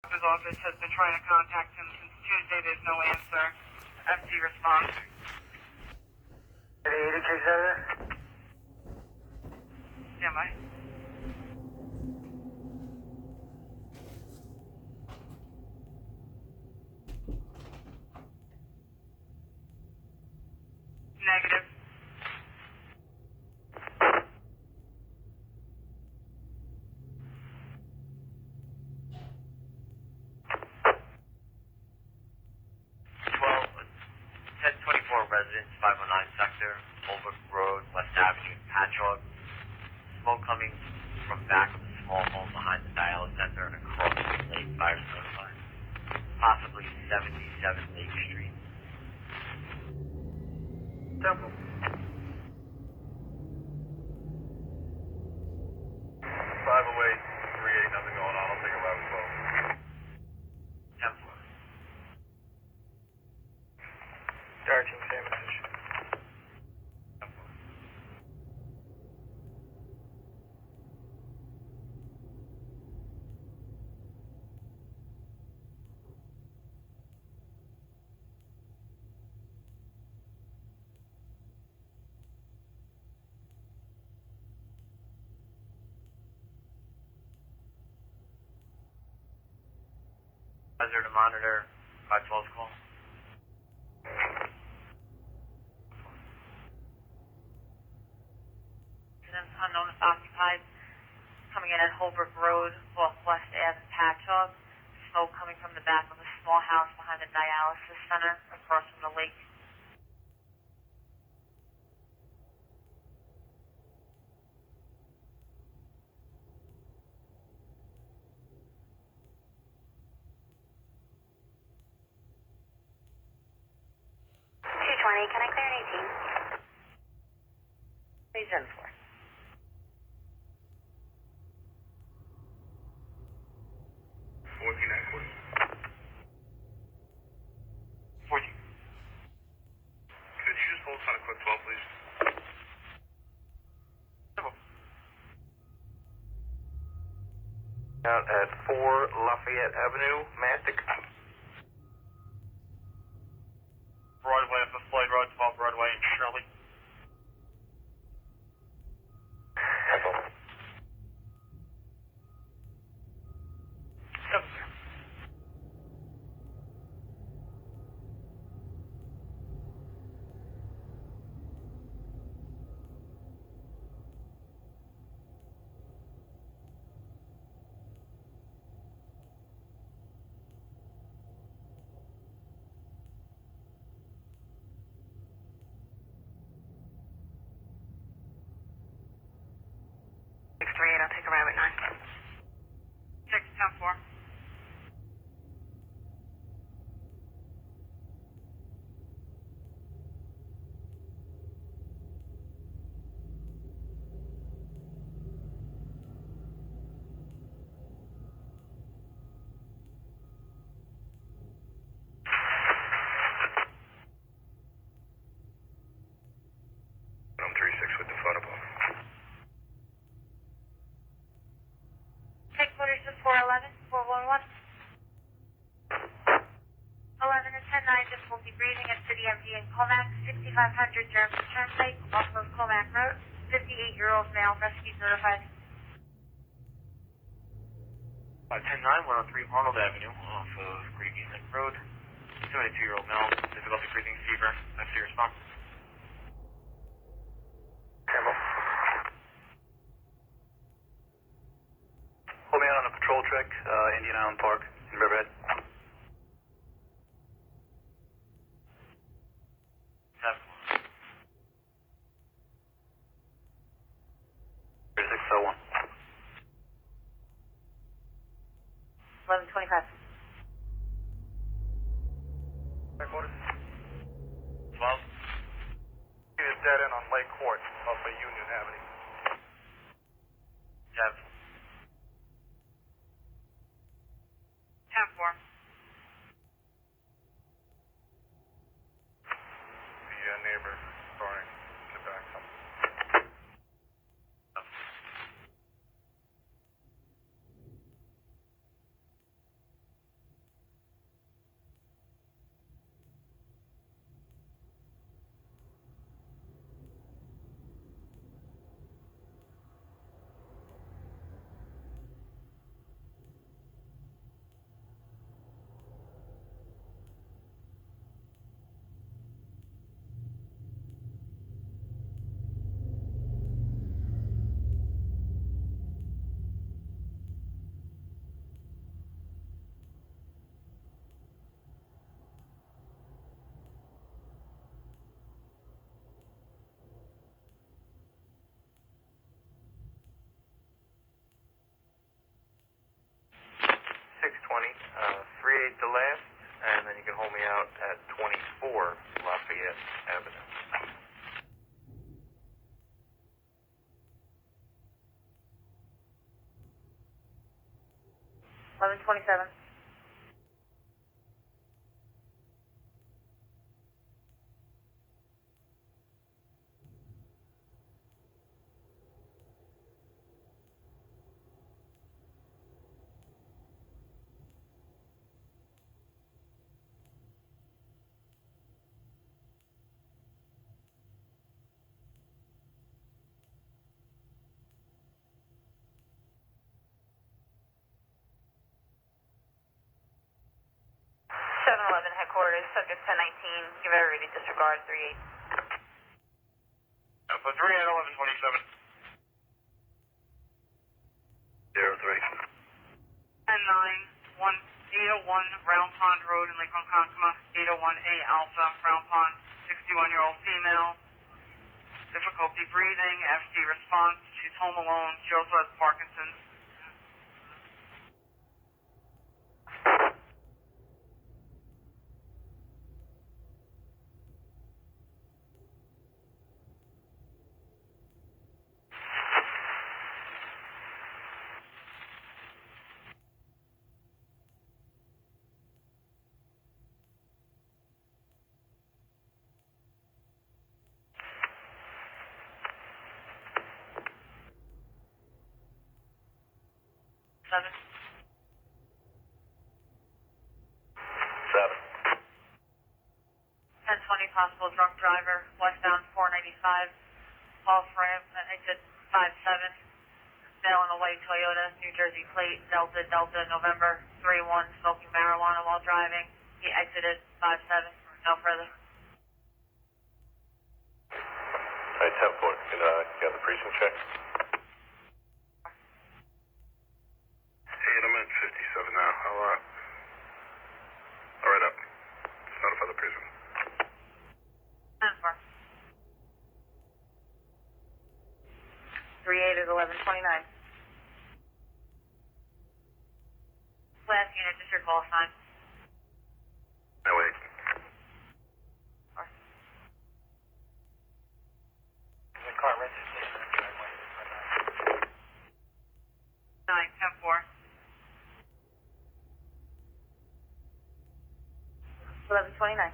His office has been trying to contact him since Tuesday. There's no answer. Empty response. Stand by. Negative. Well, 1024 residents, 509 sector, Holbrook Road, West Avenue, Patchogue. Smoke coming from back of the small home behind the dialysis center and across the lake, fire notified. Possibly 77 Lake Street. Temple. 508, 38, nothing going on. I'll take 1112. 10 floor. Darrington, same position. 10 floor. Hazard to monitor 512's call. Residence unknown is occupied. Coming in at Holbrook Road, off West Ave, Patchogue. Smoke coming from the back of a small house behind the dialysis center across from the lake. Can I clear an 18? Please in for. Could you just hold on a quick 12, please? Out at 4 Lafayette Avenue, Mastic. Broadway up the Floyd Road, 12 Broadway in Shirley. I'll take a ride at 9. 610-4. I'm 36 with the phone above. Headquarters is 411, 411. 11 and 10-9, difficulty breathing at City MD in Comac, 6500 German Turnpike, off of Comac Road. 58-year-old male, rescue notified. 510-9, 103 Arnold Avenue, off of Great Eastern Road. 72-year-old male, difficulty breathing, fever. That's your response. Campbell. Hold me out on a patrol trek, Indian Island Park in Riverhead. 3601. 1125. Headquarters. 12. He is dead end on Lake Court off of Union Avenue. 10. 10-4. The neighbor storing in the back. 38 the last, and then you can hold me out at 24 Lafayette Avenue. 1127. Headquarters, subject 1019, give everybody disregard 38. For 3 at 1127. 03. 10-9, 801 Round Pond Road in Lake Ronkonkoma, 801A Alpha, Round Pond, 61-year-old female, difficulty breathing, FD response, she's home alone, she also has Parkinson's. Seven. 1020, possible drunk driver, westbound 495, off ramp, exit 57, male in a white Toyota, New Jersey plate, Delta, November 31, smoking marijuana while driving. He exited 57, no further. All right, 10-4. Can you have the precinct check? Hey, I'm at 57 now. I'll write up. Just notify the precinct. 10-4. 38 is 1129. Last unit, just your call sign. No, wait. The car registration. 9-10-4. 1129.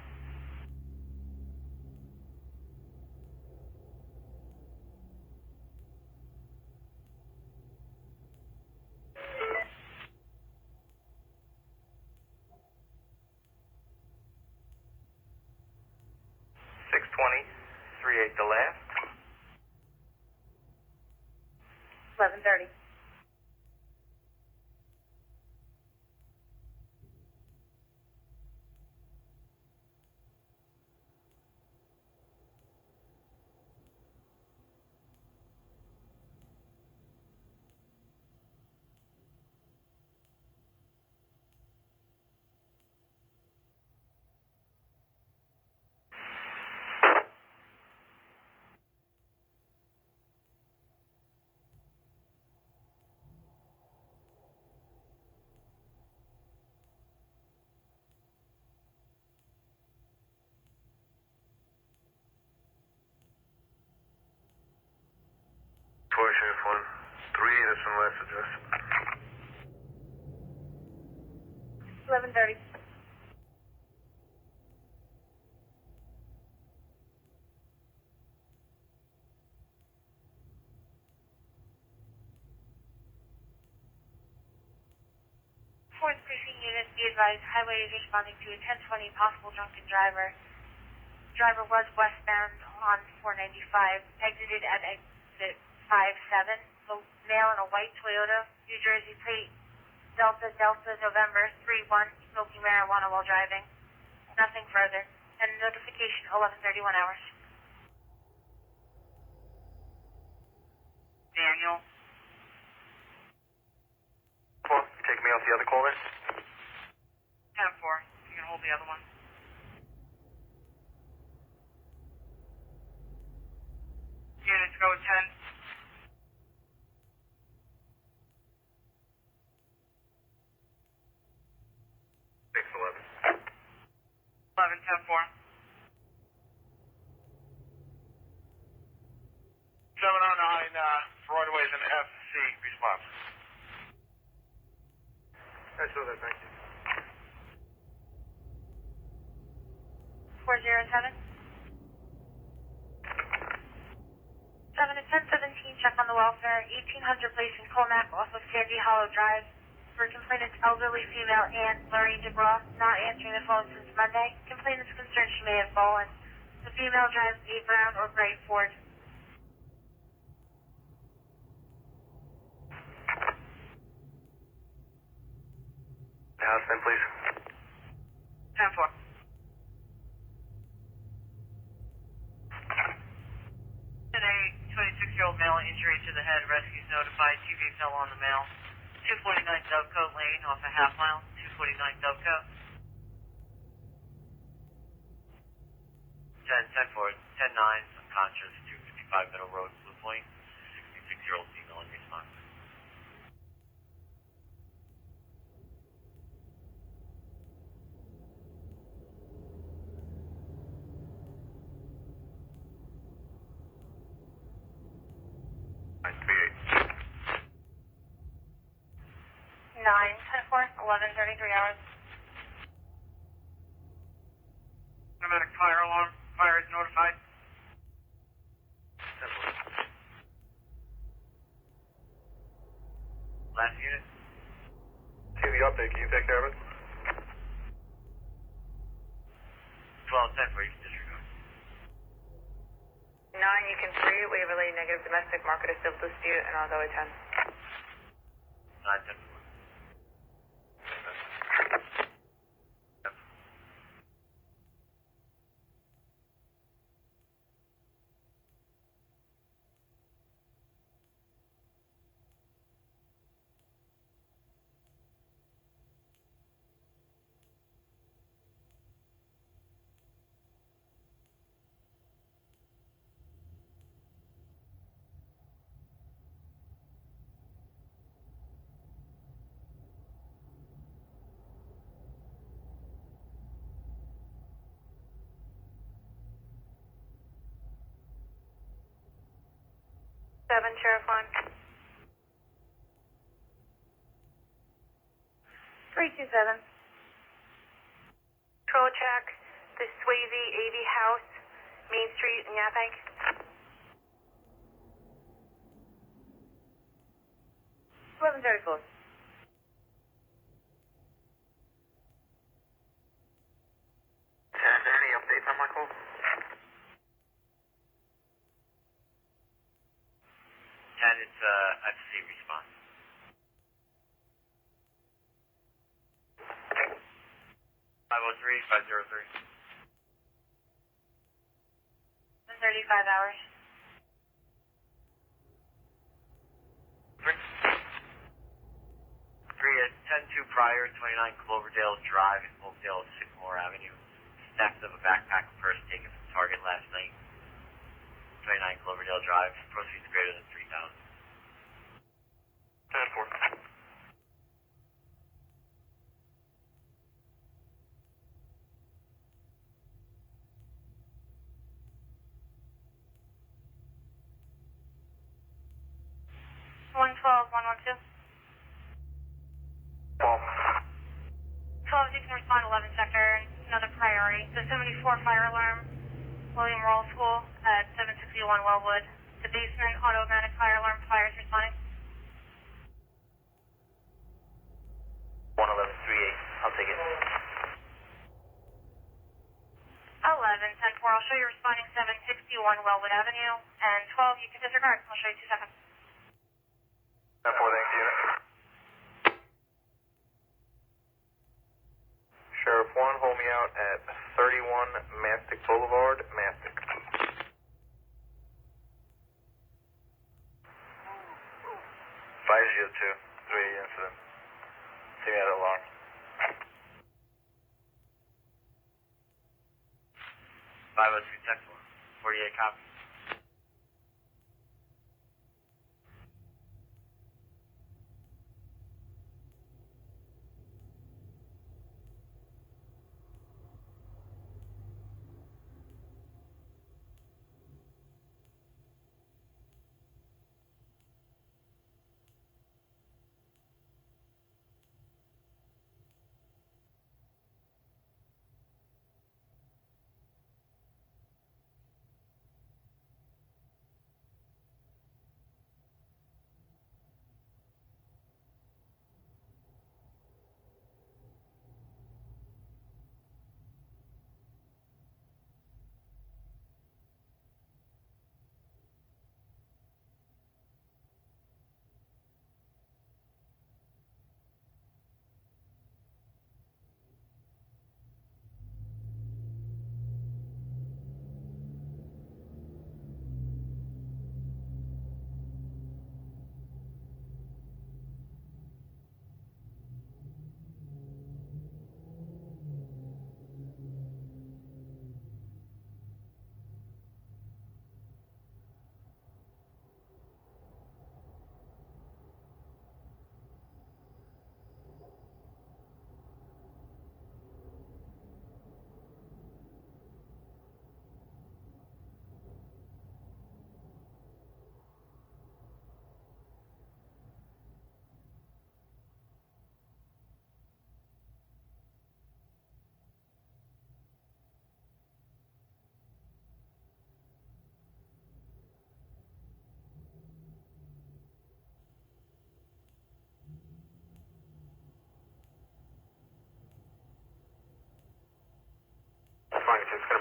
38 the last. 1130. Sheriff 1. 3 is from last address. 1130. Fourth precinct unit, be advised, highway is responding to a 1020 possible drunken driver. Driver was westbound on 495, exited at exit 57. The male in a white Toyota, New Jersey plate, Delta, November 31, smoking marijuana while driving. Nothing further. And notification 11:31 hours. Daniel. 4. You take me off the other caller? 10-4. You can hold the other one. Units go 10. 10-4. 709, Broadway's an FC response. I saw that, thank you. 407. 7 to 1017, check on the welfare. 1800 place in Colmac off of Sandy Hollow Drive. For complainant's elderly female aunt, Lorraine DeBrough, not answering the phone since Monday. Complainant's concerned she may have fallen. The female drives a brown or gray Ford. House 10, please. 10-4. Today, 26-year-old male injury to the head. Rescues notified. TV fell on the male. 249 Dovecote Lane off a half mile. 249 Dovecote. 10-4, 10-9, unconscious, 255 Middle Road, Blue Point, 66-year-old female in response. Nine, 10-4, 11:33 hours. Automatic fire alarm. Fire is notified. Last unit? TV update, can you take care of it? 12-10-4, you can disregard. 9, you can 3. We have a negative domestic. Market is civil dispute, and I'll go with 10. 9-10-4. Seven, Sheriff 1. 327. Control check. The Swayze AV House, Main Street in Yaphank. 11:34. Is there any updates on my call? 10, it's FC response. 503. 35 hours. 3 at 10-2 prior, 29 Cloverdale Drive in Oakdale, Sycamore Avenue. Theft of a backpack and purse taken from Target last night. 29 Cloverdale Drive, proceeds greater than 3,000. 10-4. 112, 112. 12. 12, you can respond 11 sector, another priority. The 74 fire alarm, William Roll School at 761 Wellwood. The basement automatic fire alarm, fires responding. 111-38, I'll take it. 11, 10-4, I'll show you responding 761 Wellwood Avenue. And 12, you can disregard. I'll show you 2 seconds. 10-4, thanks, unit. Sheriff 1, hold me out at 31 Mastic Boulevard, Mastic. 502, 3 incident. See me at alarm. 502 text 48 copy.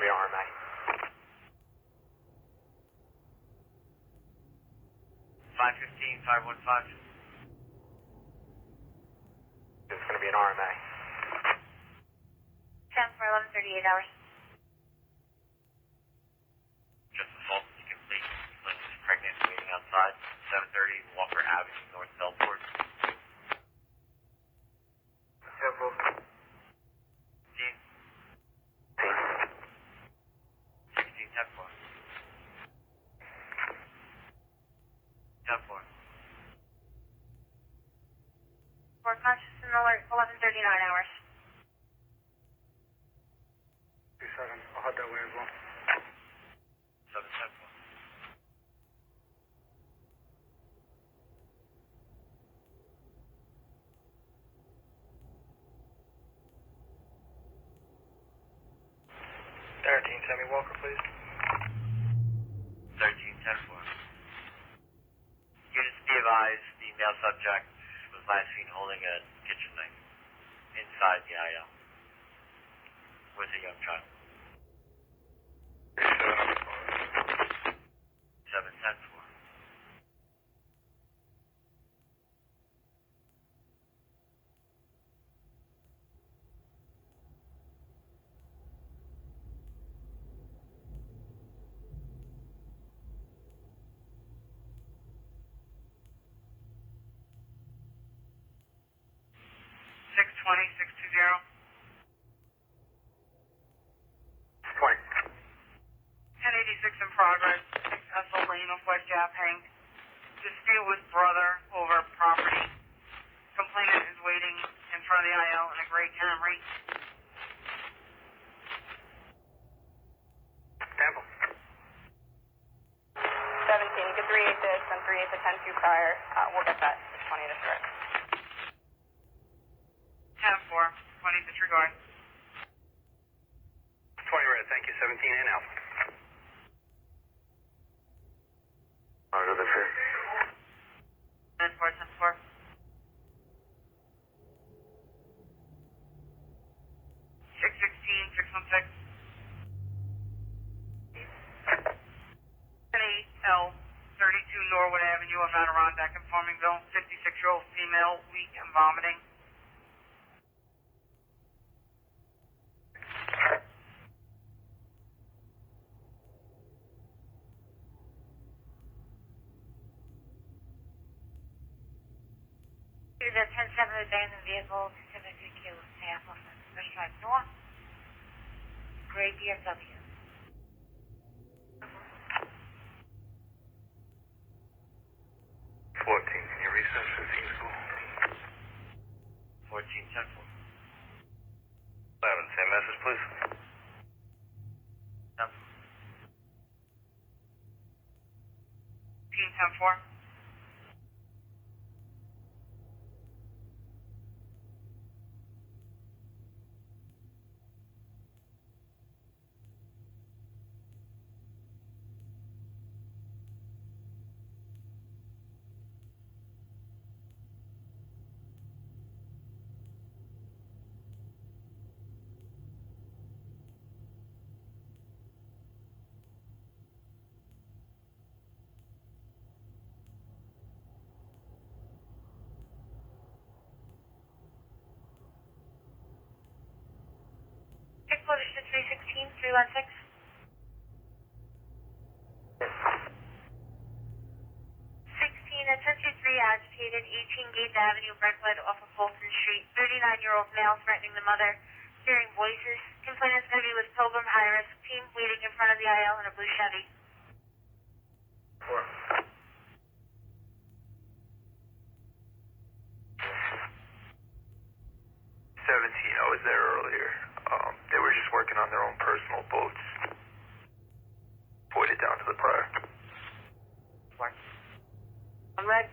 be RMA. 515, 515. It's going to be an RMA. 10 for 11:38 hours. Just assault is complete. Lynn is pregnant, waiting outside. 730 Walker Avenue, North Belport. 10-4. 16, 10-4. 10-4. For conscious and alert, 11:39 hours. 2-7. I'll head that way as well. 7, 10-4. Send me Walker, please. 13, 10-4. Units be advised, the male subject was last seen holding a kitchen knife inside the IL with a young child. 7, 10-4. Six 620. 20. 1086 in progress. Ethel Lane of West Yaphank. Dispute with brother over property. Complainant is waiting in front of the IL in a gray Camry. Temple. 17, you could 3-8 this and 3-8 the 10-2 prior. We'll get that 620 to correct. 10-4. 20 disregard. 20 red, thank you. 17 and Alpha. Roger the trip. 10-4, 10-4. 616, 616. 10-8L, 32 Norwood Avenue of Adirondack in Farmingville. 56-year-old female, weak and vomiting. To the 10-7 abandoned vehicle, Timothy Q. Half of First Drive North. Gray BMW. 14, can you recess 15 school? 14, 10-4. 11, same message, please. 10-4. 10-4. Exposure to 316, 316. 16 at 1023 agitated, 18 Gates Avenue, Brentwood, off of Fulton Street. 39-year-old male threatening the mother, hearing voices. Complainant's going to be with Pilgrim High Risk team waiting in front of the IL in a blue Chevy. 4. 17, I was there earlier. They were just working on their own personal boats. Voided down to the prior. On red.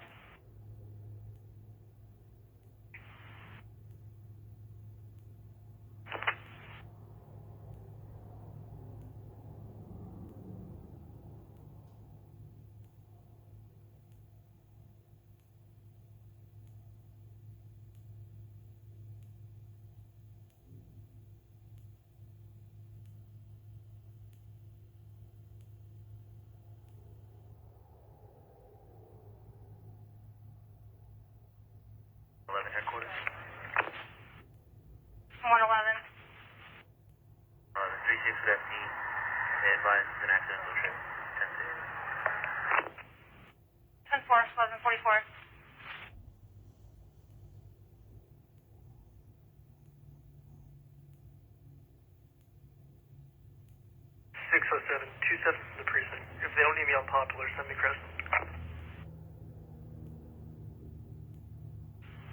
headquarters. 111. 36 with FD. They advised an accidental trip. 10-6. 10-4, 1144. 607, 27 from the precinct. If they don't need me on Popular, send me Crescent.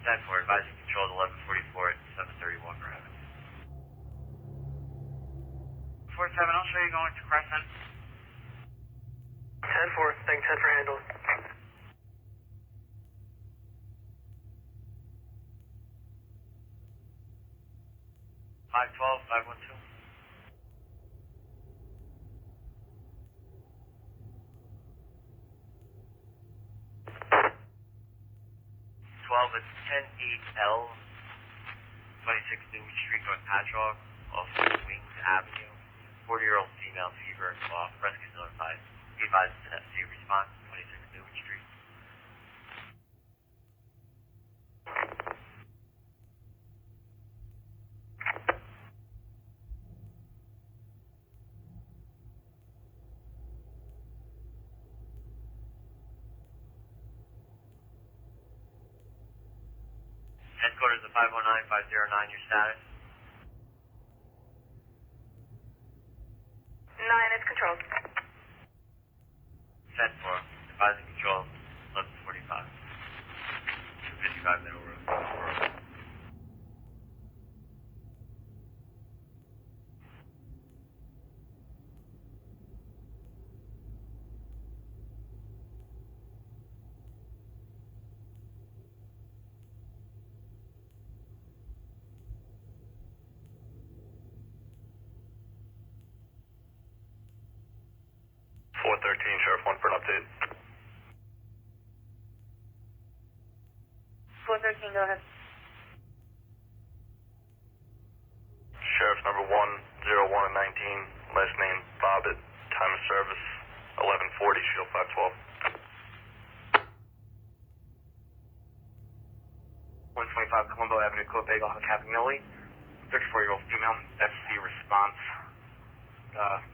10-4, advising control 1144 at 730 Walker Avenue. 47, I'll show you going to Crescent. 10-4, thank 10 for handle. 512, 512. 12 at 108L, 26 Newman Street, North Patchogue, off Wings Avenue. 40-year-old female fever and cough. Rescue notified. Be advised it's an FC response, 26 Newman Street. Headquarters of 509-509, your status? 9 is controlled. 10-4, advising control 1145. 55 Middle Road. Sheriff 1 for an update. 413, go ahead. Sheriff's number 101 and 19, last name Bobbitt, time of service 1140, Shield 512. 125 Colombo Avenue, Copago, Capagnoli. 34-year-old female, FC response.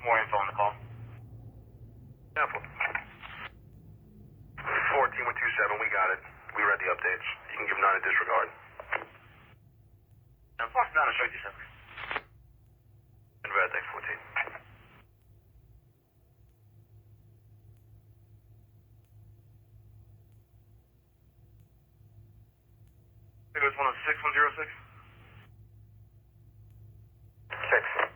More info on the call. Example. 14 with 27, we got it. We read the updates. You can give 9 a disregard. I'm forced down to show you something. And red, thanks 14. It was 106, 106. 6.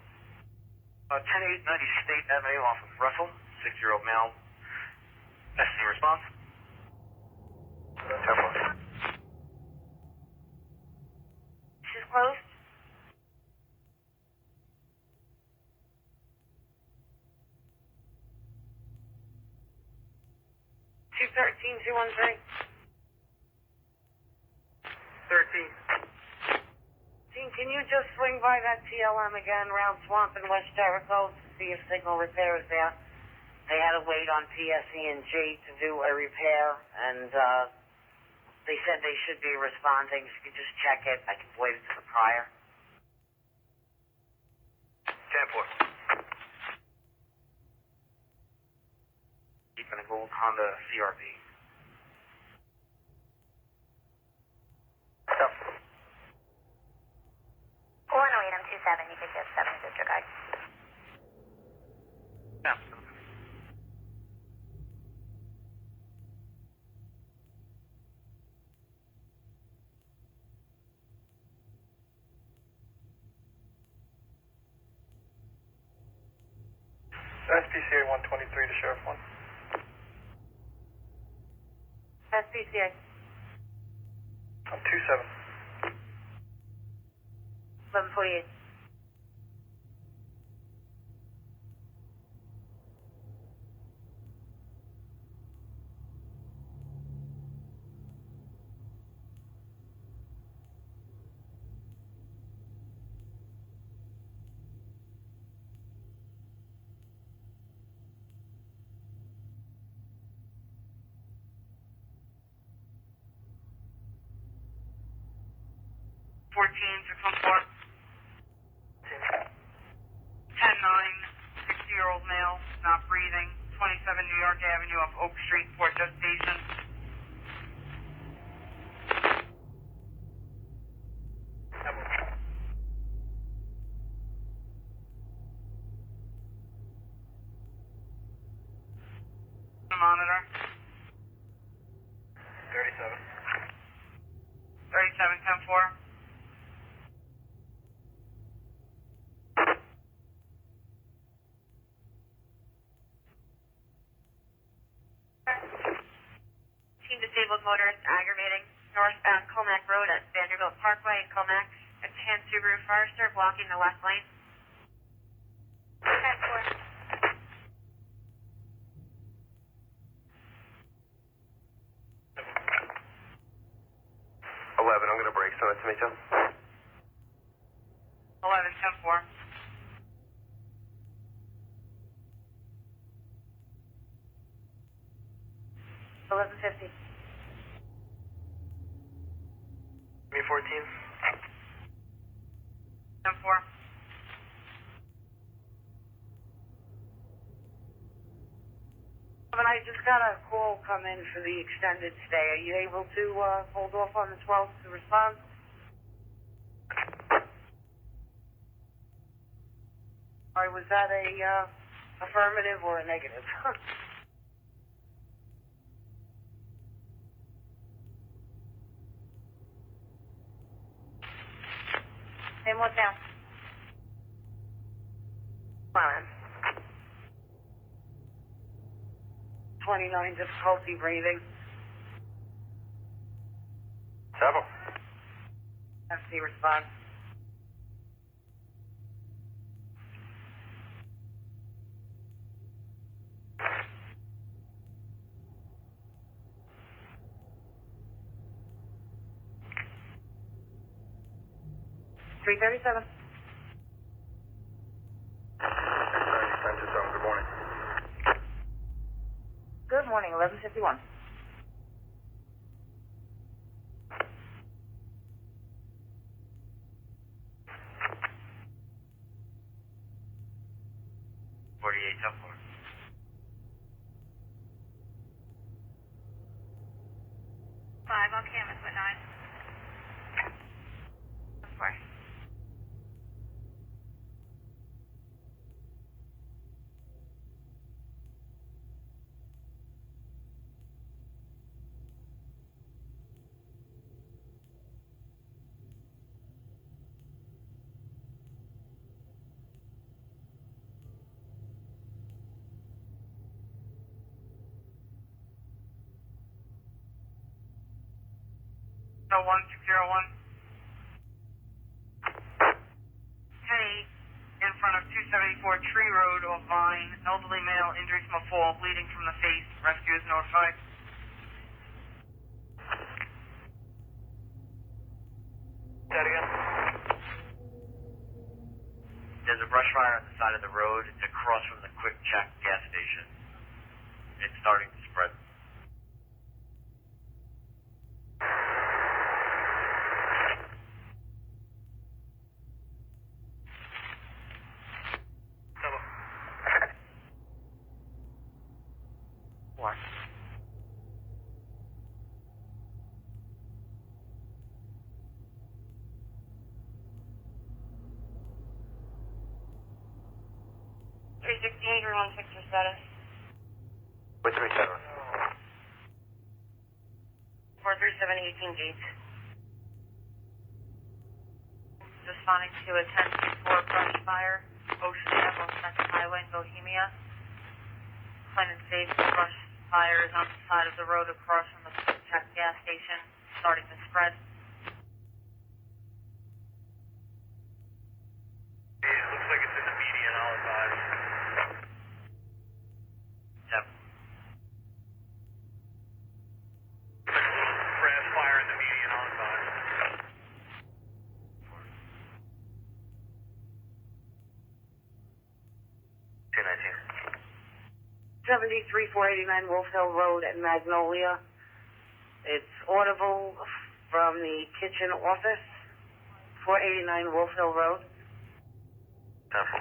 10890 State Avenue off of Russell. 6-year-old male. SC response. 10-4. She's closed. Two 213. 13. Dean, can you just swing by that TLM again, around Swamp and West Jericho, to see if signal repair is there? They had to wait on PSE and G to do a repair, and they said they should be responding. If you could just check it, I can void it to the prior. 10-4. Keeping a gold Honda CRV. Yep. 408, I'm 27. You could get 7 in disregard. Yeah. SPCA 123 to Sheriff 1. SPCA. I'm 27. 1148. 614, 614. 10-9, 60-year-old male, not breathing, 27 New York Avenue off Oak Street, Port Just Station. Monitor. 37. 37, 10-4. Team disabled motorist aggravating northbound Comac Road at Vanderbilt Parkway in Comac. A tan Subaru Forester blocking the left lane. 10-4. 11, I'm going to break, so nice to meet you. 11, 10-4. $11.50. Me 14. 10-4. But I just got a call come in for the extended stay. Are you able to hold off on the 12th to respond? Or was that a affirmative or a negative? Same one down. Fine. 29, difficulty breathing. 7. FC response. $337. Good morning. Good morning, 11:51. Five on canvas with 9. 4. No 1601. Penny in front of 274 Tree Road off Vine. Elderly male, injuries from a fall, bleeding from the face. Rescue is notified. Say that again. There's a brush fire on the side of the road. It's across from the Quick Check gas station. It's starting to spread. What? Everyone fix your status. With 37. 437 Gates. Responding to a 10-4 brush fire, Ocean Ave on Central Highway in Bohemia. Plain and safe, the brush fire is on the side of the road across from the Quick Check gas station, starting to spread. It looks like it's in the median, I'll advise. 7. Grass fire in the median, I'll advise. 219. 73-489 Wolf Hill Road at Magnolia. It's audible from the kitchen office. 489 Wolf Hill Road. 10-4.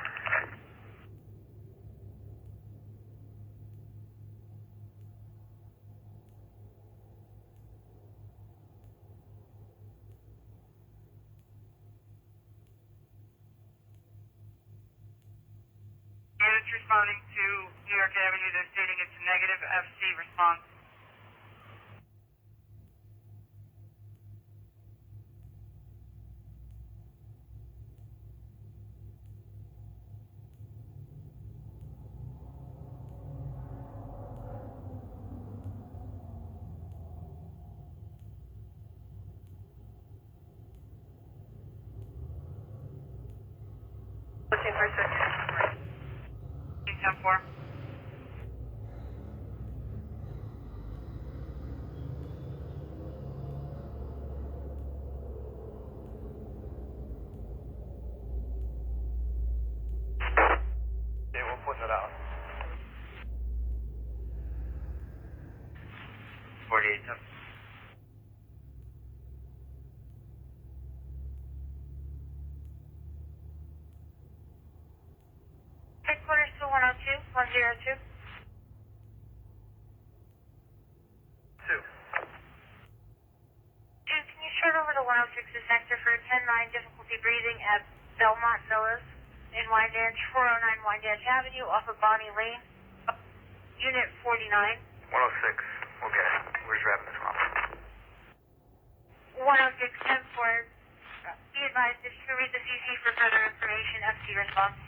Units responding to New York Avenue, they're stating it's a negative FC response. Looking for switch. 10-4. Yeah, we're putting it out. 48 10. Headquarters to 102, 102. 2. Can you short over to 106 sector for 10-9 difficulty breathing at Belmont Villas in Wyandanch, 409 Wyandanch Avenue off of Bonnie Lane, Unit 49. 106. Okay. Where's wrapping this from? 106 10-4. Be advised if you can read the CC for further information, FC response.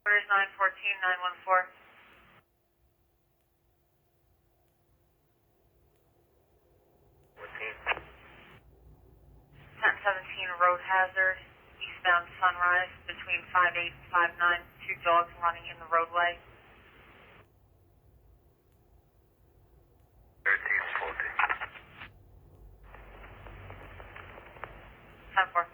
Where's 914, 914? 14. 1017 road hazard, eastbound Sunrise between 58 and 59. Two dogs running in the roadway. 13 14. 10-4.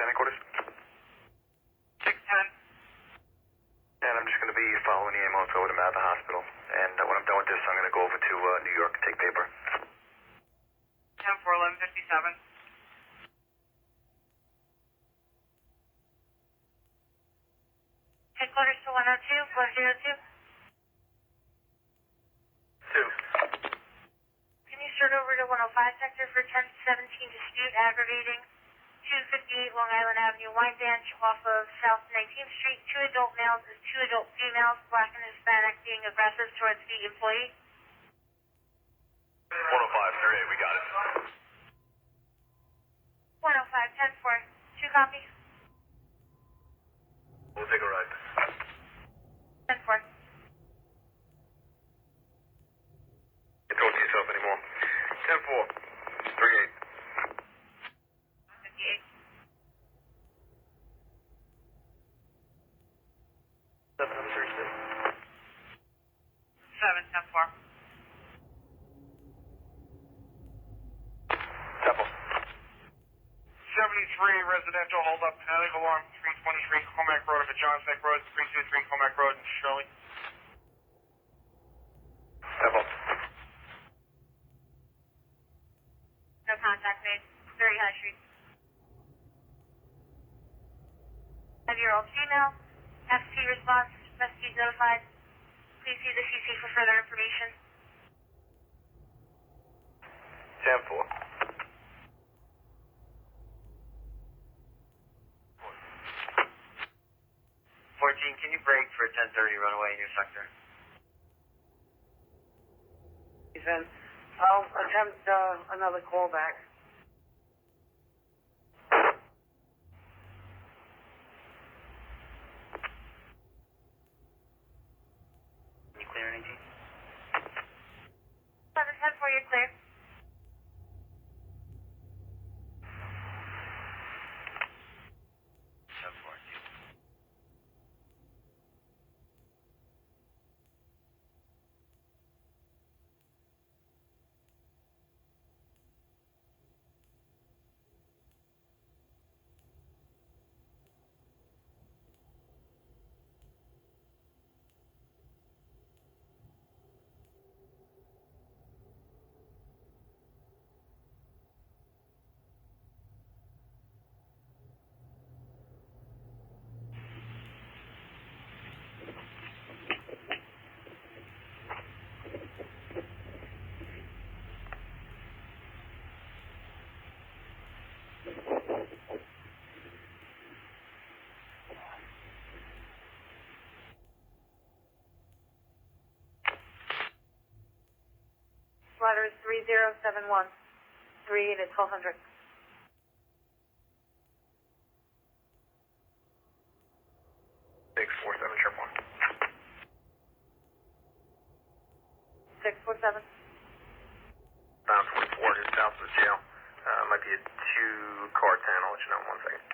Headquarters. 610. And I'm just going to be following the ambulance over to Mather Hospital. And when I'm done with this, I'm going to go over to New York and take paper. 10-4, 1157. Headquarters to 102, 102. 2. Can you start over to 105 sector for 1017 dispute aggravating 258 Long Island Avenue, Wyandanch off of South 19th Street. Two adult males and two adult females, black and Hispanic, being aggressive towards the employee. 105 38, we got it. 105 10-4. 2 copy. We'll take a ride. 10-4. Can't talk to yourself anymore. 10-4. 38. 58. 736. 7-10-4. Temple. 73 residential hold up, panic alarm, 323 Comac Road over John Neck Road, 323 Comac Road in Shirley. Temple. No contact made. Very high street. 5-year-old female. FT response, rescue notified. Please see the CC for further information. 10-4. 14, can you break for a 10:30 runaway in your sector? Then I'll attempt another callback. You clear anything? 710 for you, clear. Ladder is 3071. 3 to 1200. 647, sharp 1. 647. Bound 24 just south of the jail. Might be a 2-car 10. I'll let you know in 1 second.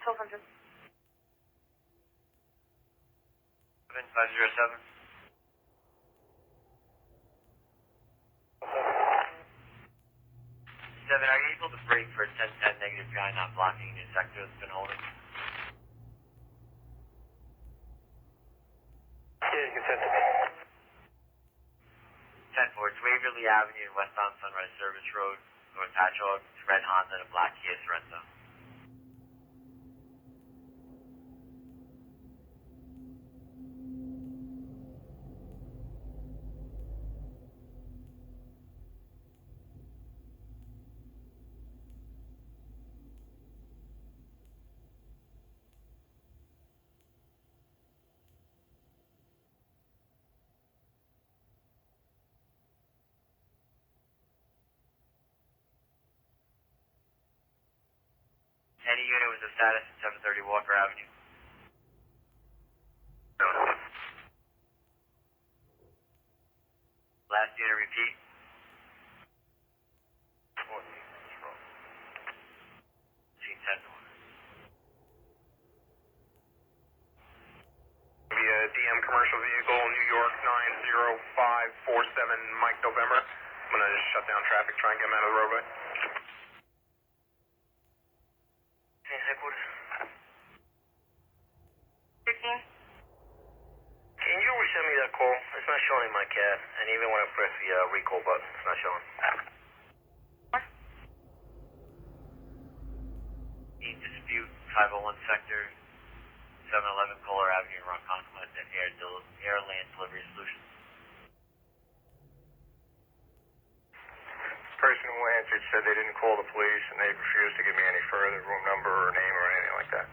1200. 507. 7, are you able to break for a 1010 negative guy not blocking your sector that's been holding? Yeah, you can send it. 10-4, it's Waverly Avenue, westbound Sunrise Service Road, North Patchogue. It's red Honda and a black Kia Sorento. Any unit with a status at 730 Walker Avenue? No. Last unit, repeat. 10-1. Be a DM commercial vehicle, New York 90547, Mike November. I'm gonna just shut down traffic, try and get him out of the roadway. Hey, headquarters. 13. Can you resend me that call? It's not showing in my CAD, and even when I press the recall button, it's not showing. Need dispute 501 sector 711 Kohler Avenue, Ronkonkoma, and Airland Delivery Solutions. Person who answered said they didn't call the police, and they refused to give me any further room number or name or anything like that.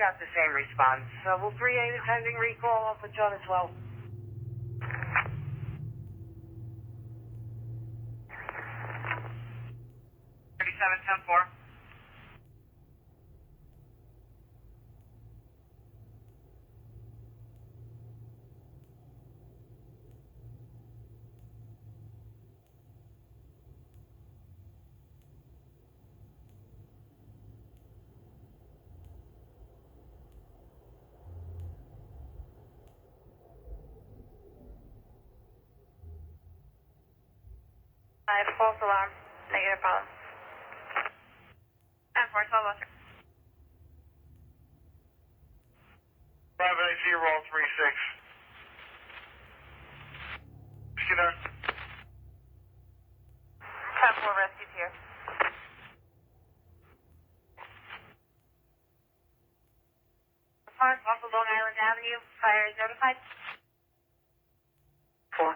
Got the same response. Will 3A attending recall? I'll put you on as well. 3710-4. I have a false alarm. Negative problem. 10-4, 12 58036. Is she there? 10-4, Avenue. Fire is notified. 4.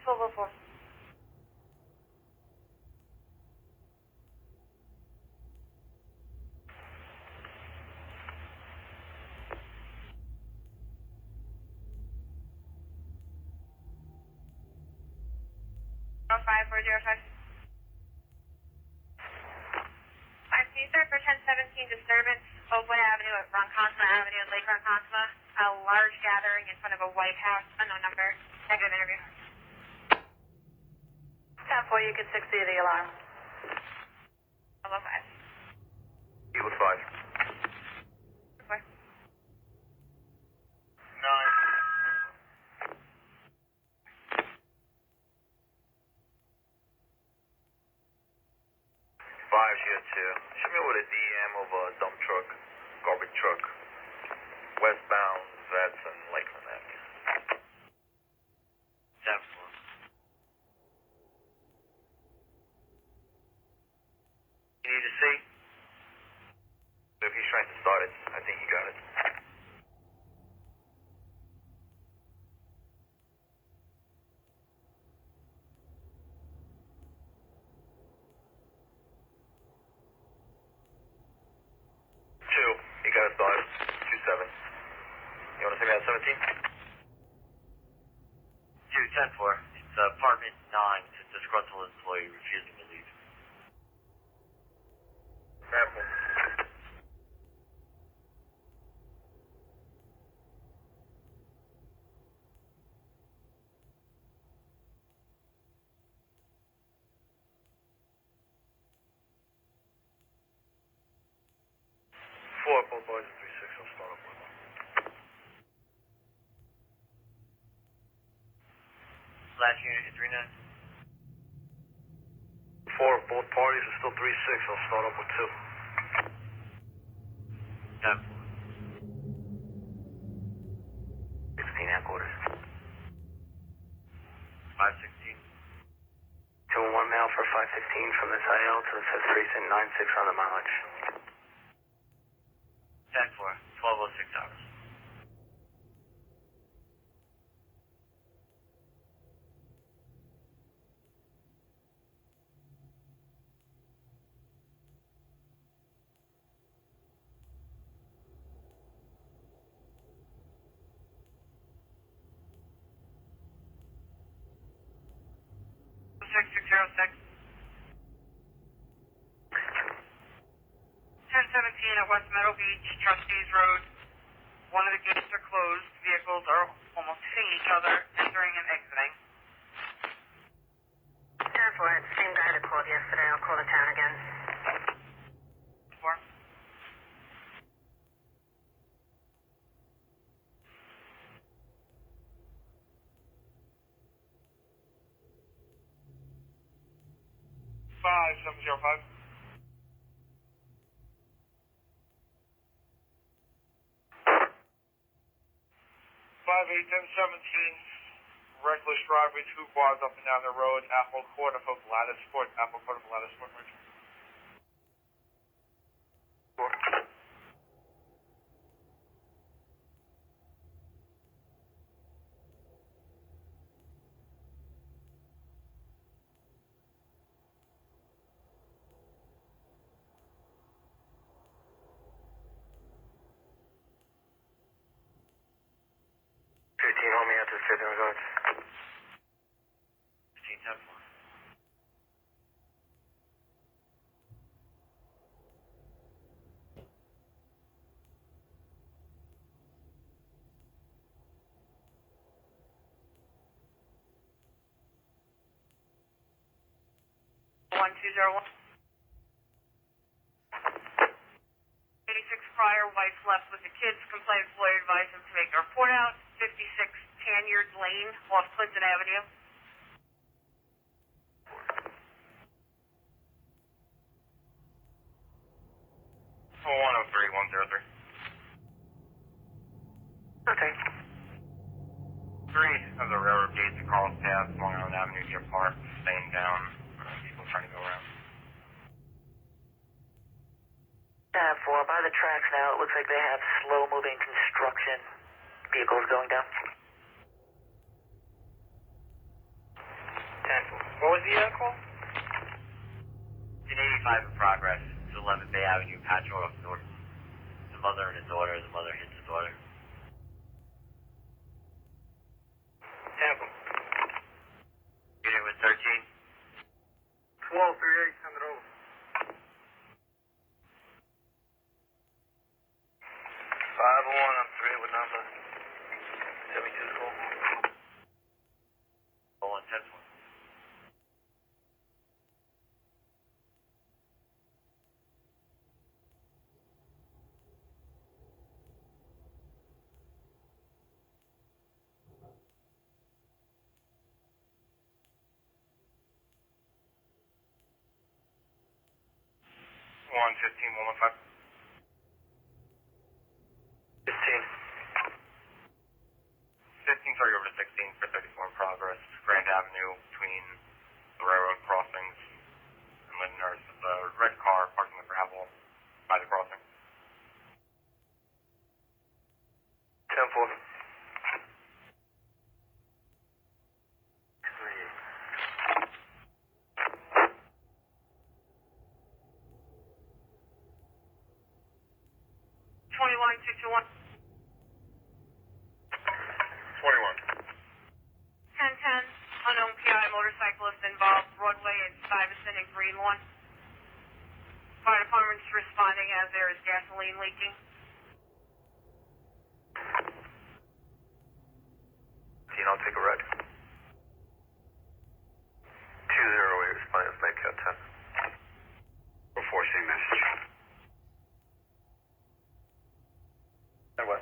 Silver 4. Oh, 5405. I'm Caesar for 1017 disturbance, Oakwood Avenue at Ronkonkoma Avenue in Lake Ronkonkoma. A large gathering in front of a White House, unknown number. Negative interview. 10-4, you can 60 the alarm. Level 5. Eagle 5. Report. 9. 5's here too. Show me with a DM of a dump truck, garbage truck, westbound Vets and Lakeland Avenue. 10-4. You need to see? If he's trying to start it, I think he got it. Two. He got it started. 2-7. You want to take me at 17? 2-10-4. It's apartment 9. It's a disgruntled employee refusing to leave. Careful. Four, both boys at 3-6. I'll start up with them. Last unit is 3-9. Four, both parties are still 3-6. I'll start up with 2. 10-4. 16 headquarters. 516. 2-1 mail for 515 from this IL to the 5th precinct, 9-6 on the mileage. 10-4. 1206 hours. Six 1017 at West Meadow Beach, Trustees Road. One of the gates are closed. Vehicles are almost hitting each other, entering and exiting. 10-4, it's the same guy that called yesterday. I'll call the town again. 4. 5705. 5-8-10-17. Reckless driving, 2 quads up and down the road. Apple Court of Lattice Court. Apple Court of Lattice Court, Richard. 15, hold me out to the 5th in regards. 15-10-4. 1201. 86 prior, wife left with the kids. Complaint employer advised him to make a report out. 56 Tanyard Lane off Clinton Avenue. 103, 103. Okay. 3 of the railroad gates at Carl's Path, Long Island Avenue, Deer Park, staying down. People trying to go around. 4, by the tracks now, it looks like they have slow-moving construction vehicles going down. 10-4. What was the call? In 85 in progress to 11 Bay Avenue, Patchogue, North. The mother and his daughter. The mother hits the daughter. 10-4. Unit with 13. 1238, send it over. 501, I'm 3 with number 72 school. 01, 10 4. One 15, 115. 15. 15, sorry, over to 16 for 34 in progress. Grand Avenue between the railroad crossings and Linden Nurse. The red car parking the gravel by the crossing. 10-4. 21, 21. 1010, unknown PI motorcyclist involved, Broadway and Stuyvesant and Greenlawn. Fire department's responding as there is gasoline leaking. Dean, I'll take a rec. 208, responding with Medcat 10. Before same message. And what?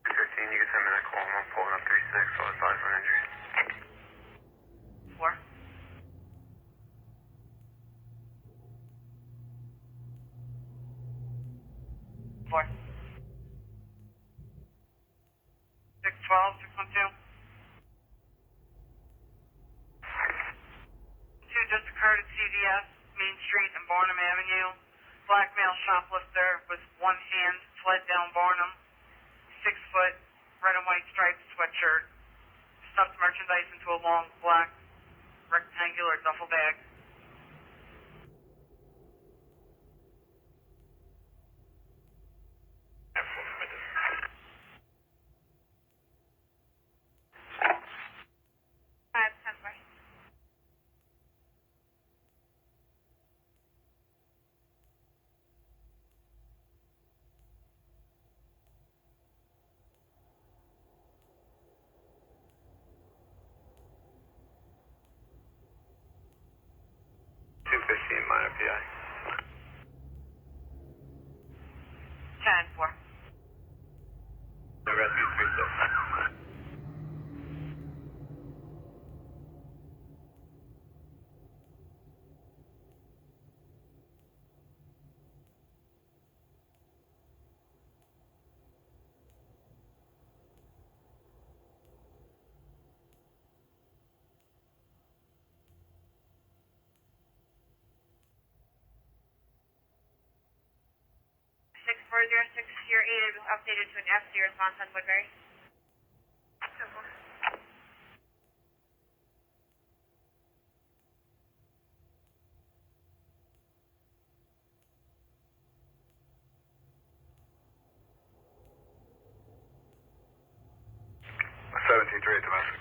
15, you can send me that call. I'm pulling up 36, so I'll advise on injury. 4. 4. 612, 612. 2 just occurred at CVS, Main Street and Barnum Avenue. Black male shoplifter with one hand fled down Barnum. 6 foot, red and white striped sweatshirt. Stuffed merchandise into a long black rectangular duffel bag. Minor PI. 10-4. The rescue 3-6. Six four zero six, your 8 is updated to an FC response on Woodbury. $17.3 domestic.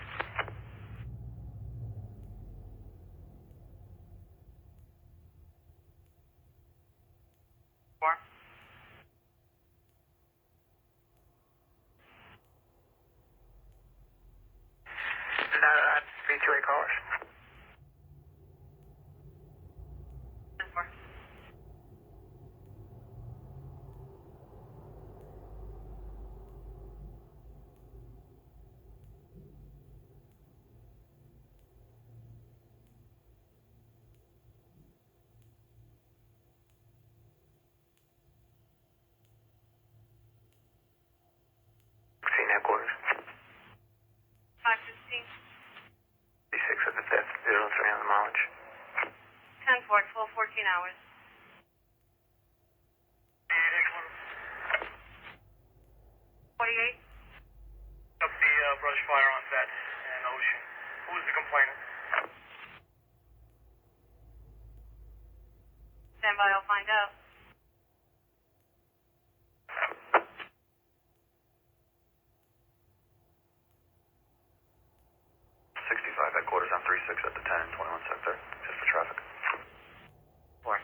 That's V2A callers. 10-4. hours. 48. Up the brush fire on Vet and Ocean. Who was the complainant? Stand by, I'll find out. Headquarters on 36 at the 1021 sector, just for traffic. Four.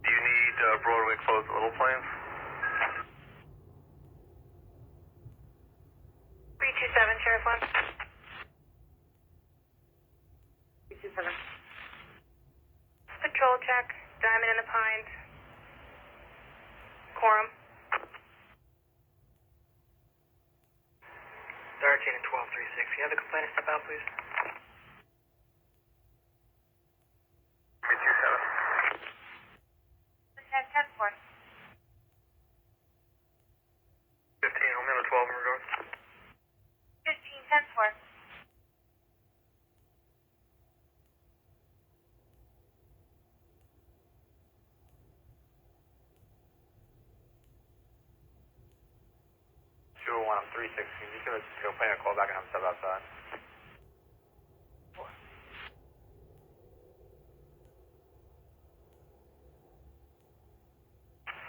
Do you need Broadway closed to Little Plains? 327, Sheriff 1. 327. Patrol check, Diamond in the Pines. Quorum. 13 and 1236. You have the complainant step out, please? 327. 10-4. 15, only on the 12 in regards. 15-4. Sure, 1, I'm 316. You can go play a call back and have a step outside.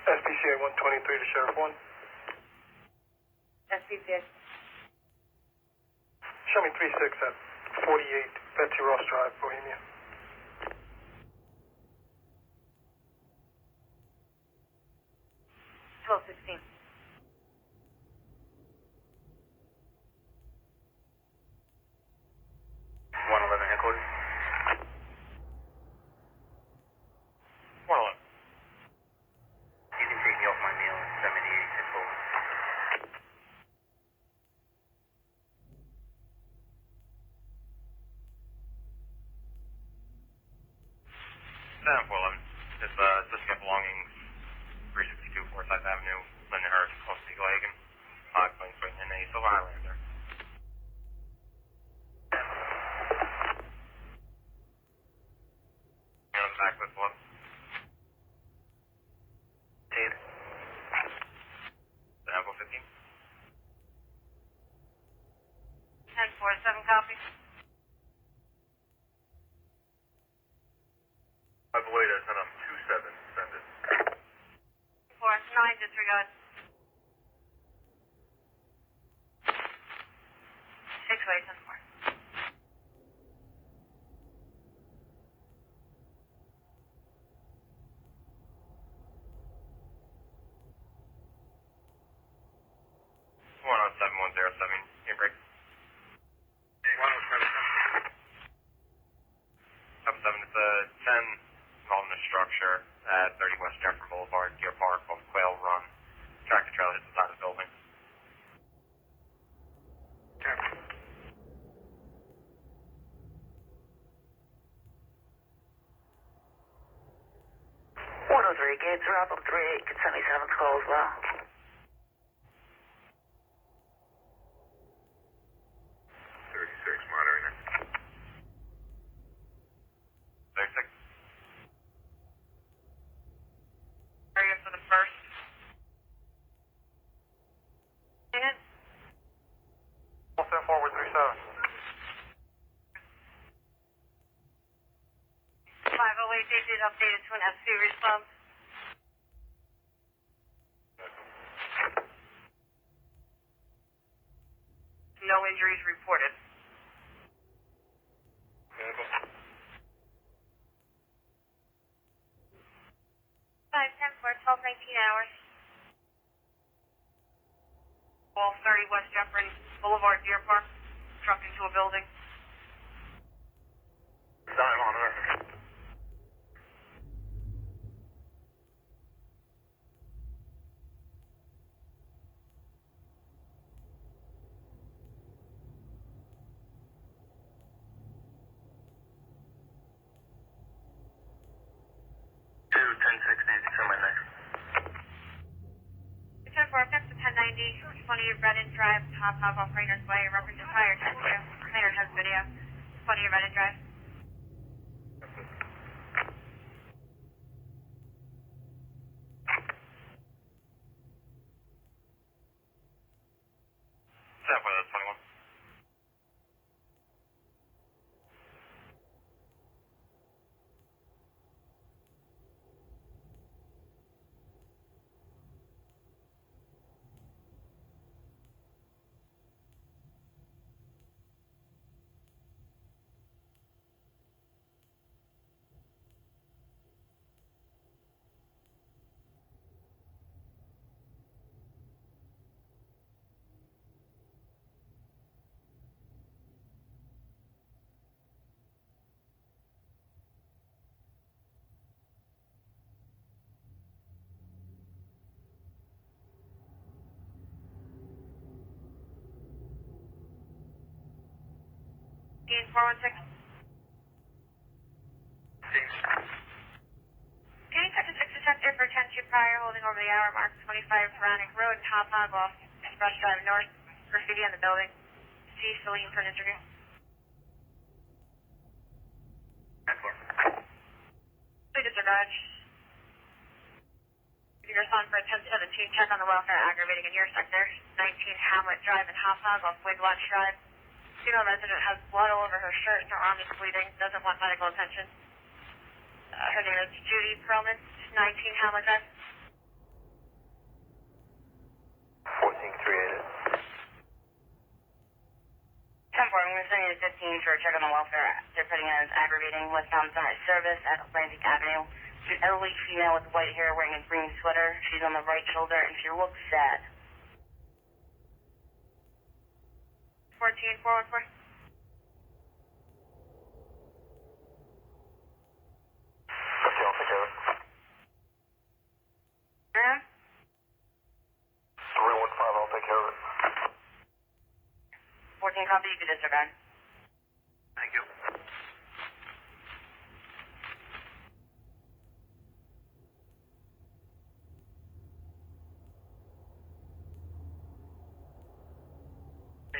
SPCA 123 to Sheriff 1. SPCA. Show me 36 at 48 Betsy Ross Drive, Bohemia. 1216. 111 headquarters. 111. You can take me off my meal and send me the 86 over. Stand 411. It's suspect belongings 362 Forsyth Avenue, Lindenhurst, close to Eagle Hagen. 5 planes waiting in a Silver Highlander. On the back of this one. 10. The Apple 15. 10-4, 7 copy. I believe that's on 27. Send it. 4, 9, disregard. 6-way, 10-4. One on 7107. Game break. 107. Up 7, it's a 10 involving a structure at 30 West Jefferson Boulevard, Deer Park, called Quail Run. Tractor trailer hits the side of the building. Gates are up on 38. Can send me 7's call as well. 36, monitoring it. 36. Area for the first. And We'll send forward 37. 508, they did update it to an FC response. No injuries reported. 5-10-4, 12-19 hours. 1230 West Jefferson Boulevard, Deer Park. truck into a building. Sign monitor. Two 1060 for my next. 10-4, next to 1090, 20 Redden Drive, top off Rainer's Way, represent fire 10-2. Rainer has video. 20 Redden Drive. Sample, that's 21. Dean 416. Can you touch a 6 to 10 for 10-2 prior, holding over the hour mark, 25 Veronic Road, top off, Brush Drive North, graffiti on the building. See Celine for an interview. Please disregard. Your son for a 1017, check on the welfare aggravating in your sector. 19 Hamlet Drive and Hop off Wigwatch Drive. Female resident has blood all over her shirt, her arm is bleeding, doesn't want medical attention. Her name is Judy Perlman, 19 Hamlet Drive. 1438. 10-4, I'm going to send you to 15 for a check on the welfare. They're putting it as aggravating westbound sunrise service at Atlantic Avenue. She's an elderly female with white hair wearing a green sweater. She's on the right shoulder and she looks sad. 14414. Okay, I'll take care of it. Yeah? 315, I'll take care of it. 14 copy, you can disregard. Thank you.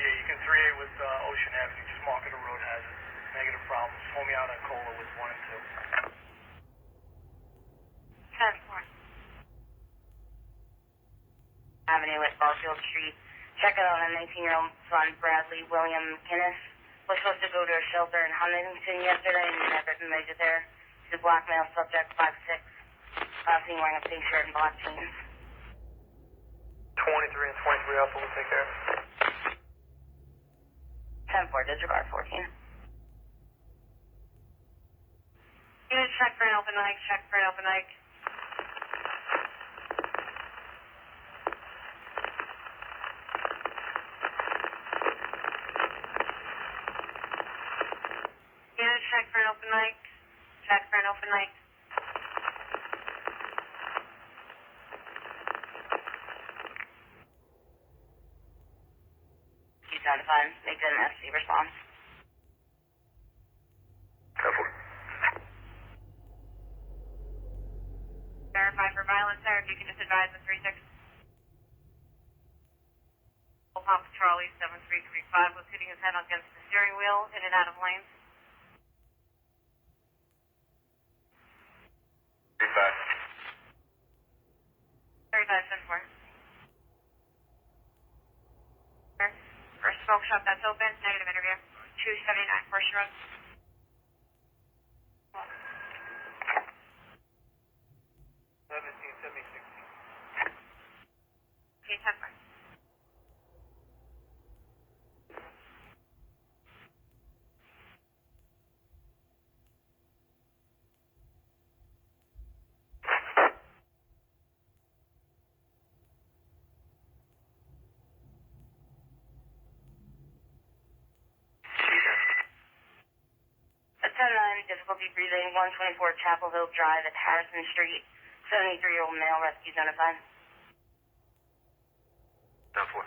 Yeah, you can 3-8 with Ocean Avenue. Just mark it a road hazard. Negative problems. Pull me out on Cola with 1 and 10-4. Avenue at Barfield Street. Check it on a 19-year-old son, Bradley William McInnes. Was supposed to go to a shelter in Huntington yesterday and never made it there. He's a black male subject, 5'6". Seen wearing a pink shirt and black jeans. 23 and 23 also will take care of it. 10-4, disregard 14. Unit check for an open mic, check for an open mic. Unit check for an open mic, check for an open mic. He's notified. Make it an FC response. 10-4. Verify for violence there, if you can just advise the 3-6. Pump Charlie 7335 was hitting his head against the steering wheel, in and out of lanes. Be back. 35-10-4. First smoke shop that's open, negative interview. 279 First Road. Okay, 10-4. difficulty breathing, 124 Chapel Hill Drive at Harrison Street. 73-year-old male rescue notified. 10-4.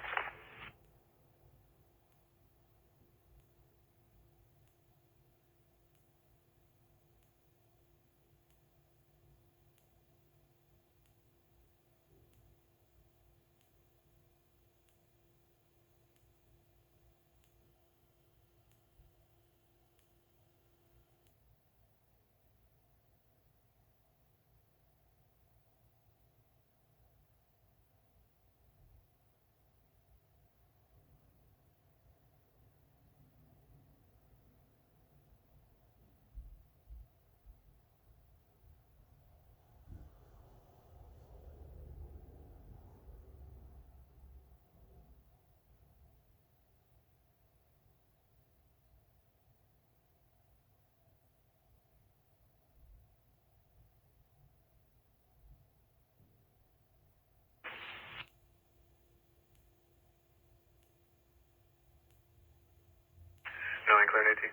Knowing clear, 18.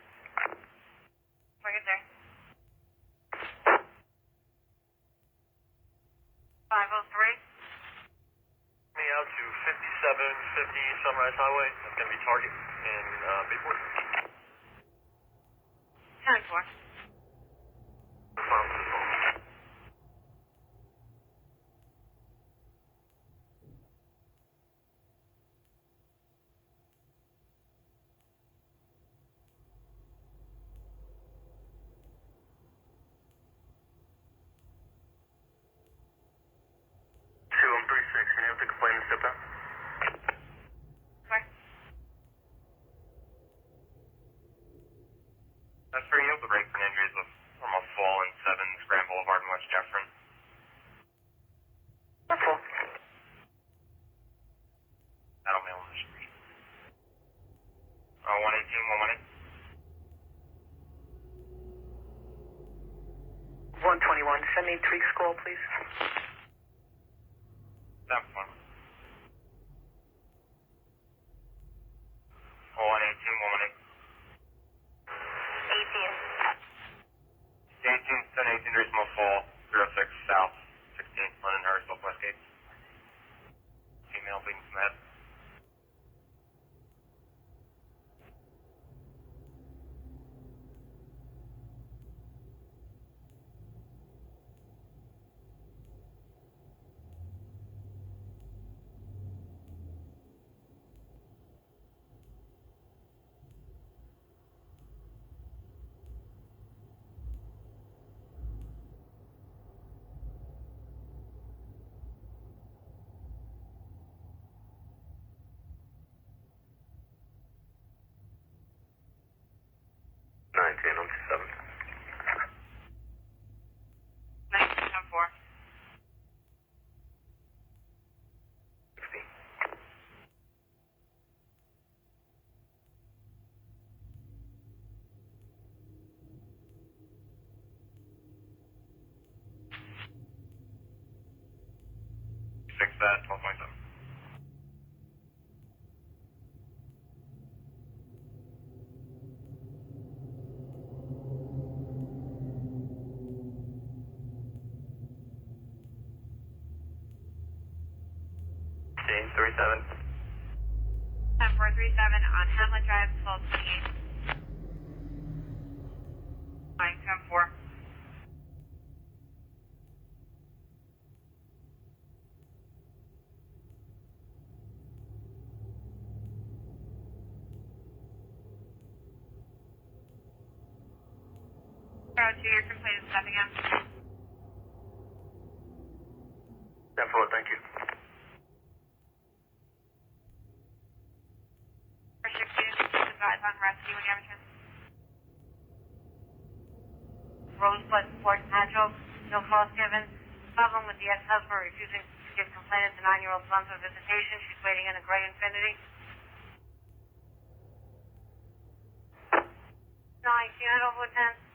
Bring it there. 503. Me out to 5750 Sunrise Highway. That's going to be target in Bayport. 10-4. Can you have the complainant step down? Where? That's for you. The breaks and injuries from a fall in 7 Grand Boulevard in West Jefferson. Careful. That'll mail on the street. 118, 118. 121, send me Tweak School, please. That's fine. 118, 118. 18, 18, reasonable fall, 06 South, 16, London, Hurst, Southwest Gates. Female bleeding from the head. Fix that, 1227. James 37. 10437 on Hamlet Drive, 1228. 9-4. Route 2, your complaint is stepping out. 10-4, thank you. First 16, advise on rescue when you have a chance. Rosebud Sports Natural, no cause given. Problem with the ex-husband refusing to give complainant the 9-year-old son for visitation. She's waiting in a gray Infinity. 9, can I over 10?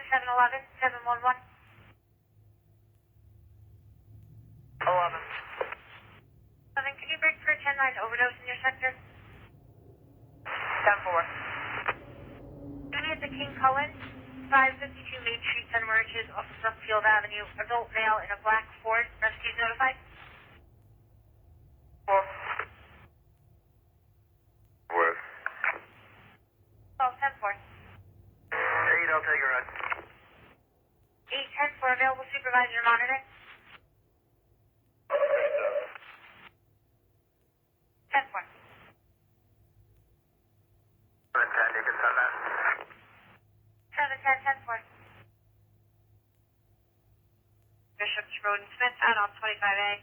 711, 711. 11. 11, can you break for a 10-9 overdose in your sector? 10-4. Unit at the King Cullen, 552 Main Street, Center Marches, off of Brookfield Avenue. Adult male in a black Ford. Rescues notified. 4. West. 12, 10 4. 8, I'll take a ride. 8, 10 4, available supervisor monitoring. 10 4. 710, you can send that. 7, 10, 10 4. Bishop's Road and Smith, add-on 25A.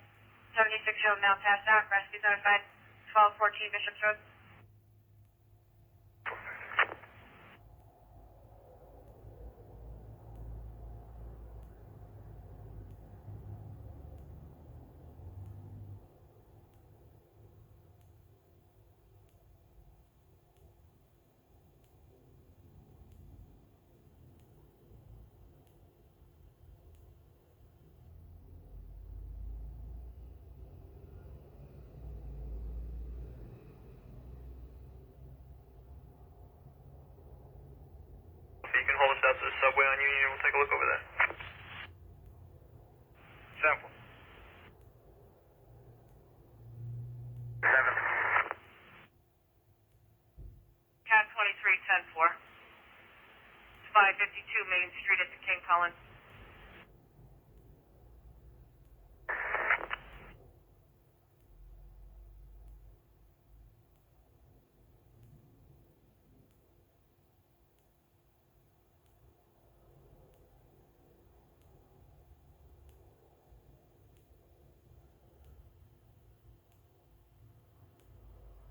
76-year-old male passed out. Rescues notified. 1214 Bishop's Road. You can hold us out to the subway on Union and we'll take a look over there. 7-4. 7. Cat 23, 10-4. 552 Main Street at the King Cullen.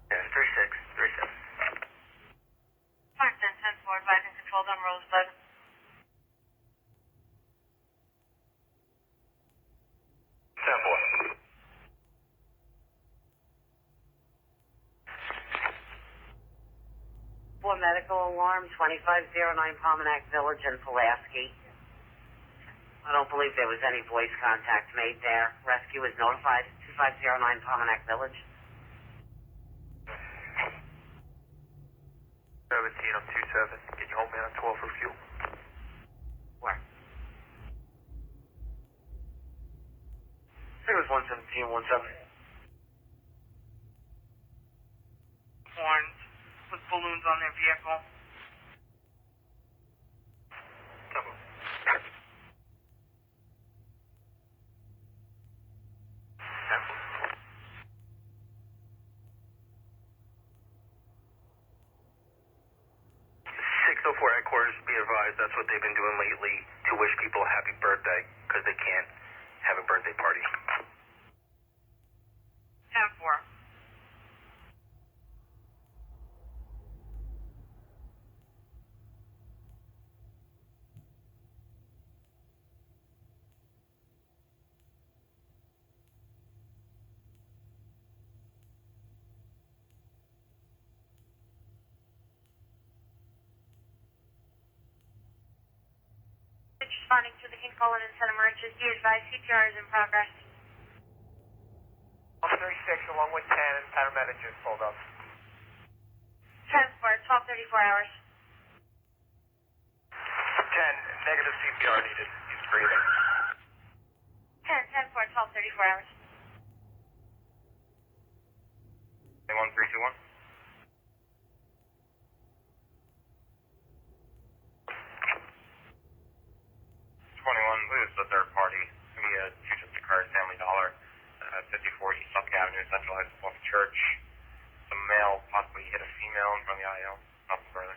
Yeah, 36. Park 10-4, advising controlled on Rosebud. 10-4. For medical alarm, 2509 Pomenac Village in Pulaski. I don't believe there was any voice contact made there. Rescue is notified. 2509 Pomenac Village. 17, I'm 27. Can you hold me on 12 for fuel? Where? I think it was 117, 17. Horns with balloons on their vehicle. Tempo. 604 headquarters, be advised, that's what they've been doing lately to wish people a happy birthday because they can't have a birthday party. 10-4. Responding to the King Cullen and Center Marches. Be advised, CPR is in progress. 36 along with 10 and paramedics just pulled up. 10 4, 1234 hours. 10, negative CPR needed. He's breathing. 10 4, 1234 hours. 1321. 21, this is the third party. We had two just occurred, Family Dollar, 54 East Suffolk Avenue, centralized Suffolk Church. Some male possibly hit a female in front of the IL. Nothing further.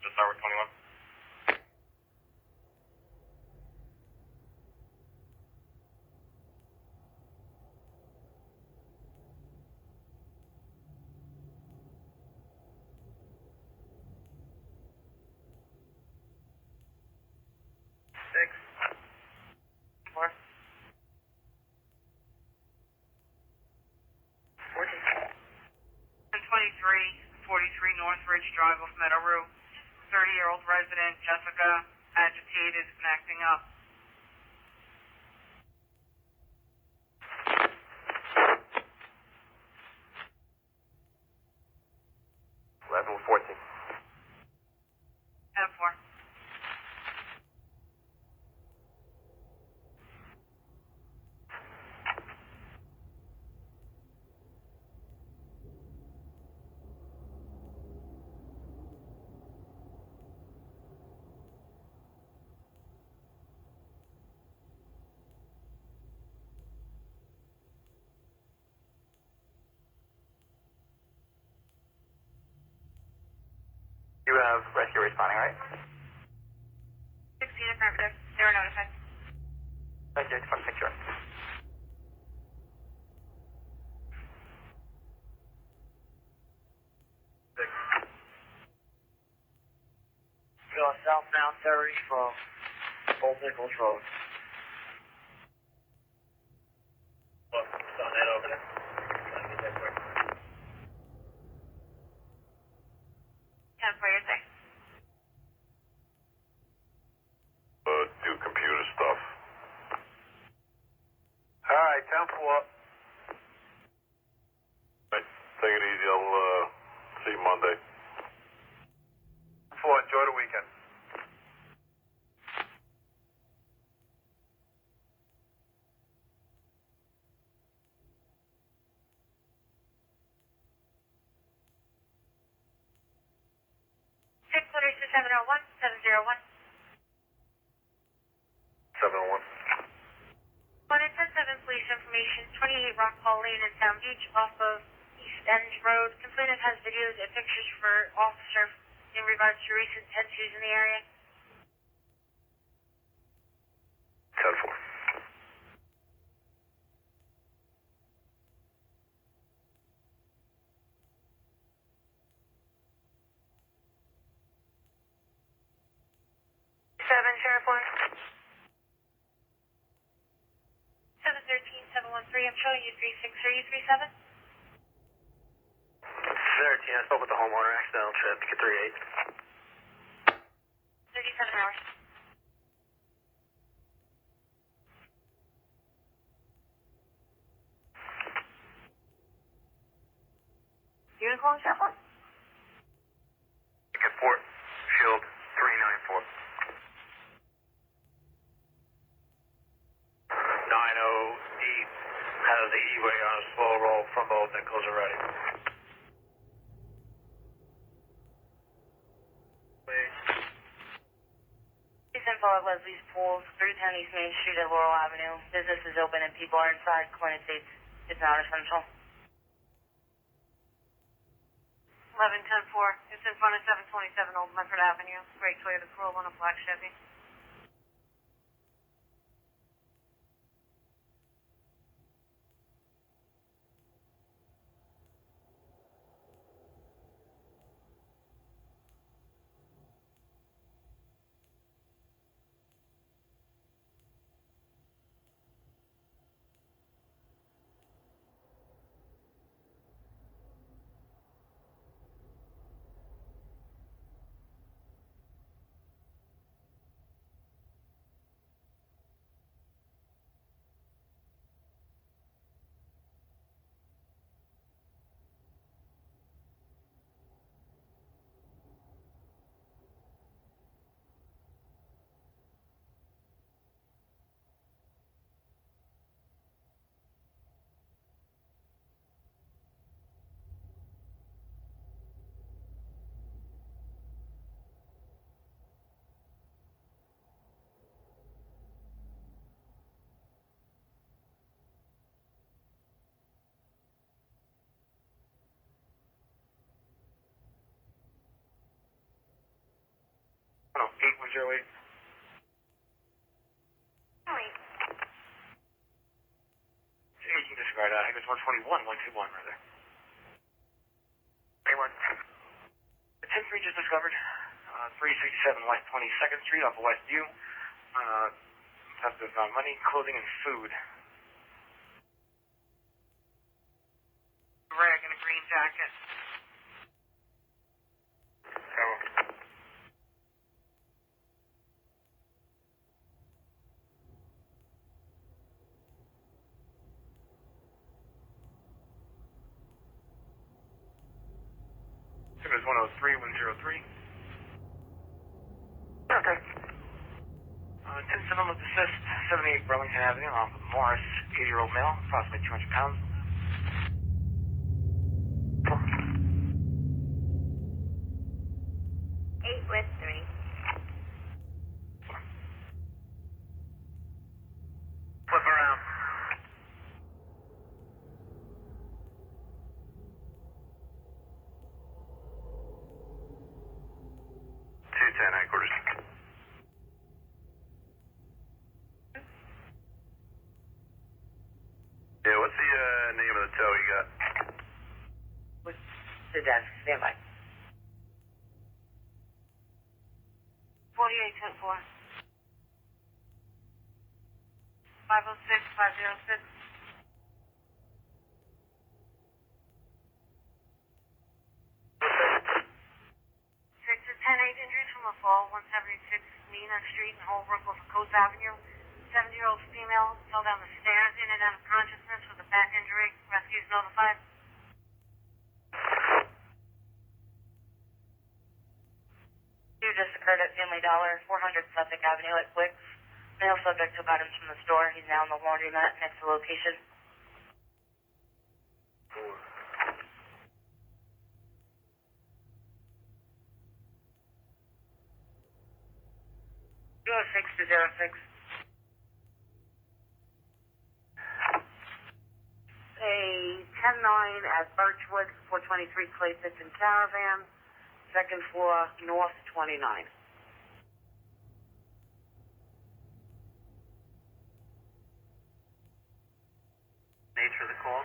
Just start with 21. 6. 4. 43 North Ridge Drive off Meadow Rue. 30-year-old resident, Jessica, agitated and acting up. Level 14. 10-4. You have rescue responding, right? 16 affirmative. They were notified. Thank you. Just want to make sure. Southbound 30 from Old Nichols Road. Look, it's on that over there. Trying to get that quick. 10-4, you're safe. Do computer stuff. Alright, 10-4. Right, take it easy. I'll see you Monday. 4, enjoy the weekend. Six letters to 701, 701. 701. 1 and 10-7 police information, 28 Rockfall Lane in Sound Beach off of East End Road. Complainant has videos and pictures for officer in regards to recent tensions in the area. 10-4. Sheriff 1. 713-713, I'm showing you 36. Are you 37? 13, I spoke with the homeowner. Accidental trip. Get 38. 37 hours. Unicorn, Sheriff 1? Ticket Port, Shield 394. 908 has the E-way on a slow roll from Old Nichols already. Police info at Leslie's Pools, 310 East Main Street at Laurel Avenue. Business is open and people are inside. Coordinate states it's not essential. 11-10-4. It's in front of 727 Old Medford Avenue. Great Toyota Corolla on a black Chevy. Oh, 8108. You can disregard that. I think it's 121, 121 rather. 21. The 10-3 just discovered. 367 West 22nd Street off of Westview. Theft of money, clothing, and food. Rag and a green jacket. 103-103. Okay. 10-7 with assist, 78 Burlington Avenue, off of Morris, 80-year-old male, approximately 200 pounds. 8 with 3. Flip around. Headquarters. Yeah, what's the name of the tow you got? What's the desk? Stand by. 48-10-4. 506-506. Six to 10-8 injuries from a fall, 176 Nina Street in Holbrook off of Coast Avenue. 70-year-old female fell down the stairs in and out of consciousness with a back injury. Rescue is notified. Two just occurred at Family Dollar, 400 Suffolk Avenue at Quicks. Male subject took items from the store. He's now in the laundromat next to the location. Go 6-06. A 10-9 at Birchwood, 423 Clay Pitson Caravan, second floor, north 29. Nature of the call?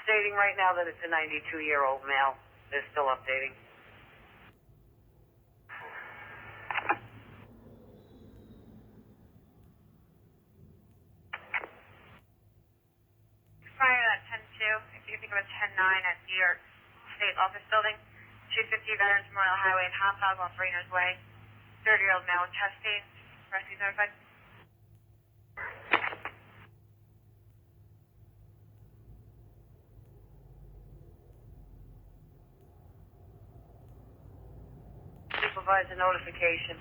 Stating right now that it's a 92-year-old male. They're still updating. Prior to that 10-2, if you think of a 10-9 at New York State Office Building, 250 Veterans Memorial Highway in Hot Dog off Rainer's Way, 30-year-old male with chest pain. Rescue notified. Supervisor notification.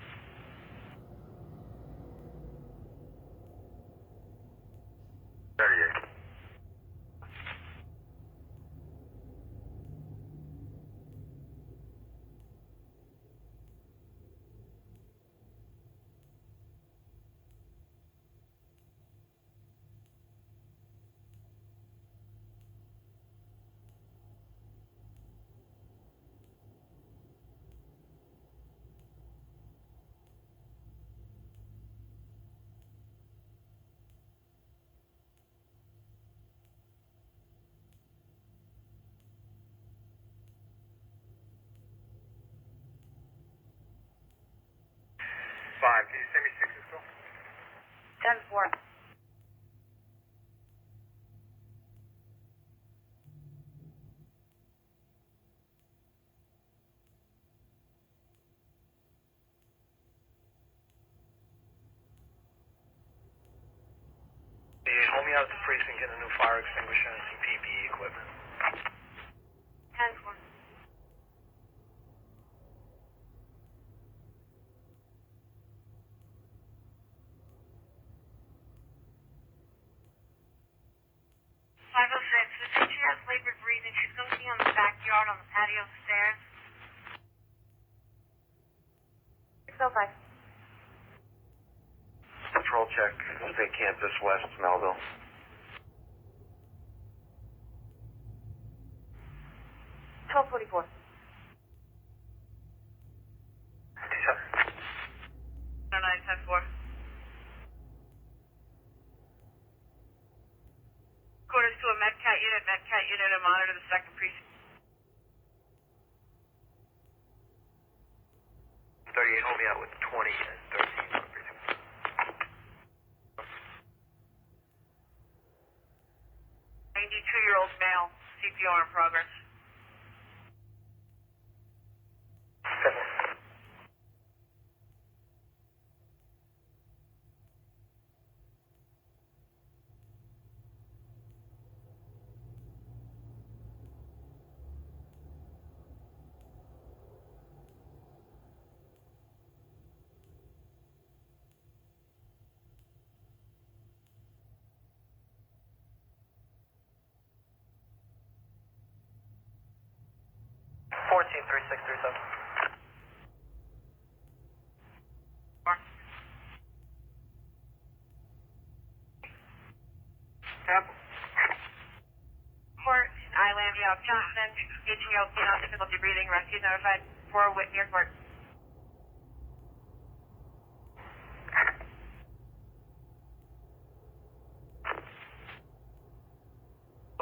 Can you send me 6 as well? 10-4. Hold me out at the precinct, get a new fire extinguisher and some PPE equipment. 10-4. The teacher has labored breathing. She's going to be on the backyard on the patio stairs. 605. Patrol check, State Campus West, Melville. 1244. 09-10-4. Quarters to a Medcat unit to monitor the second precinct. 38, hold me out with 20 and 13 on the precinct. 92-year-old male, CPR in progress. 143637. Court, Island, Johnson, 18-year-old female, difficulty breathing, rescue notified for Whitney Airport.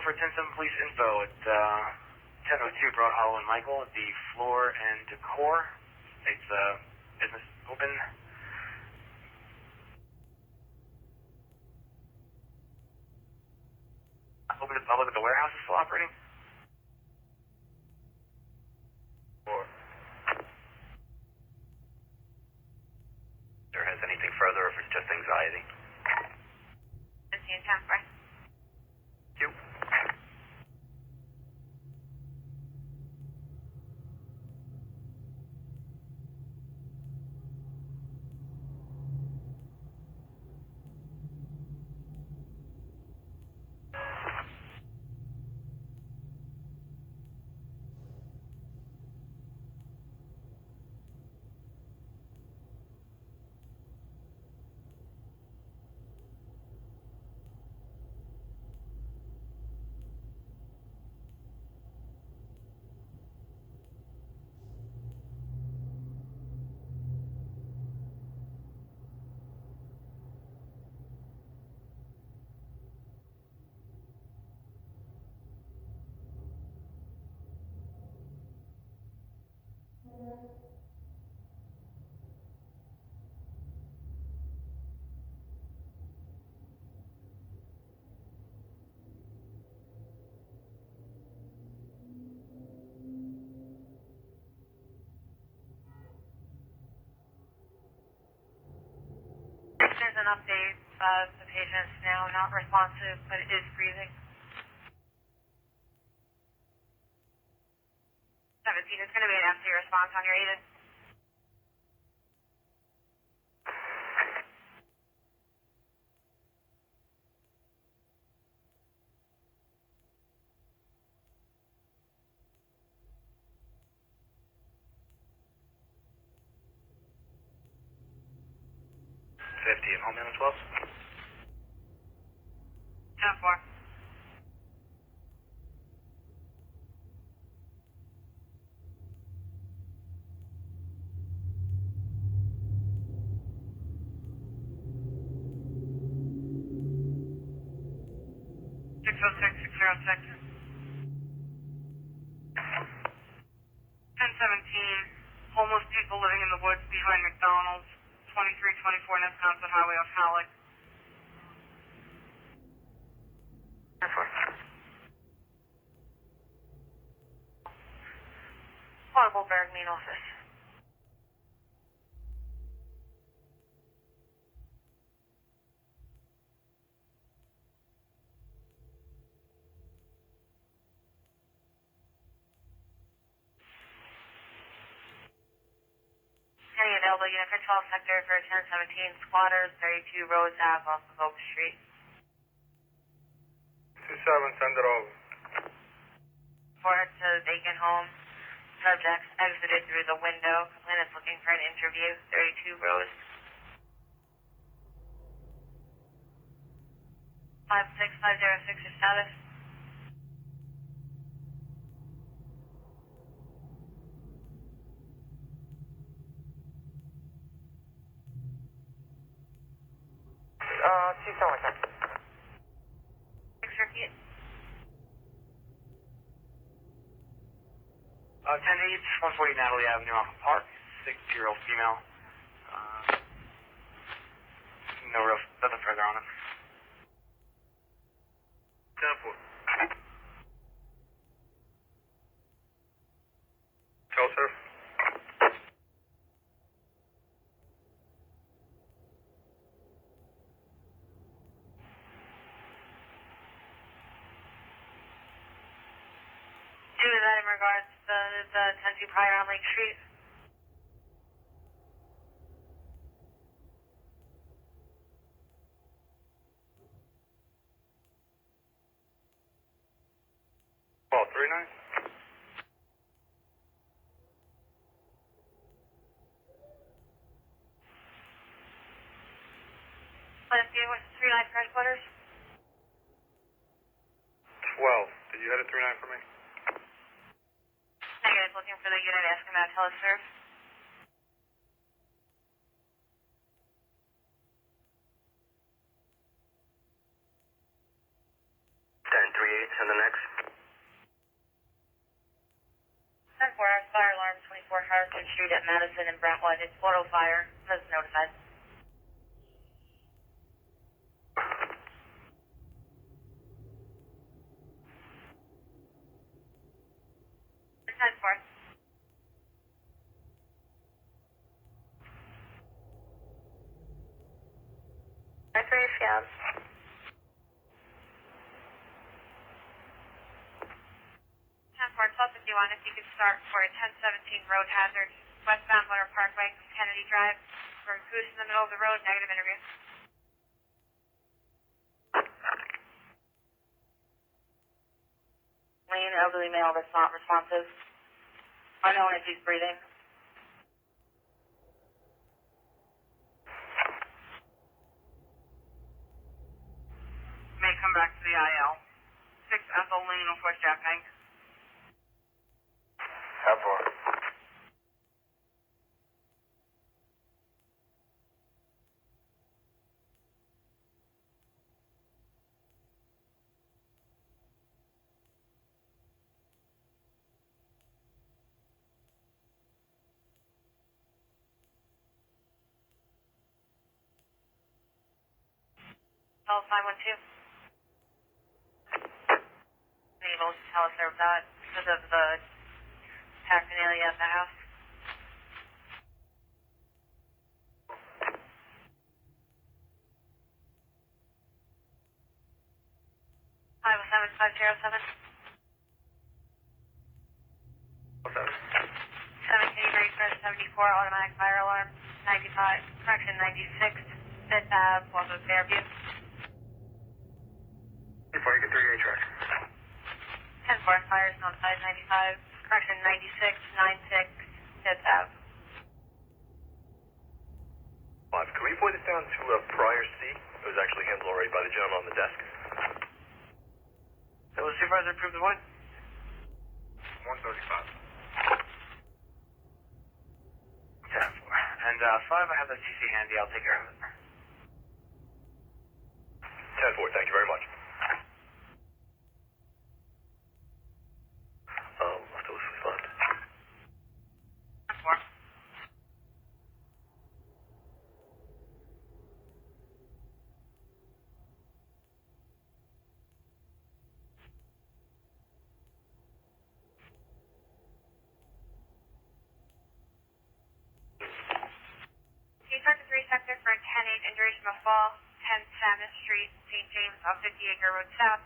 For 10-7 police info at 1002 Broad Hollow and Michael, the floor and decor. It's business open. Open to the public, the warehouse is still operating. Or There has anything further, if it's just anxiety. 15-10, right? two. There's an update. The patient's now not responsive, but it is breathing. 17 is going to be an empty response on your Aiden. And home man 12. 10-4. Six oh six, 606. 1017. Homeless people living in the woods behind McDonald's. 2324 Wisconsin Highway off Halleck. Horrible Berg main office. Any available unit for 12 sector for 1017 squatters, 32 Rose Ave off of Oak Street. 27, send it over. Report to vacant home. Subjects exited through the window. Complainant's looking for an interview. 32 Rose. 56506 your status. She's telling us. 6 repeat. 10-8, 140 Natalie Avenue off of Park. 6-year-old female. Nothing further on it. 10-4. Tell sir. Do that in regards to the 10-2 prior on Lake Street. Call 39. Pulaski with 39 crash quarters. 12. Did you hit a 39 for me? Negative, looking for the unit asking about teleserve. And the next. 10-4, fire alarm 24 Harrison Street at Madison and Brentwood. It's auto fire. Has notified. Ten four. Mercury Field. 10-4, 1251, if you could start for a 1017 road hazard, westbound Motor Parkway from Kennedy Drive. For a goose in the middle of the road, negative interview. Lean, elderly male that's not responsive. Unknown if he's breathing. May come back to the IL. 6 Ethel Lane of West Japank. 10-4. Call 512. Able to tell us they're that because of the paraphernalia at the house. Five 7507. What's that? 7, can you ready for 74 automatic fire alarm? 95, correction 96, 5th Ave, off of Fairview. Before you get 38 track. 10-4, fires notified 95, correction 96, 96, 5th Ave. 5. Can we point this down to prior C? It was actually handled already by the gentleman on the desk. So will supervisor approve the one? 135. 10-4. And 5, I have the CC handy. I'll take care of it. 10-4, thank you very much. Still respond. 10-4. Turn to 3 sector for a 10-8 injuries from a fall, 10 Salmon Street, St. James, off 50 Acre Road South.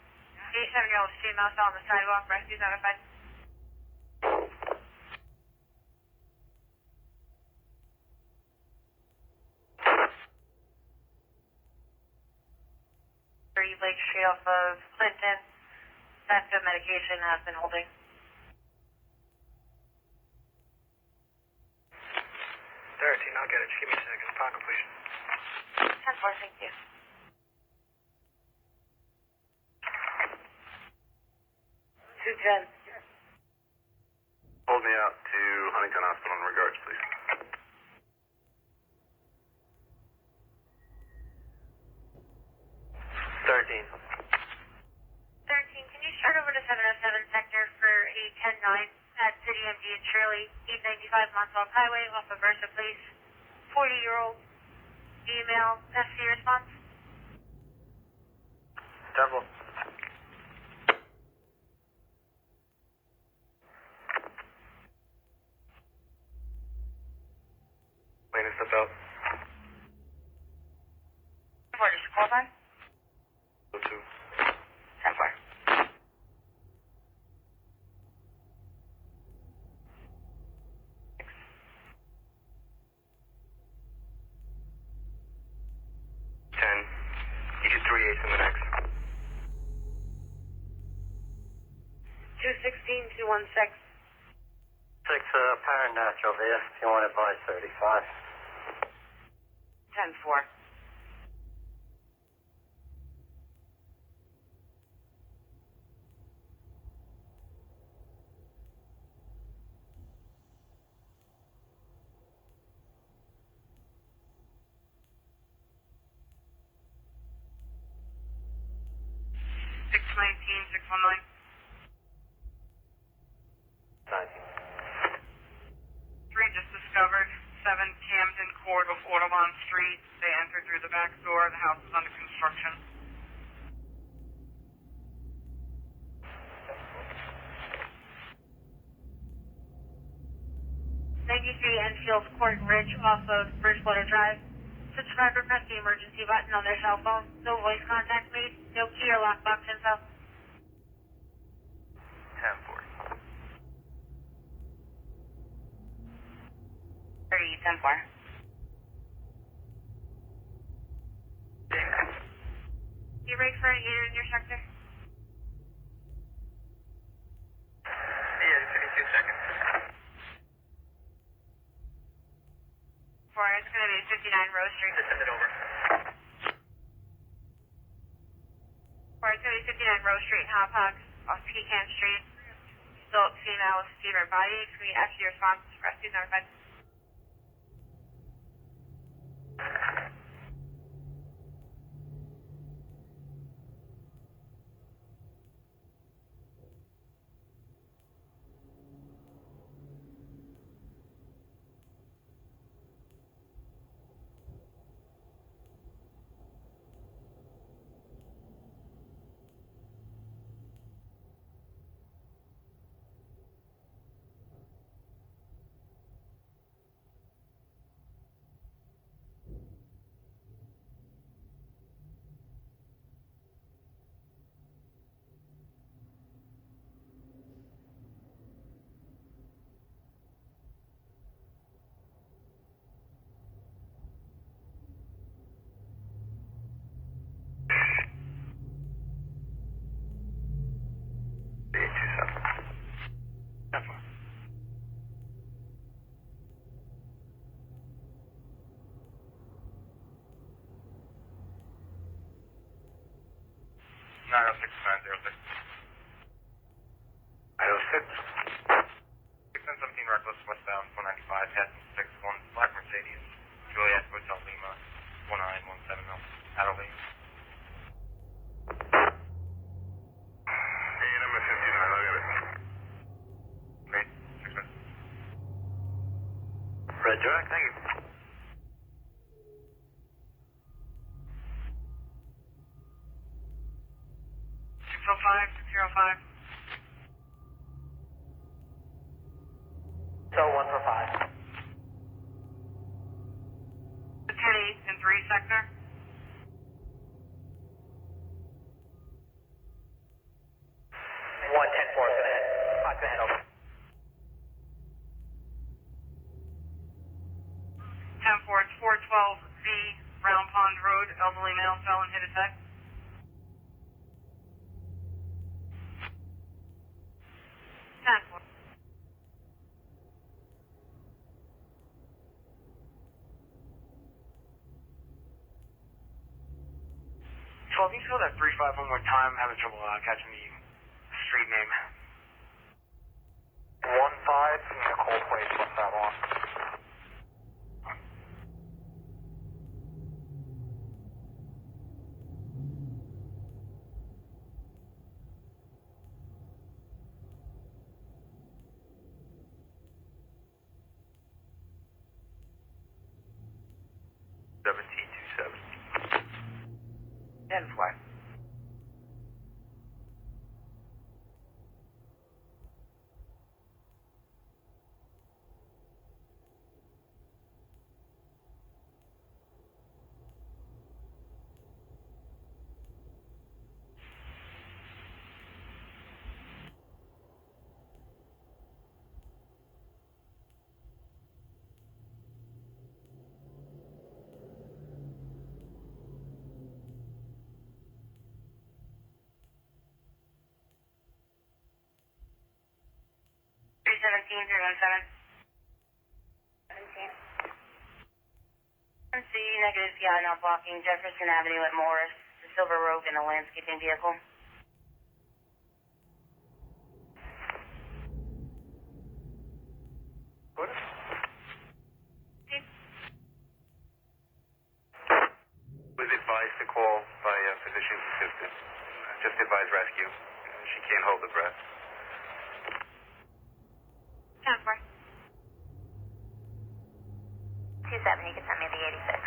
87-year-old female fell on the sidewalk, rescue notified. Lake Street off of Clinton. Sensitive medication has been holding. 13, I'll get it. Just give me a second. Upon completion. 10-4, thank you. 210. Hold me out to Huntington Hospital in regards, please. 13. 13, can you start over to 707 sector for a 10-9 at City MD and Shirley, 895 Montauk Highway, off of Versa Place. 40-year-old female, FC response. 10-4. Lane, step out. 10-4, just call by. 2. 10-4. You get 3/8 in the next. 216, 216. 6, paranatural there, if you want it by 35. 10-4. 19619. 19. 3 just discovered 7 Camden Court of Audubon Street. They entered through the back door. The house is under construction. Enfield Court Ridge off of Bridgewater Drive. Subscriber pressed the emergency button on their cell phone. No voice contact made. No key or lockbox info. 10-4. 10-4. You break for an eater in your sector? Yeah, just give me 2 seconds. It's going to be 59 Rose Street. Just send it over. It's going to be 59 Rose Street, Hop off Pecan Street. Still female with fever body. Can we ask your response? Rescue notified. Reckless westbound 495, head 61, black Mercedes, Juliet Hotel Lima, 1917 Adelaide. Hey, number 59, I'll get it. Great, 6 minutes. Red direct, thank you. 605. So 1 for 5. The 10-8 in 3 sector. 1-10-4 is going to head. 5 to head over. 10-4, it's 412V, Round Pond Road, elderly male fell and hit his head. 10-4. Can you spell that 35 one more time? I'm having trouble catching the street name. 1-5, Nicole Place, what's that on? Fly. Negative, yeah, now blocking Jefferson Avenue at Morris, the Silver Rogue in a landscaping vehicle. What? Was advised to call by physician's assistant. Just advise rescue. She can't hold the breath. 10-4. 2-7, you can send me the 86.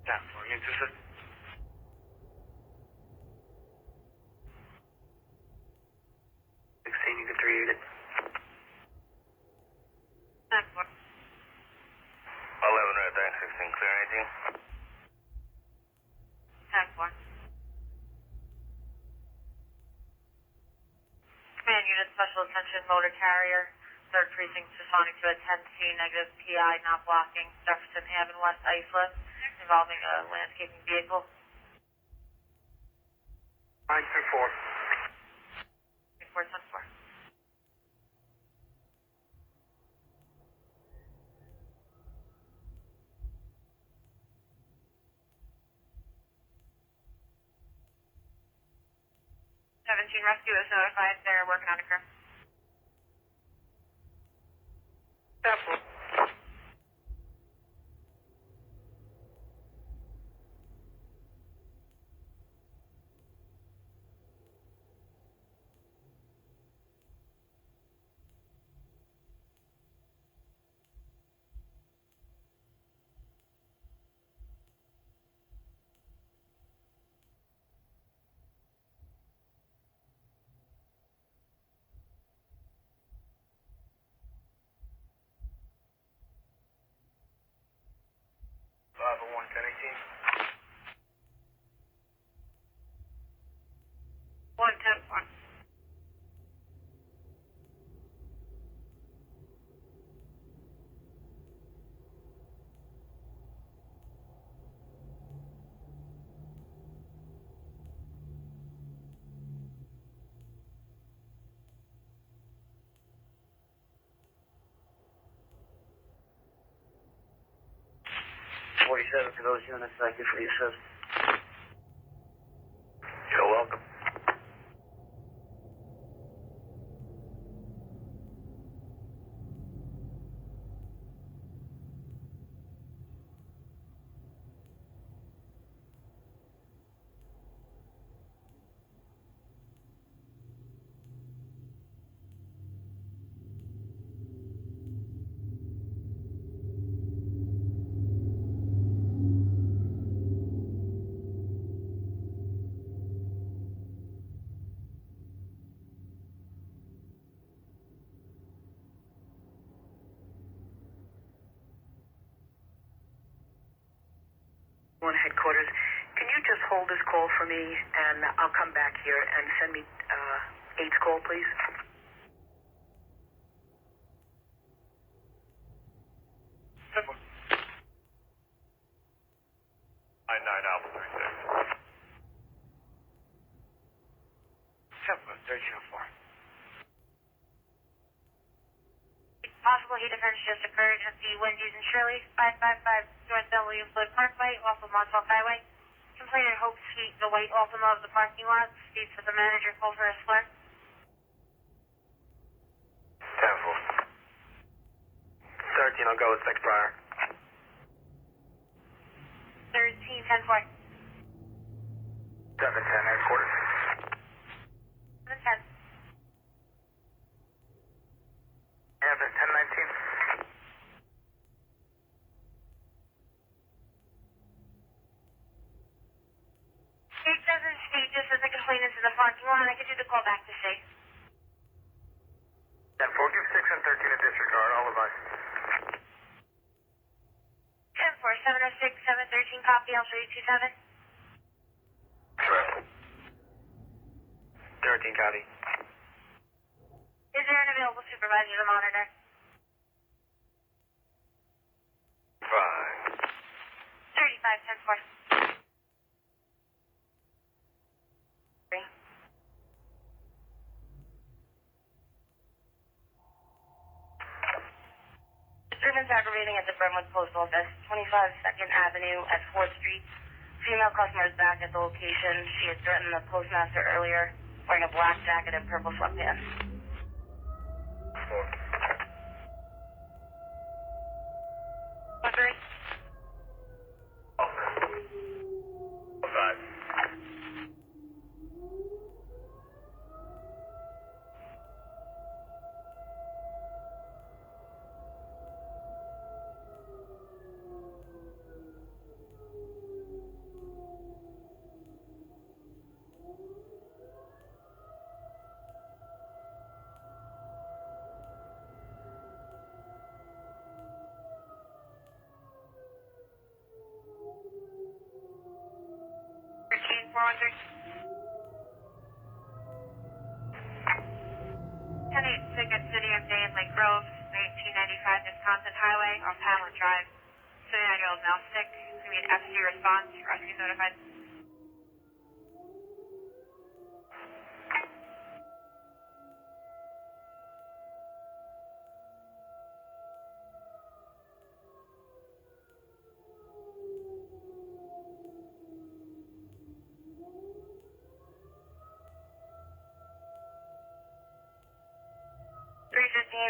10-4, you interested? 16, you can 3-8 it. 10-4. 11 right there, 16 clear, 10-4. Command unit, special attention, motor carrier, 3rd precinct, responding to a 10C negative PI not blocking Jefferson Ave and West Islip, involving a landscaping vehicle. 924. 4 10-4. Rescue is notified. They're working on a crew. 10-4. One 10-4. To those units, thank you for the assist. You're welcome. Headquarters, can you just hold this call for me, and I'll come back here and send me 8's call, please? I 9 Alpha 36. 13-4. Possible heat events just occurred at the Wendy's and Shirley, 555 North Bell Williamsburg Parkway, off of Montauk Highway. Complainant hopes Suite, the white Altima of the parking lot, speaks with the manager, called her a slur. 10-4. 13, I'll go with 6 prior. 13 10-4. 7-10, headquarters. 7-10. 10-19. It doesn't state this as a complainant in the parking lot. I could do the call back to say. 10-4, give 6 and 13 a disregard, all of us. 10-4, 706, 713, copy, I'll show you 27. Correct. 13, copy. Is there an available supervisor to monitor? 5. 35 10-4. 3. Disturbance aggravating at the Brentwood Post Office, 25 2nd Avenue at 4th Street. Female customer is back at the location. She had threatened the postmaster earlier, wearing a black jacket and purple sweatpants. 4. 1-3. 5. 10-8 at City of Day in Lake Grove, 1995 Wisconsin Highway on Palin Drive. 79-year-old male sick. We need FC response. Rescue notified.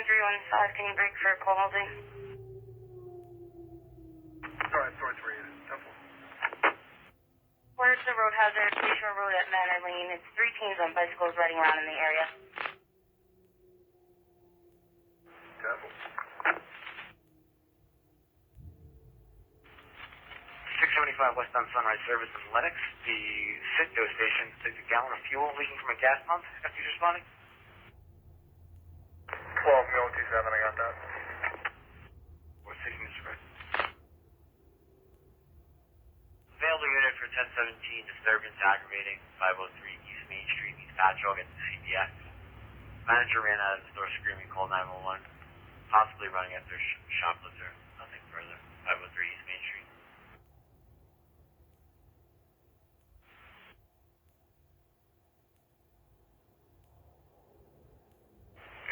315, can you break for a call holding? Sorry, 3, Temple. Where's the road hazard? Station Road at Manor Lane. It's 3 teams on bicycles riding around in the area. Temple. 675 westbound Sunrise Service in Lennox. The Citgo station says a gallon of fuel leaking from a gas pump. FT's responding. 12, Mill 27, I got that. 460, Mr. Britt. Available unit for 1017, disturbance aggravating, 503 East Main Street, East Patchogue at CPX. Manager ran out of the store screaming, call 911. Possibly running after shoplifter. Nothing further. 503 East Main Street.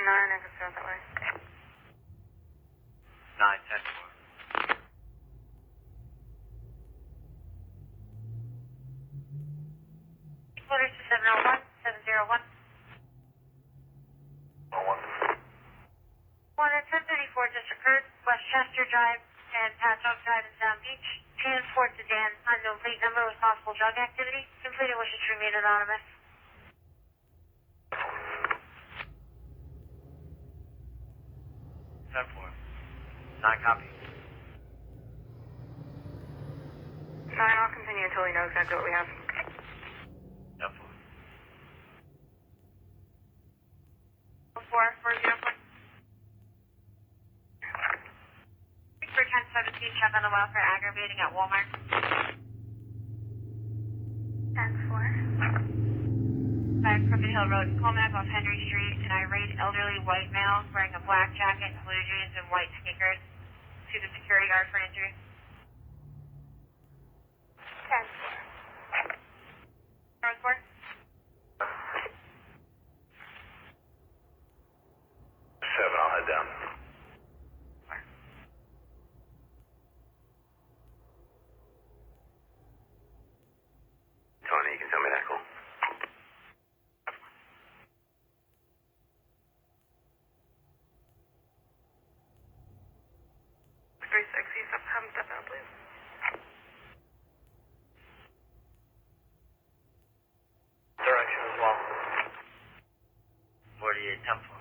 9, I can start that way. 910. Quarters to 701, 701. 1 at 1034 just occurred. Westchester Drive and Patchogue Drive in Sound Beach. Transport to Dan, unknown plate number with possible drug activity. Completed wishes to remain anonymous. 10-4. 9 copy. 9, I'll continue until we know exactly what we have. 10-4. 404. For 1017, check on the welfare aggravating at Walmart. 10-4. 5 Crooked Hill Road, Colmac off Henry Street. An irate elderly white male wearing a black jacket, blue jeans, and white sneakers. To the security guard for injury. 10-4. 4. 7, I'll head down. Tony, you can tell me that call. 360, have him step out, please. Direction as well. 48 10-4.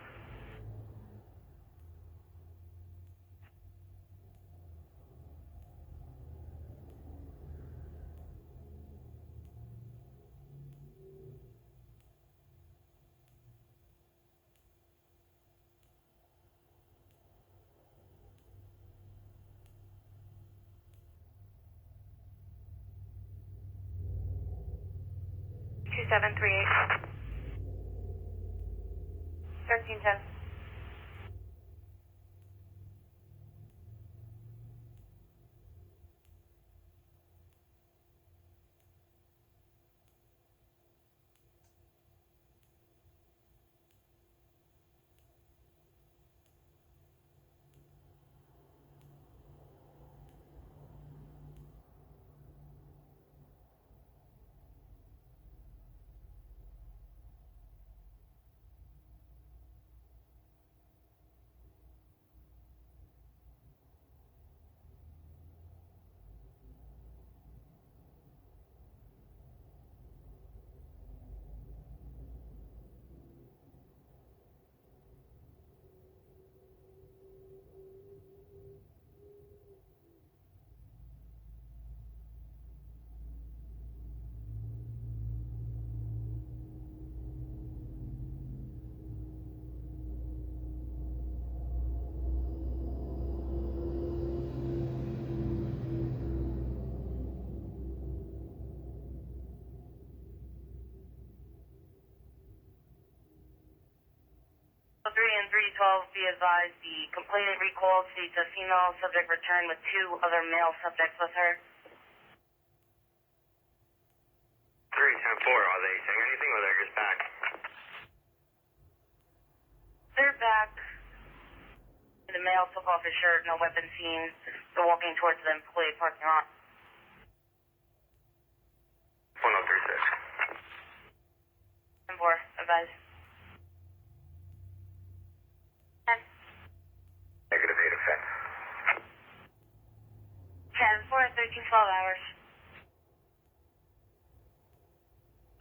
2738. 1310. 10-4. 312, be advised, the complainant recalled states a female subject returned with 2 other male subjects with her. 310-4, are they saying anything or they're just back? They're back. The male took off his shirt, no weapon seen. They're walking towards the employee parking lot. 1036. 10-4, advised. 10. Negative 8 offense. 10-4, 13-12 hours.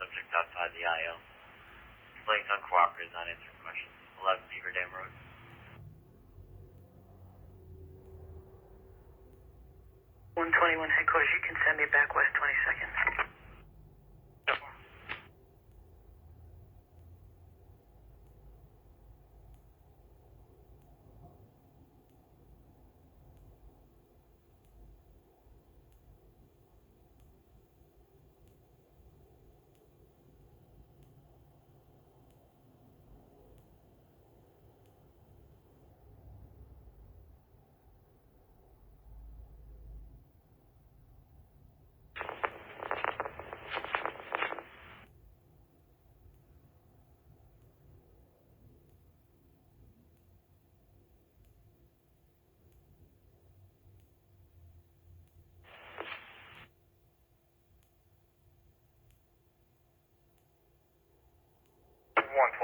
Subject outside the IL. Explains uncooperative, not answering questions. 11 Beaver Dam Road. 121 headquarters, you can send me back west 20 seconds.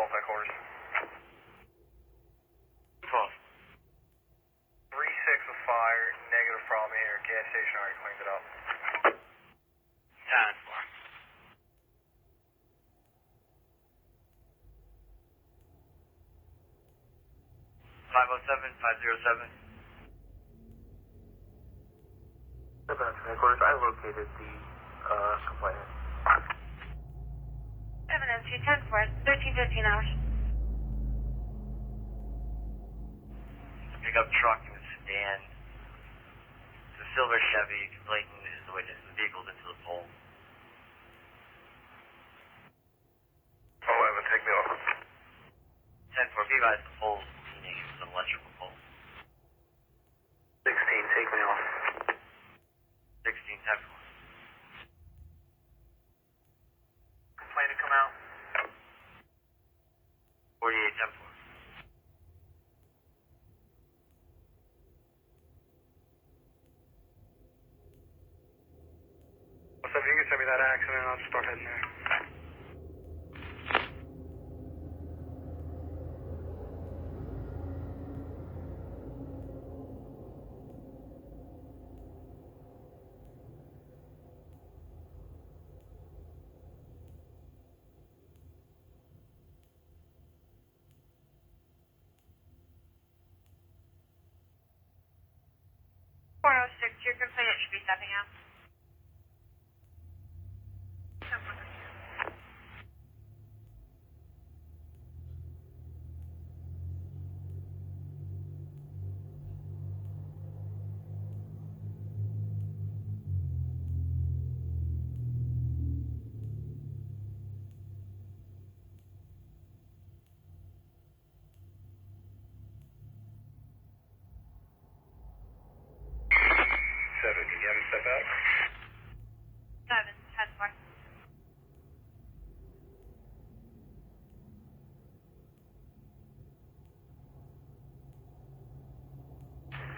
Headquarters. 12. 3-6 with fire, negative problem here. Gas station already cleaned it up. 507, 507. Headquarters, I located the complainant. Evidence, you 10-4, 13-15 hours. Pickup truck and a sedan. It's a silver Chevy. Complainant is the witness. The vehicle's into the pole. 11, take me off. 10-4, be advised the pole's leaning. It was an electrical pole. 16, take me off. 16, 10-4. Complainant come out. 48, 10-4. What's up, you can send me that accident, I'll just start heading there. Your complainant should be stepping out. Seven, can you have him step out? 7, 10-4.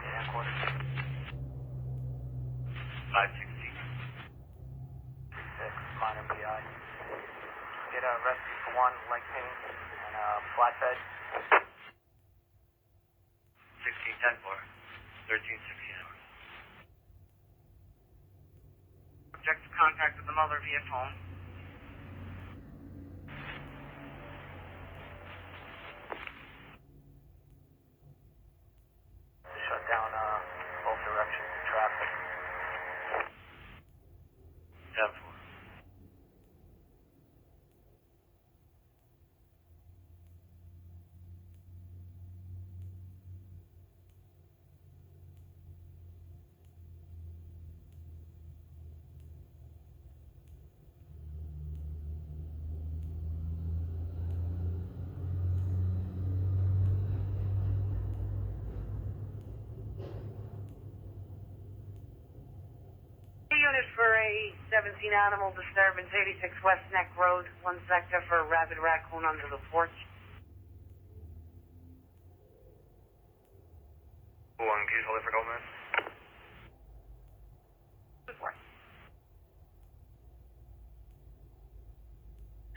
Headquarters. 516. 6, minor PI. Get a rescue for 1, leg pain, and a flatbed. 16, 10-4. 13, 16 hours. Subject contacted the mother via phone. Shut down both directions of traffic. 10-4. unit for a 17 animal disturbance, 86 West Neck Road, 1 sector for a rabid raccoon under the porch. 1, can you hold it for a couple minutes? 4.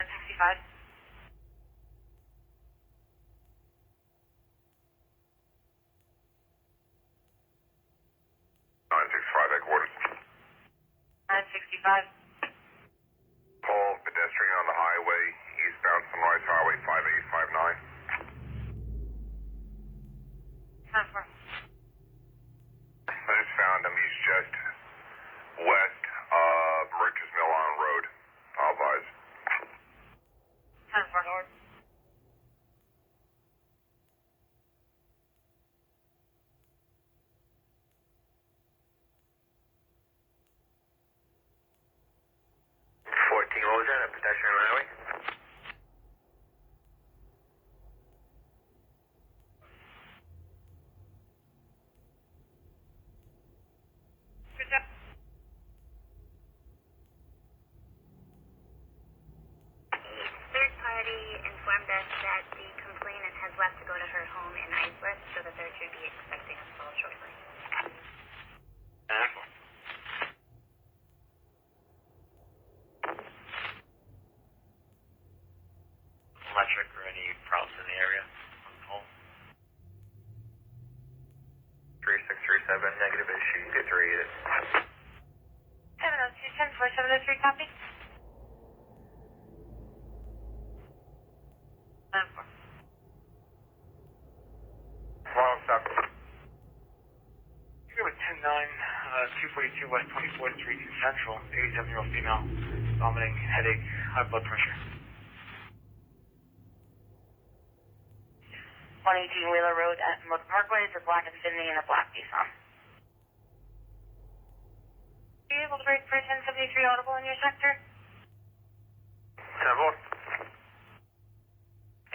1065. Headquarters. 965. Call pedestrian on the highway, eastbound Sunrise Highway 5859. 10-4. I just found him. He's just west of Merchants Mill on Road. I'll advise. 10-4. 14, what was that? A pedestrian highway? Good job. Third party informed us that the complainant has left to go to her home in Iceworth, so the third should be expecting a call shortly. Electric or any problems in the area on call? 3637, negative issue. You get to read it. 702 10-4, 703, copy. 10-4. Wrong stop. You have a 10-9, 242 West 24th Street, Central, 87-year-old female, vomiting, headache, high blood pressure. 118 Wheeler Road at Motor Parkway, it's a black Infiniti and a black Nissan. Are you able to break for 1073 audible in your sector? 10-4.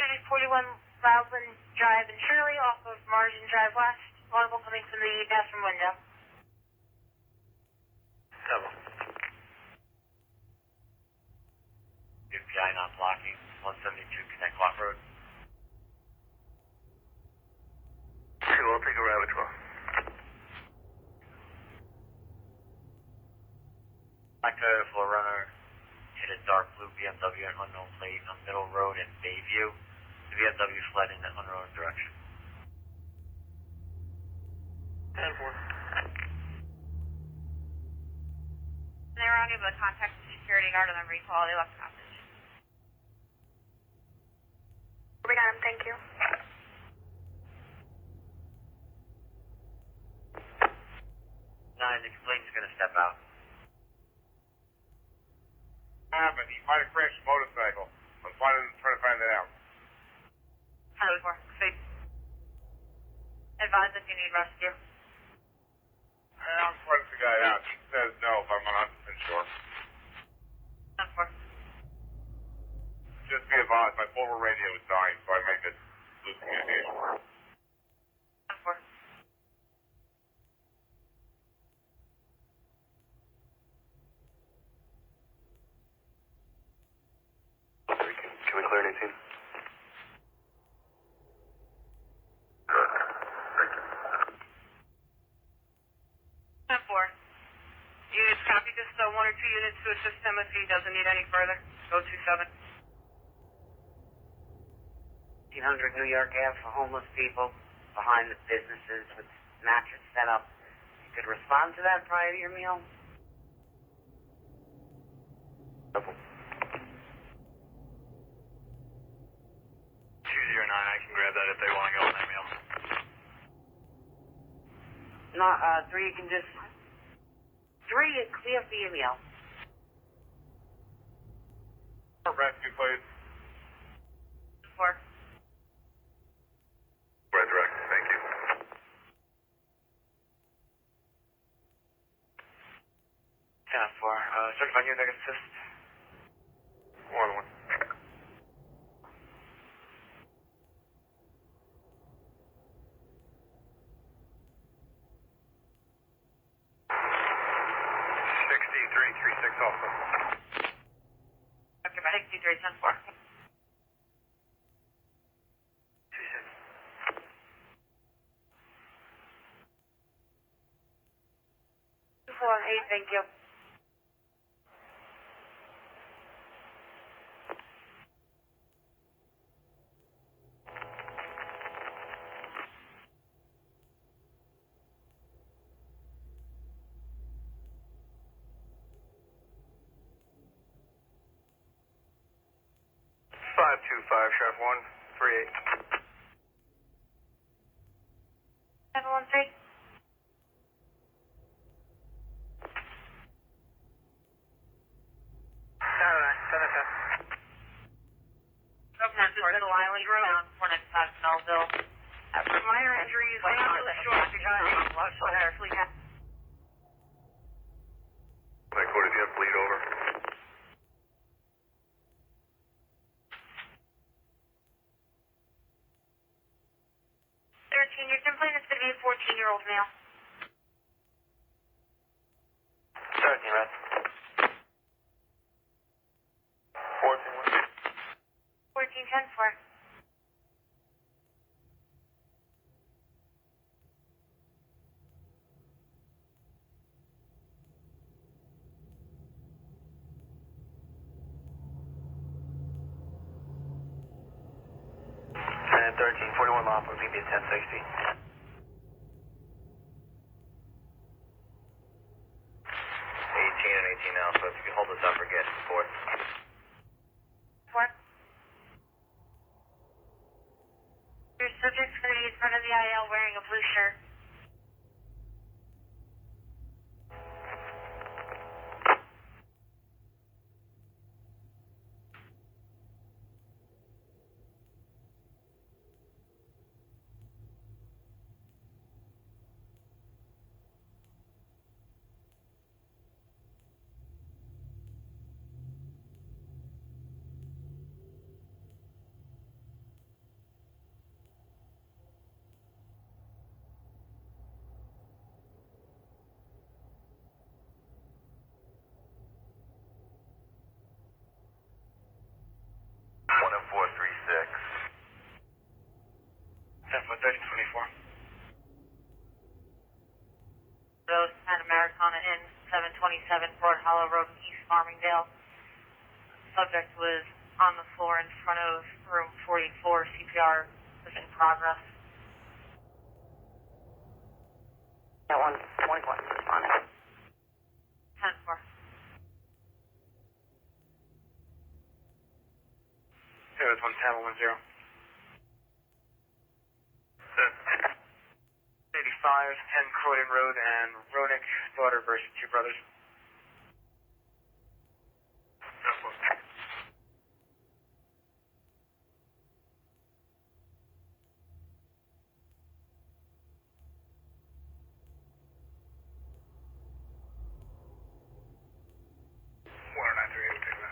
It is 41 Loudland Drive in Shirley off of Margin Drive West. Audible coming from the bathroom window. 10-4. UPI not blocking. 172 Connect Lock Road. 2, I'll take a rabbit trail. Black Toyota 4Runner hit a dark blue BMW at unknown plate on Middle Road in Bayview. The BMW fled in an unknown direction. 10-4. They were unable to contact the security guard on the recall. They left a message. We got him, thank you. 9, the complainant's going to step out. Happened. He might have crashed a motorcycle. I'm trying to find it out. 10-4. Safe. Advise if you need rescue. I'm trying to figure it out. He says no if I'm 100% sure. 10-4. Just be advised, my portable radio is dying, so I may just lose communication. 10-4. Can we clear anything? Units copy, just 1 or 2 units to assist him if he doesn't need any further. Go 27. 1800 New York Ave for homeless people behind the businesses with mattress set up. You could respond to that prior to your meal? 209, I can grab that if they want to go on that meal. No, 3, you can just... 3, it's clear for your meal. Rescue, please. 4. Red direct, thank you. 10-4, certified unit that can assist. 1-1. Alpha. Dr. Medic, 2310-4. 248, thank you. Sheriff 138. 713. Governor, this is Wiley, found 495 Melville. After minor injuries, they have to short because what our fleet has. Headquarters, you have bleed over. 13, your complaint is going to be a 14-year-old male. 17, Red. 14, 1410-4. and 13, 41 lawful, meet me at 1060. 18 and 18 Alpha, if you can hold us up or get support. What? Your subject's going to be in front of the IL wearing a blue shirt. Road at Americana Inn, 727 Fort Hollow Road, East Farmingdale. Subject was on the floor in front of room 44. CPR was in progress. That one, 21, responding. 10-4. Here, it's 110, 10. 85, 10 Croydon Road, and Ronick, daughter versus two brothers. Water 938, we'll take that.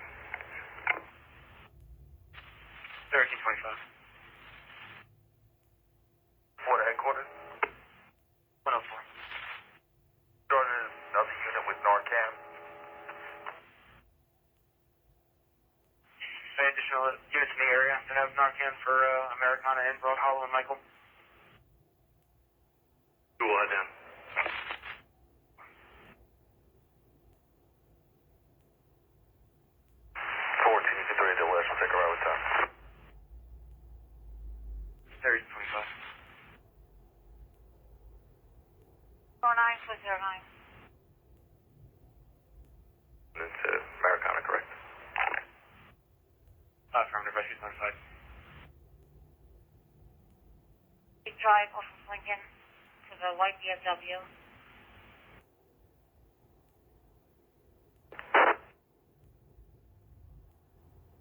1325. Florida headquarters. 104. Started another unit with Narcan. Any additional units in the area that have Narcan for Americana and Broad Hollow and Michael? Dual head down. 14, you can throw it to the west, we'll take a ride with time. 3025. 49-409. And then to Americana, correct? Affirmative, rescue notified. Big drive off of Lincoln to the white BMW.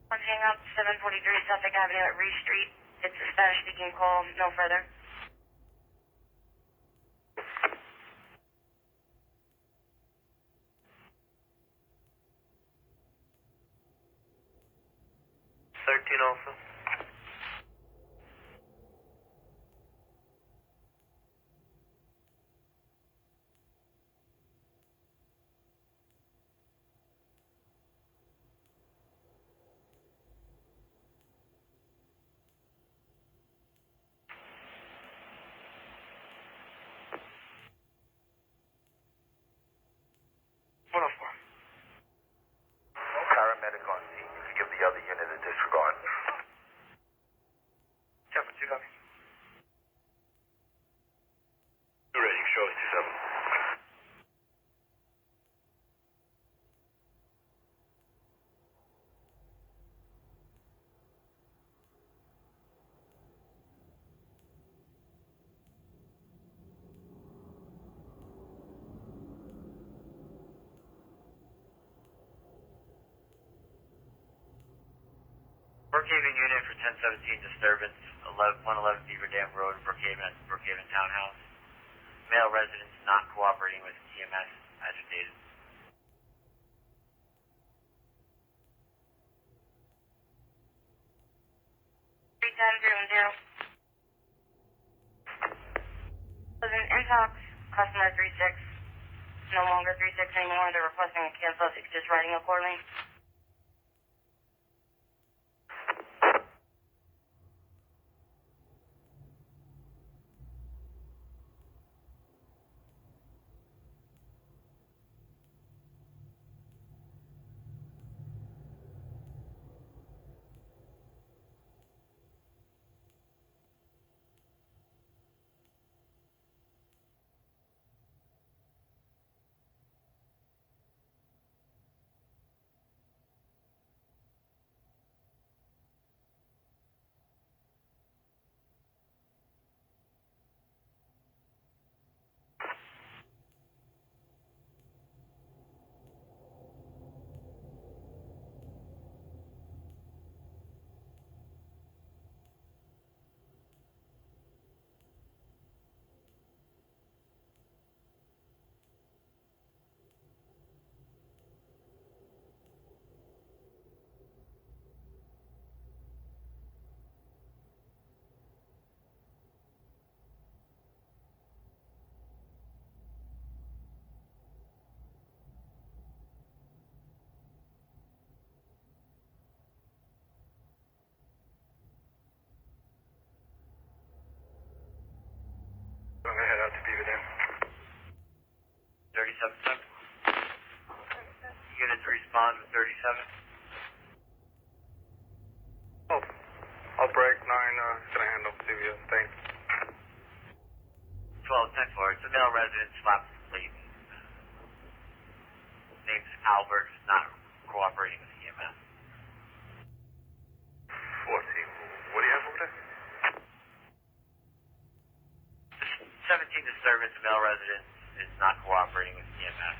One hang up, 743 Suffolk Avenue at Reese Street. It's a Spanish-speaking call, no further. Also. 104. Paramedic on scene. You can give the other unit a disregard. 7-2, copy. You're ready. Show us 27. Brookhaven unit for 1017 disturbance, 111 Beaver Dam Road, Brookhaven Townhouse. Male residents not cooperating with EMS, agitated. Was an intox customer 36, no longer 36 anymore. They're requesting a cancel. If you could just writing accordingly. I'm going to head out to Beaver Dam. 37-7. Unit to respond with 37. Oh, I'll break 9, gonna handle CVS, thanks. 12-10-4, it's a male resident, slapped asleep. Name's Albert, not cooperating with EMS. 14, what do you have over there? 17 disturbance, a male resident is not cooperating with EMS.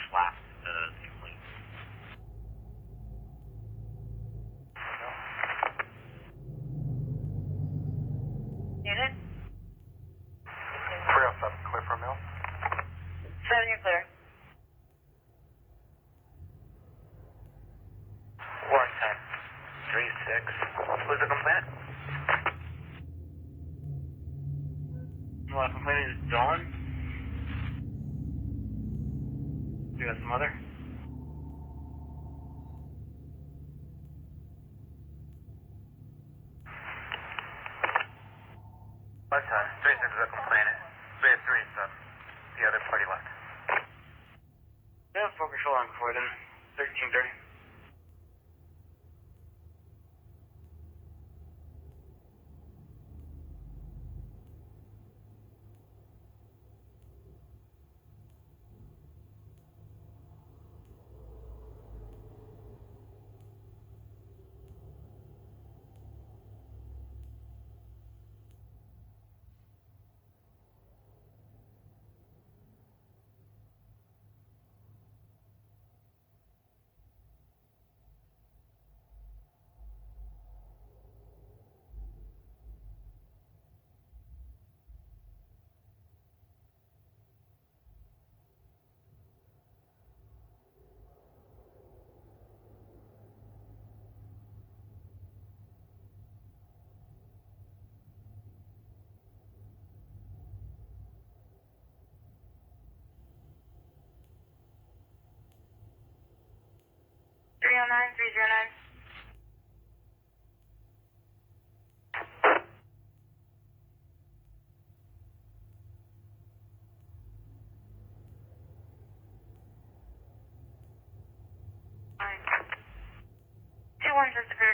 Slapped asleep. Unit? 307, clear for a meal. 7, you're clear. 110, 36. What's the complaint? Well, complaining is Dawn. You got some other? What time? 36 is a complainant. We had 3 and 7. The other party left. Yeah, full control on Croydon. 1330.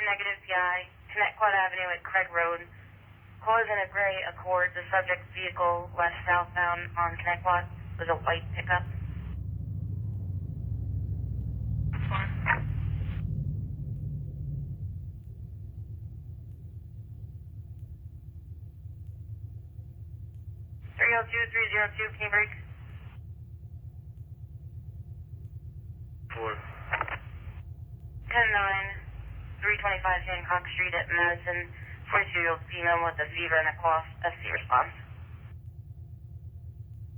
negative PI, Connecticut Avenue at Craig Road. Cause in a gray Accord. The subject vehicle left southbound on Connecticut was a white pickup. Fine. 302, can you break? 4. 10-9, 325 Hancock Street at Madison. 42-year-old female with a fever and a cough. FC response.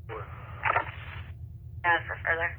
4. As for further.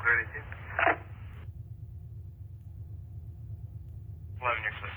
Clear to 2. 11, you're clear.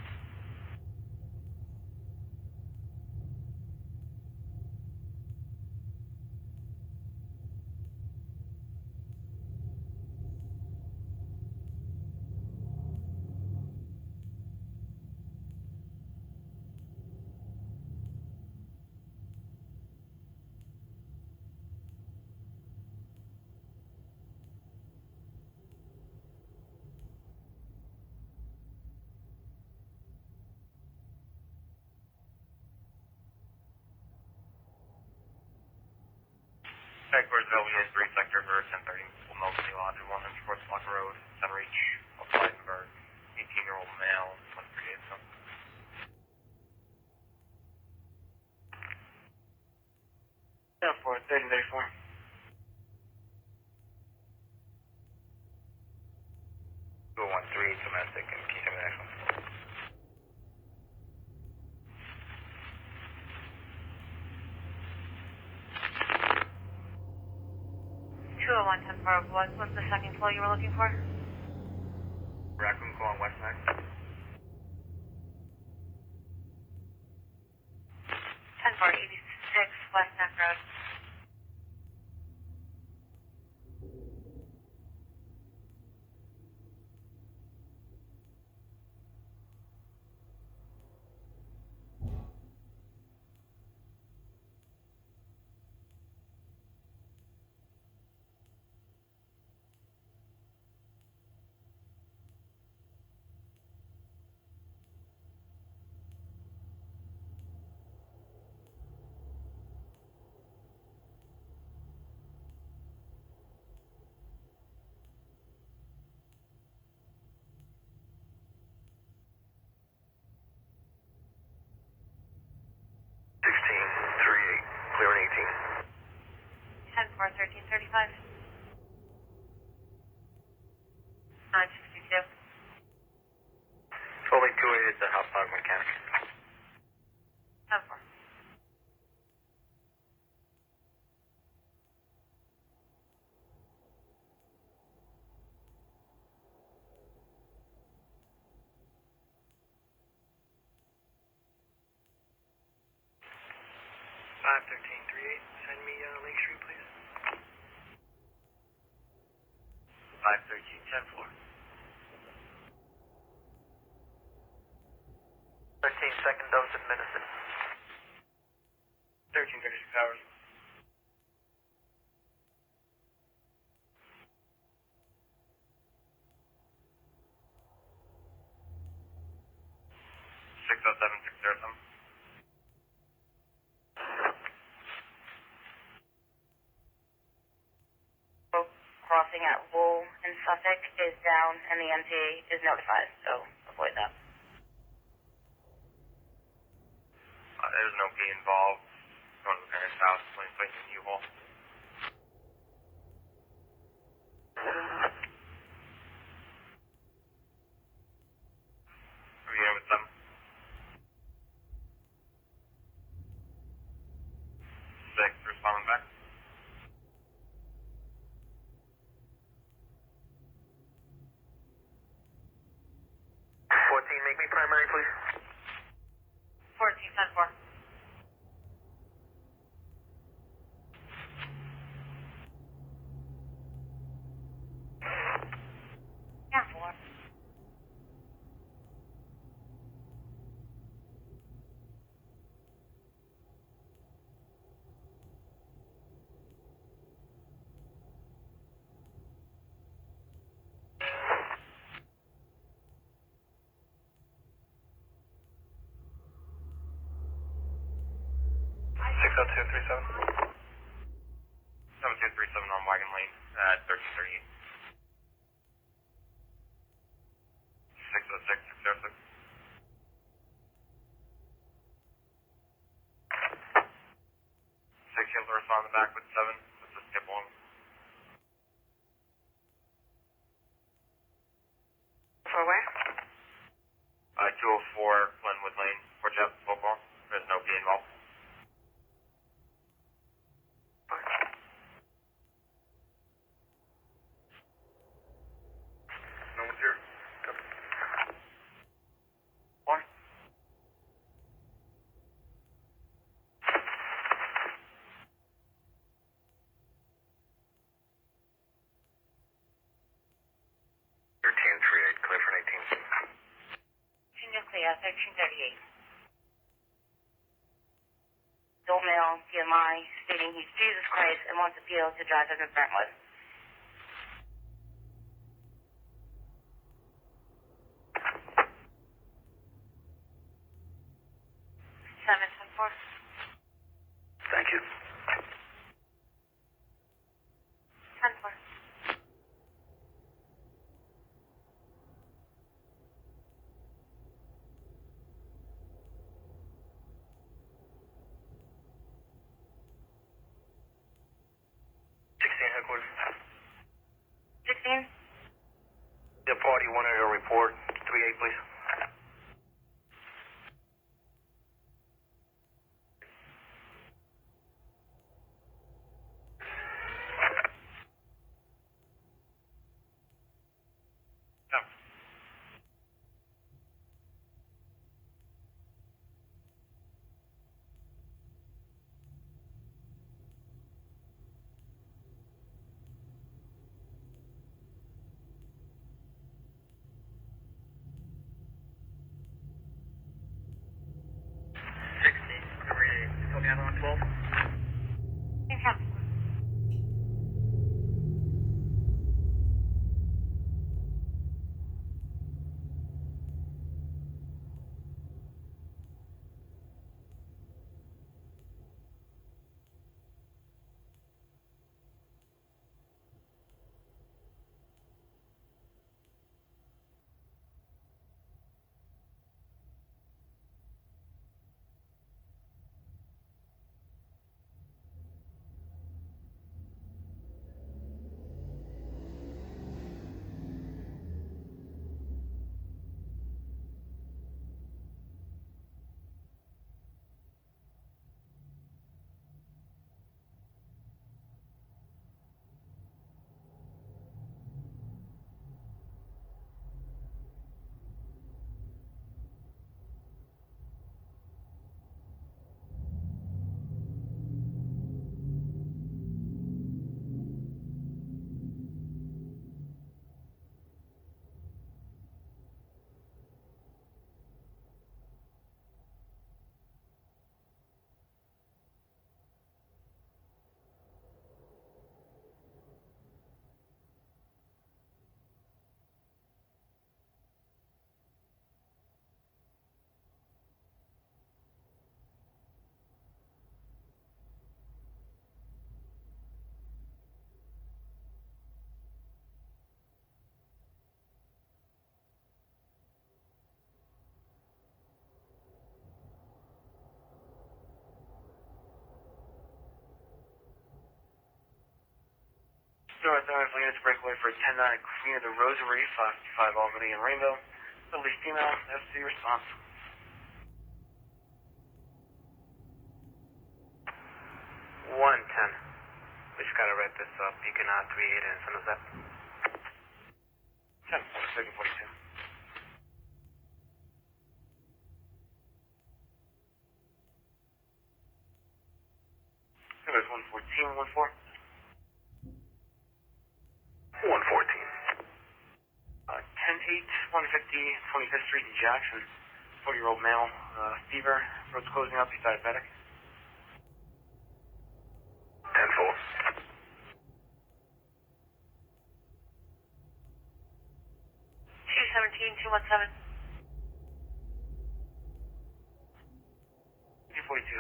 Headquarters Velvet 3 sector for 1030. Will Melody Lodge 100 Sports Block Road, Sunreach, of Blydenburg. 18-year-old male, must create some. Yeah, for 3034. 213 domestic and keep the next one. 201 10-4, what's the second floor you were looking for? Raccoon Call on West Max. 10-4, 86 West Neck Road. Clear in 18. 10-4, 1335. 962. Fully 288 at the Hot Dog Mechanic. 10-4. Send me Lake Street, please. 513 10-4. 13 second dose administered. 1336 hours. Six oh seven 607. Crossing at Wool in Suffolk is down and the MTA is notified, so avoid that. There's no key involved. Going to the parents' house, place in U-Haul. Are you in with them? please. 1410-4. Yeah, 4. Seven two three seven on Wagon Lane at 1338. 606 606. 6 able to respond back with 7. This is tip 1. For where? 204 Glenwood Lane, Port Jeff, Suffolk. There's no P involved. No one's here. One. Clear for 18. Senior clear, 1338. Adult male, TMI, stating he's Jesus Christ and wants appeal to drive him to Brentwood. Seven 10-4. Thank you. 10-4. Headquarters. 16? The party wanted a report. 38, please. Same time. North units breakaway for 10-9 Queen of the Rosary, 555 Albany and Rainbow. The least female, FC response. 110. We just gotta wrap this up. You can 38 and send us that. 10, 42. 114. 114. 10-8, 150, 25th Street in Jackson. 40-year-old male, fever, road's closing up, he's diabetic. 10-4. 217, 217. 242.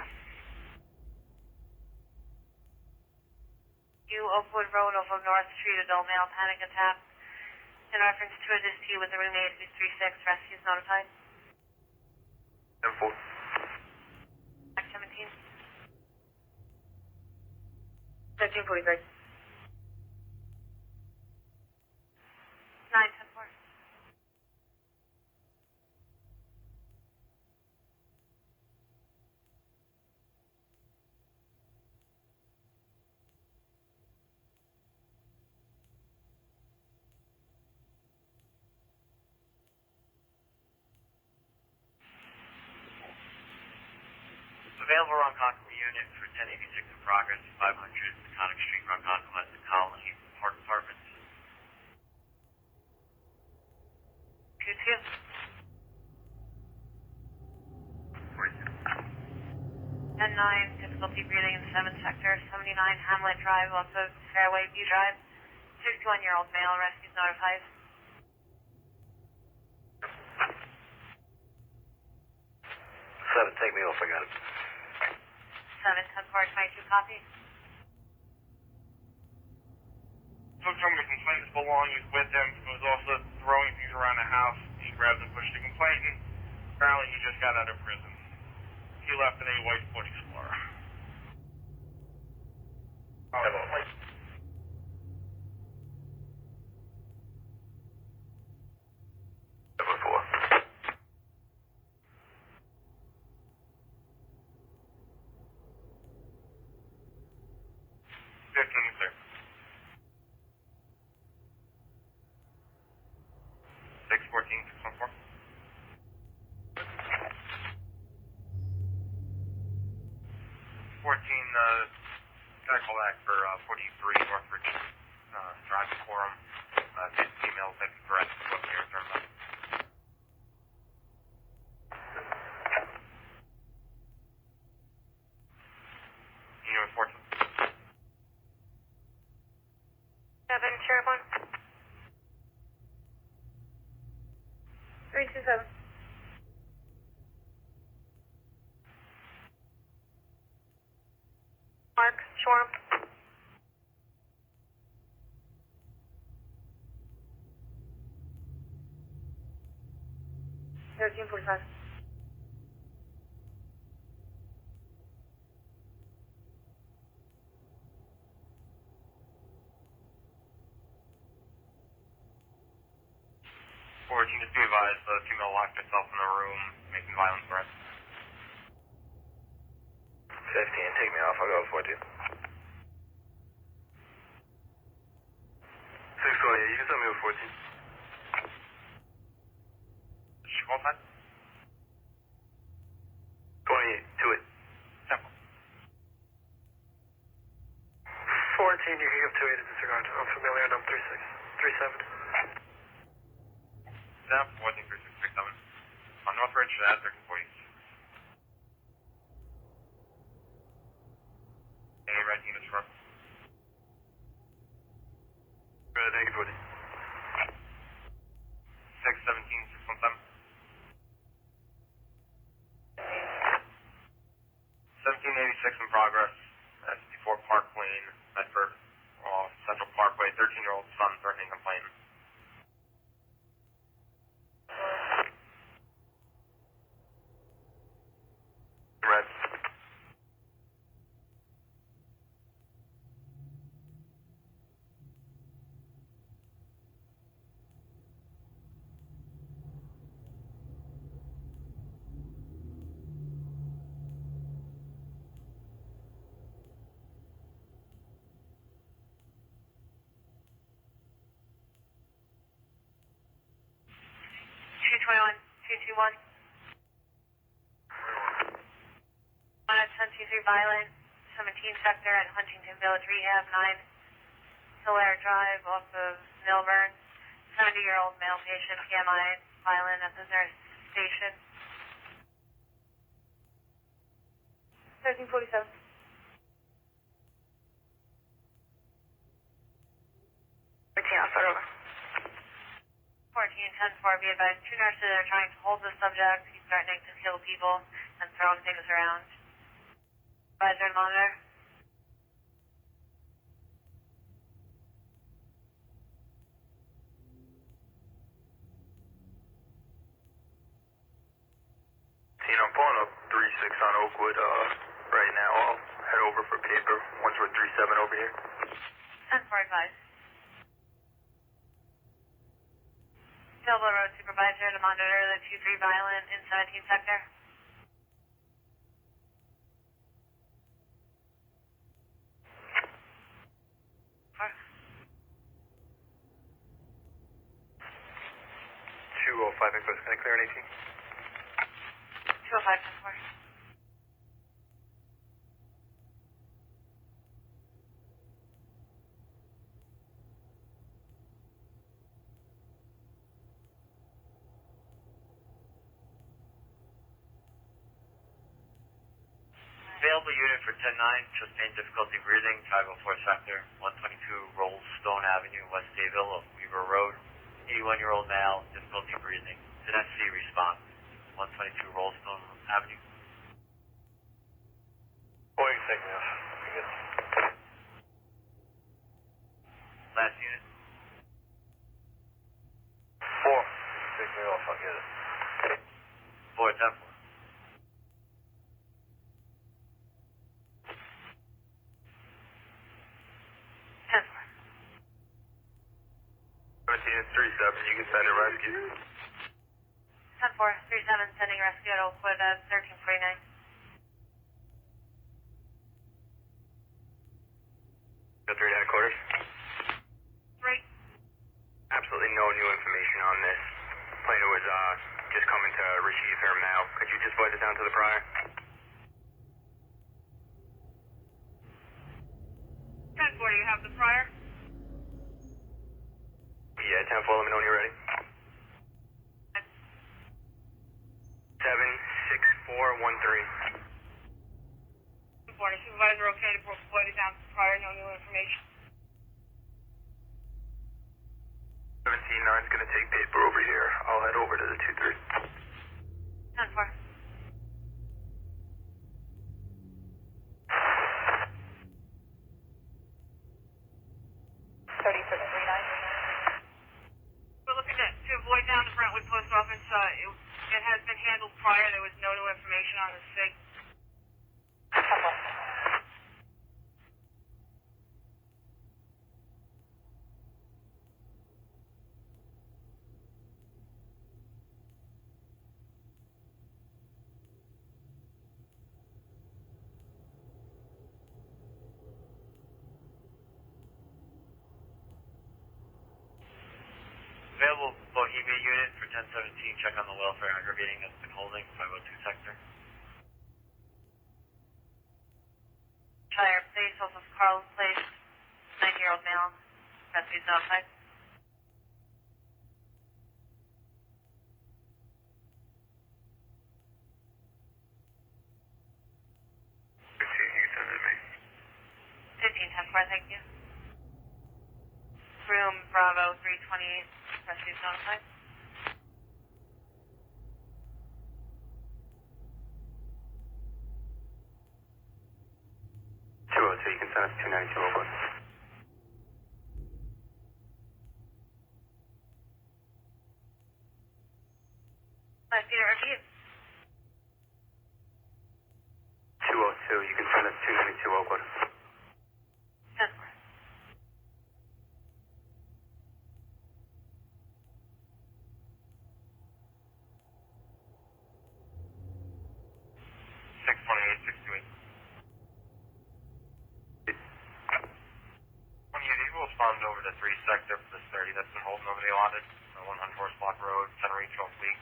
Oakwood Road, Oakwood North Street, adult male, panic attack. In reference to a dispute with the room 8636, rescue is notified. 10-4. Back 17. 1343. 910-4. Available Ronkonkoma unit for 1086 in progress, 500 Taconic Street, Ronkonkoma, at the Colony Park Apartments. 22. 42. 10-9, difficulty breathing in the 7th sector. 79 Hamlet Drive, also Fairway View Drive. 61-year-old male, rescue is notified. 7, take me off, I got it. 710-4, 22 copy. Took someone to complaint his belongings with him. He was also throwing things around the house. He grabbed and pushed the complainant. Apparently he just got out of prison. He left in a white Ford Explorer. Number 4. 15 clear. 614, 614. 14, got a call back for 43 Northridge Drive Quorum. Females that threat what we are termed up. Unit 14. 7, Sheriff 1. 327. Mark, Shoreham. 1345. 14, just be advised, the female locked herself in the room, making violent threats. 15, take me off, I'll go with 14. 620, you can send me with 14. Did she call that? 28, to it. Temple. 14, you can give 2-8 a disregard. Unfamiliar, number 36. 37. Down 143667. On Northridge at 1340. Any red units for? Good, thank you, 14. 617, 617. 1786 in progress. S54 Park Lane, Medford, Central Parkway. 13-year-old son threatening complainant. Red. 221, 221. 123 violent, 17 sector at Huntington Village Rehab, 9 Hilaire Drive off of Milburn. 70-year-old male patient, PMI, violent at the nurse station. 1347. 13 Alpha, over. 14-10-4, be advised, 2 nurses are trying to hold the subject. He's threatening to kill people and throwing things around. Advisor and monitor. I'm pulling up 36 on Oakwood right now. I'll head over for paper once we're 37 over here. 10-4 advised. Available road supervisor to monitor the 2-3 violent in 17 sector. Four. 205 Echoes, can I clear an 18? 205 10-4. Available unit for 10-9, sustained difficulty breathing, 504 sector, 122 Rolls Stone Avenue, West Dayville, Weaver Road. 81-year-old male, difficulty breathing. It's an SC response. 122 Rolls Stone Avenue. Boy, take me off. I guess. Last unit. 4. Take me off, I'll get it. 4-10-4. 17-37, you can send a rescue. 10-4, 37, sending rescue at Oakwood at 1349. Got 3 headquarters. 3. Absolutely no new information on this. Plaintiff was just coming to receive her mail. Could you just voice it down to the prior? 10-4, do you have the prior? Yeah, 10-4, let me know when you're ready. 76413. Good morning, supervisor, okay to void it down to the prior, no new information? 17-9's gonna take paper over here. I'll head over to the 2-3. 10-4. 3639. We're looking to void down the Brentwood Post Office. It has been handled prior. There was no new information on the SIG. Available Bohemia unit for 1017, check on the welfare aggravating that's been holding, 502 sector. Shire Place, off of Carl Place. 90-year-old male. Rescue's outside. 15-10-4, thank you. Room Bravo 328, rescue's outside. 202, you can send us 292 over. Last unit review. 202, you can send us 292 Oakwood. 10-4. 628, 628. 28, will respond over to 3 sector for this 30 that's been holding over the allotted. 100 Horse Block Road, Center Reach, Oak League.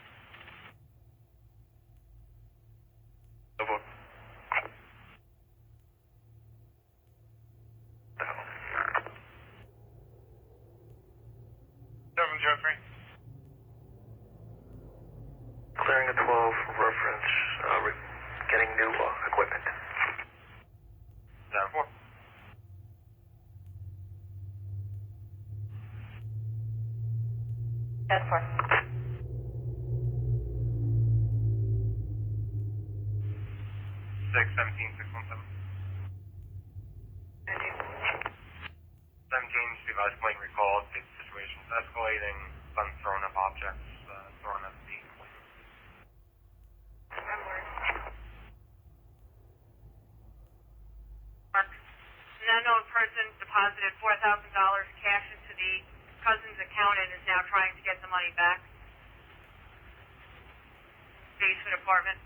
617-617. 17, just advise plane recalled. The situation's escalating. Son throwing up objects, throwing up the plane. Mark, an unknown person deposited $4,000 cash into the cousin's account and is now trying to get the money back. Basement apartment.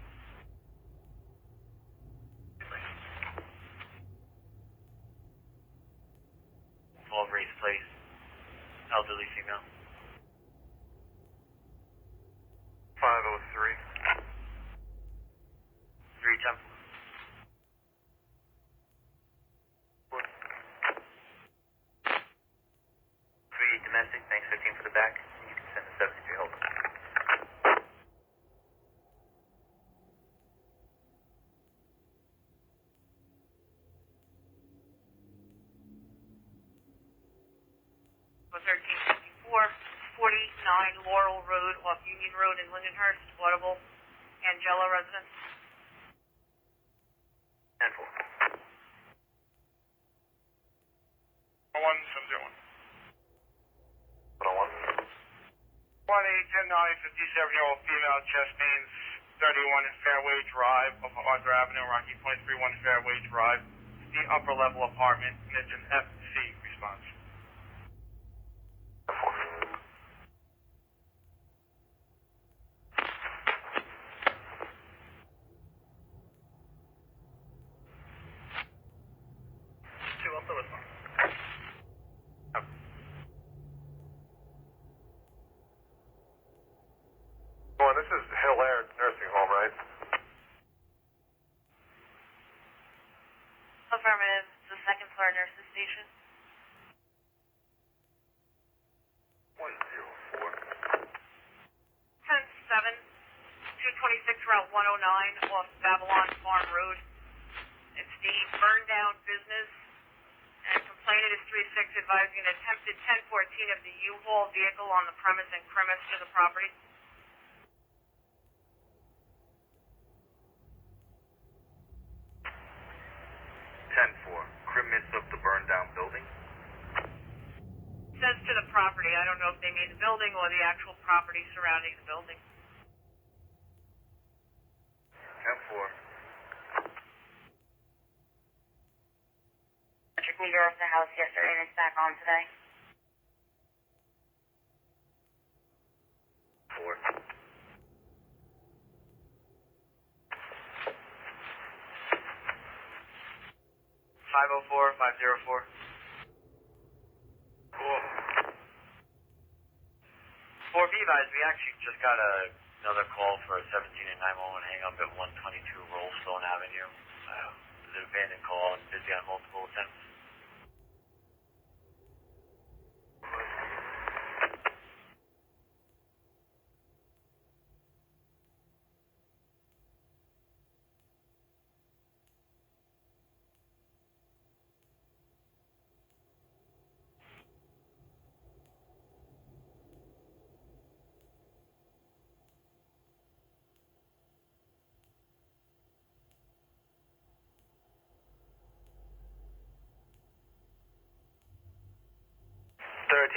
Fall Race Place. Elderly female. 503. 3 Temple. Domestic, thanks 15 for the back. You can send the 73 hold. For 1354, 49 Laurel Road off Union Road in Lindenhurst, Audible, Angela residence. 10-4. 1-701. 101. 1-8-10-9-57-year-old female, chest pains, 31 Fairway Drive, off of Arthur Avenue, Rocky Point, 31 Fairway Drive, the upper level apartment, mention FC response. 2 also response. Well, this is Hill Air Nursing Home, right? Affirmative. It's the second floor nurses station. 104. 10-7, 226 Route 109 off Babylon Farm Road. It's the burn down business, and complainant is 36 advising an attempted 1014 of the U-Haul vehicle on the premise and premise to the property. 10-4. Criminals of the burned down building. Says to the property. I don't know if they mean the building or the actual property surrounding the building. 10-4. Electric meter off the house yesterday and it's back on today. 4. 504, 504. Cool. 4B advised, we actually just got another call for a 17 and 911 hang up at 122 Rollstone Avenue. It's an abandoned call and busy on multiple attempts.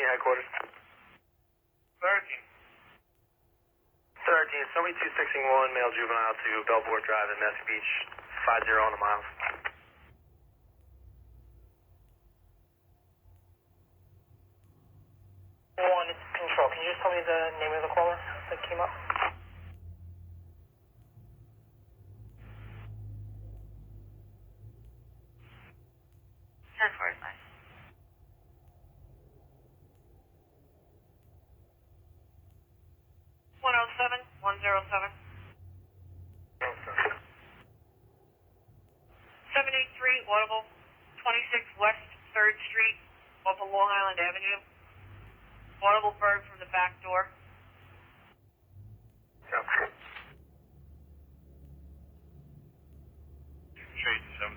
Headquarters. 13. 13, somebody 2661, male juvenile to Bellboard Drive in Mesa Beach, 50 on the miles. 1, it's Control. Can you just tell me the name of the caller that came up? Seven 107. 783 Audible, 26 West 3rd Street, off of Long Island Avenue. Audible bird from the back door. Shade 7.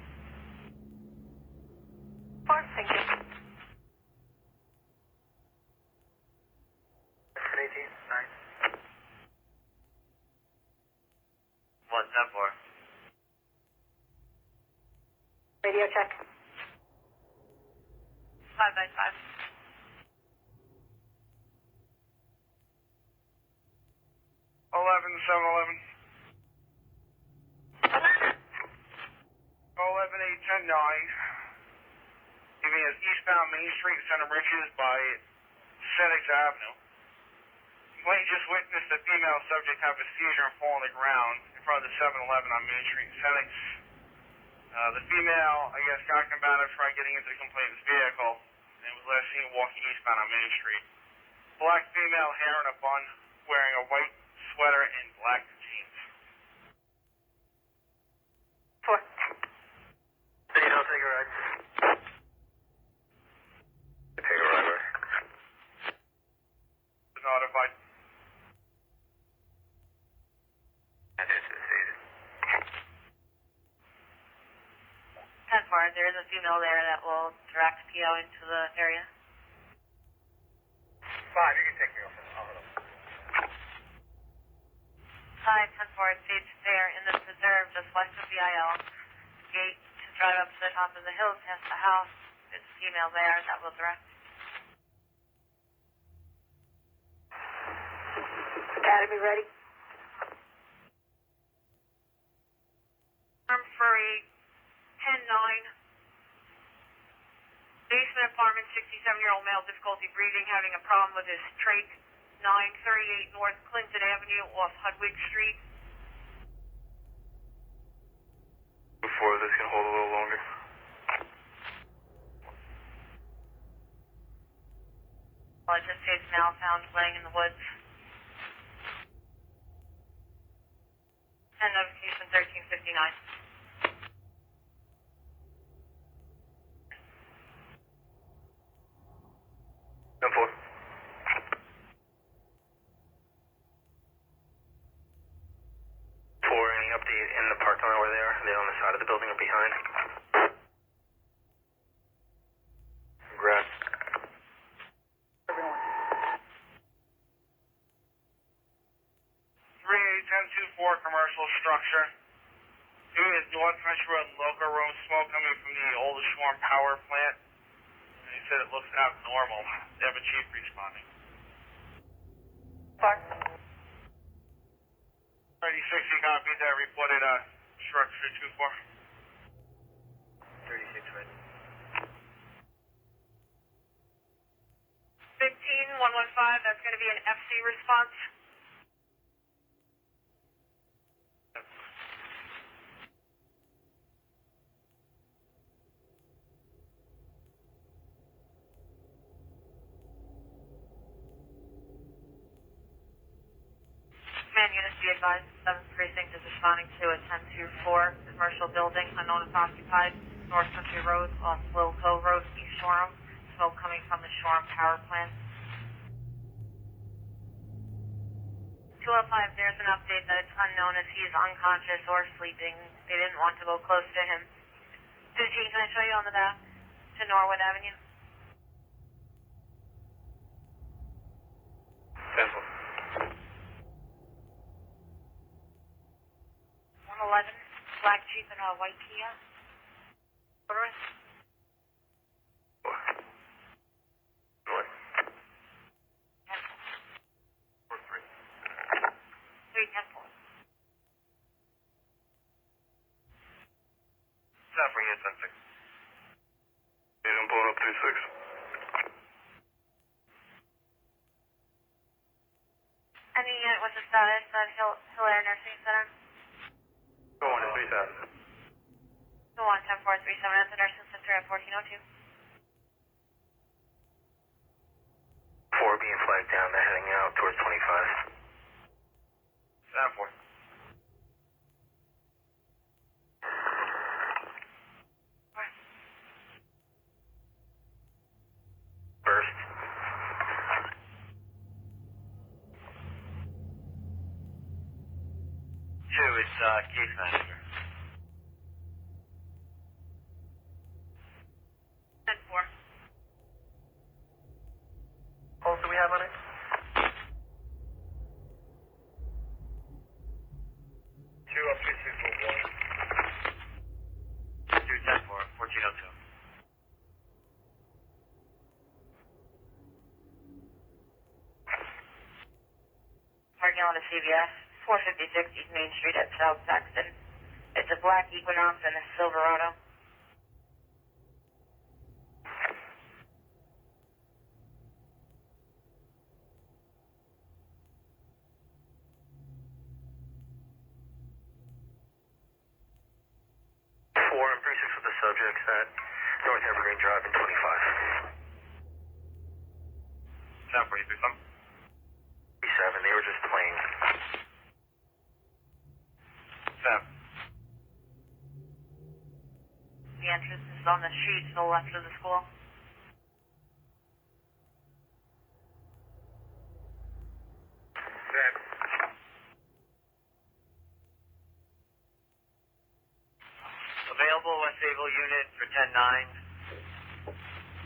4, thank you. 18, 9. 110-4. Radio check. 595. 11-7-11. 11-8-10-9. Giving us eastbound Main Street, Center Bridges by Senex Avenue. Complaint just witnessed a female subject have a seizure and fall on the ground in front of the 7-Eleven on Main Street, Senex. The female, I guess, got combative, tried getting into the complainant's vehicle, and was last seen walking eastbound on Main Street. Black female, hair in a bun, wearing a white sweater and black jeans. 4. Hey, I'll take a ride. Take a ride. Notified. There is a female there that will direct PO into the area. 5, you can take me off. Hi, 10-4, states there in the preserve just west of VIL. Gate to drive up to the top of the hill past the house. There's a female there that will direct. Academy ready. Arm Furry, 10-9. Basement apartment, 67-year-old male, difficulty breathing, having a problem with his trach. 938 North Clinton Avenue off Hudwig Street. Before this can hold a little longer. Well, it just states now found laying in the woods. And notification 1359. Four. Any update in the parking lot where they are? Are they on the side of the building or behind? Congrats. 38-10-24 commercial structure. Doing is North Country Road, local room, smoke coming from the old Shorm power plant. And he said it looks abnormal. They have a chief responding. 3060 copied that, reported structure 24. 36 right. 15-115, that's going to be an FC response. Man units be advised, 7th Precinct is responding to a 1024 commercial building, unknown if occupied, North Country Road off Little Cove Road, East Shoreham. Smoke coming from the Shoreham power plant. 205, there's an update that it's unknown if he's unconscious or sleeping. They didn't want to go close to him. 15, can I show you on the back to Norwood Avenue? 111, black Jeep and a white Kia. Motorist. What? 310. Stop for you, 10-6. Yeah, I'm pulling up 36. Any unit with the status at Hilaire Nursing Center? Go on to 3000. Go on, 10437 at the Nursing Center at 1402. 4 being flagged down, they're heading out towards 25. 7-4. Burst. Two, it's case manager. 10-4. Pulse do we have on it? 2 up 3641. 210-4, 1402. on to CVS, 456 East Main Street at South Saxton. It's a black Equinox and a Silverado. Four and 36 with the subjects at North Evergreen Drive in 25. 10 for you, 37. 37, they were just playing. 10. The entrance is on the street to the left of the school. Available West Able unit for 10-9.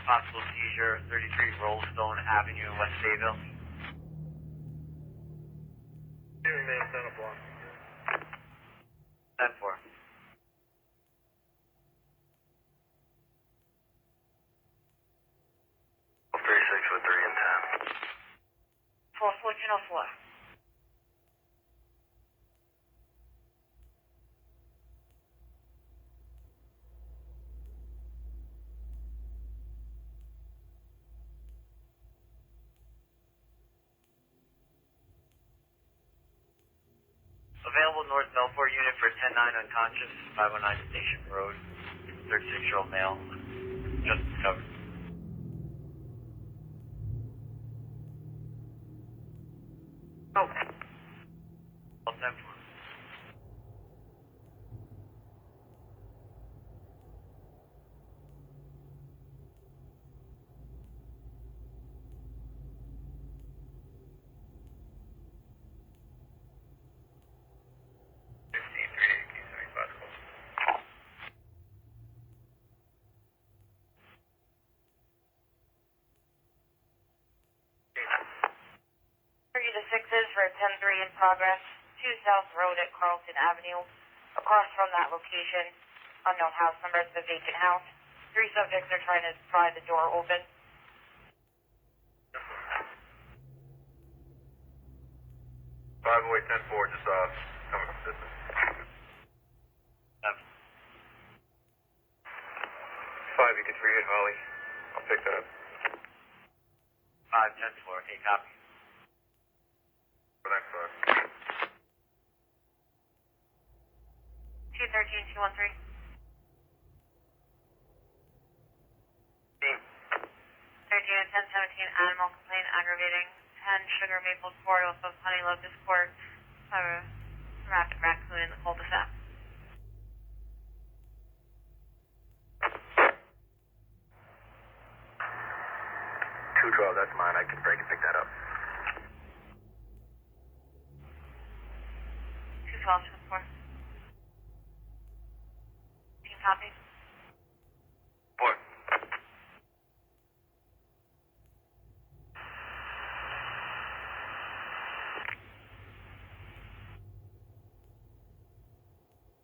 Possible seizure, 33 Rollstone Avenue, West Sayville. Remain 10 o'clock. 10-4. Well, 36 with 3 and 10. 41404. Available North Belfort unit for 10-9 unconscious, 509 Station Road. 36-year-old male. Just discovered. Okay. All 10-4. To sixes for 10-3 in progress. 2 South Road at Carlton Avenue. Across from that location, unknown house number, it's a vacant house. 3 subjects are trying to pry the door open. 508 10-4, just coming from distance. 5, you can read it, Holly. I'll pick that up. 5-10-4, okay, copy. For next 5. 213-213. 13 and 1017, animal complaint aggravating. 10 Sugar Maple Court, off of Honey Locust Court. A rapid raccoon in the cul-de-sac. 212, that's mine. I can break and pick that up. 212 to the 4. Team copy. 4.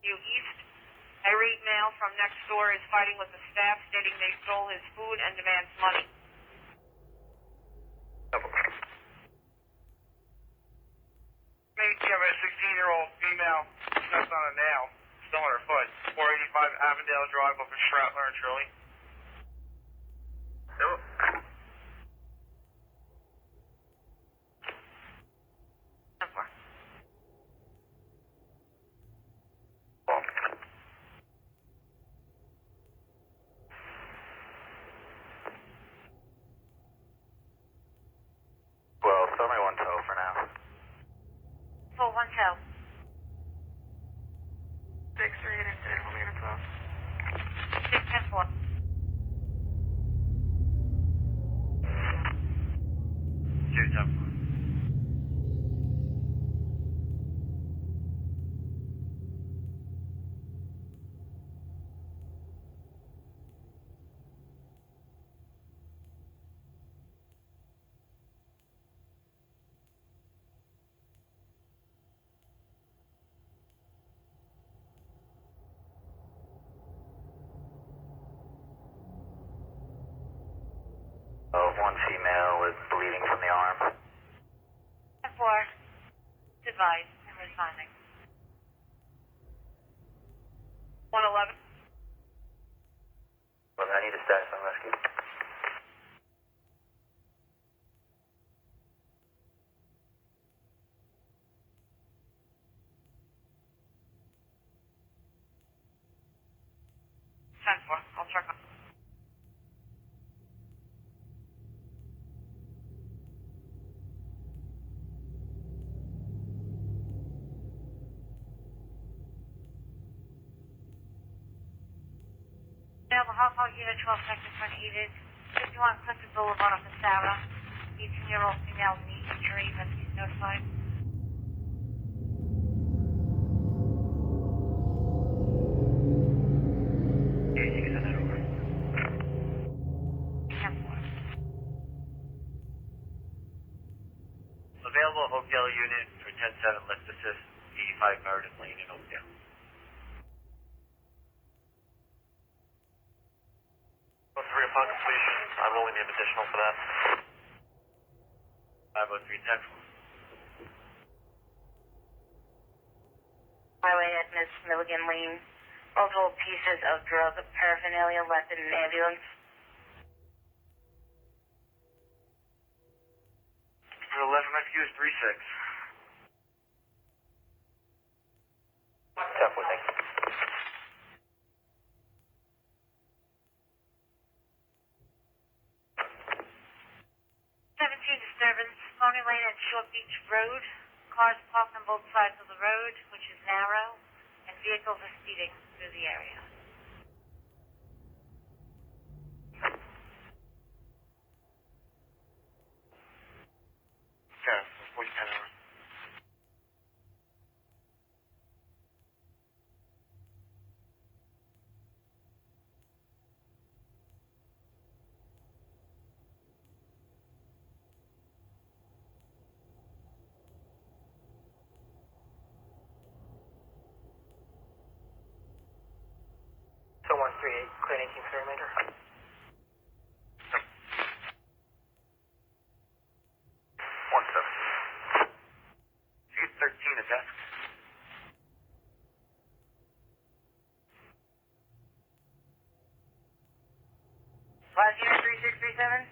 Due east. Irate male from next door is fighting with the staff, stating they stole his food and demands money. Maybe you have a 16-year-old female stepped on a nail, still on her foot. 485 Avondale Drive up in Stratler and Shirley. Yep. 10-4. Well, throw me 112 for now. 412. 6-3 and 10, only in a 12. 6-10-4. 2-10-4. One female with bleeding from the arm. 10-4. advised and responding. 111. Well, I need a status on rescue. Ten four. I'll check on. Now, the Hawthorne Unit 12 Sector Front Aided, 51 Clifton Boulevard off of Sarah. 18-year-old female knee injury, rescues notified. Yeah, you can send that over. 10-4. Available Oakdale unit for 10-7 lift assist, 85 Meredith Lane in Oakdale. Well, 3 upon completion. I will only need additional for that. 503 10-4. Highway at Miss Milligan Lane. Multiple pieces of drug paraphernalia left in an ambulance. 11 rescue is 36. 10-4, thank you. 17 disturbance, Pony Lane and Short Beach Road. Cars parked on both sides of the road, which is narrow, and vehicles are speeding through the area. Yeah, 40 10 hours. So 138, clear 18 for remainder. 1-7. You get 13 a desk. Last unit 3637.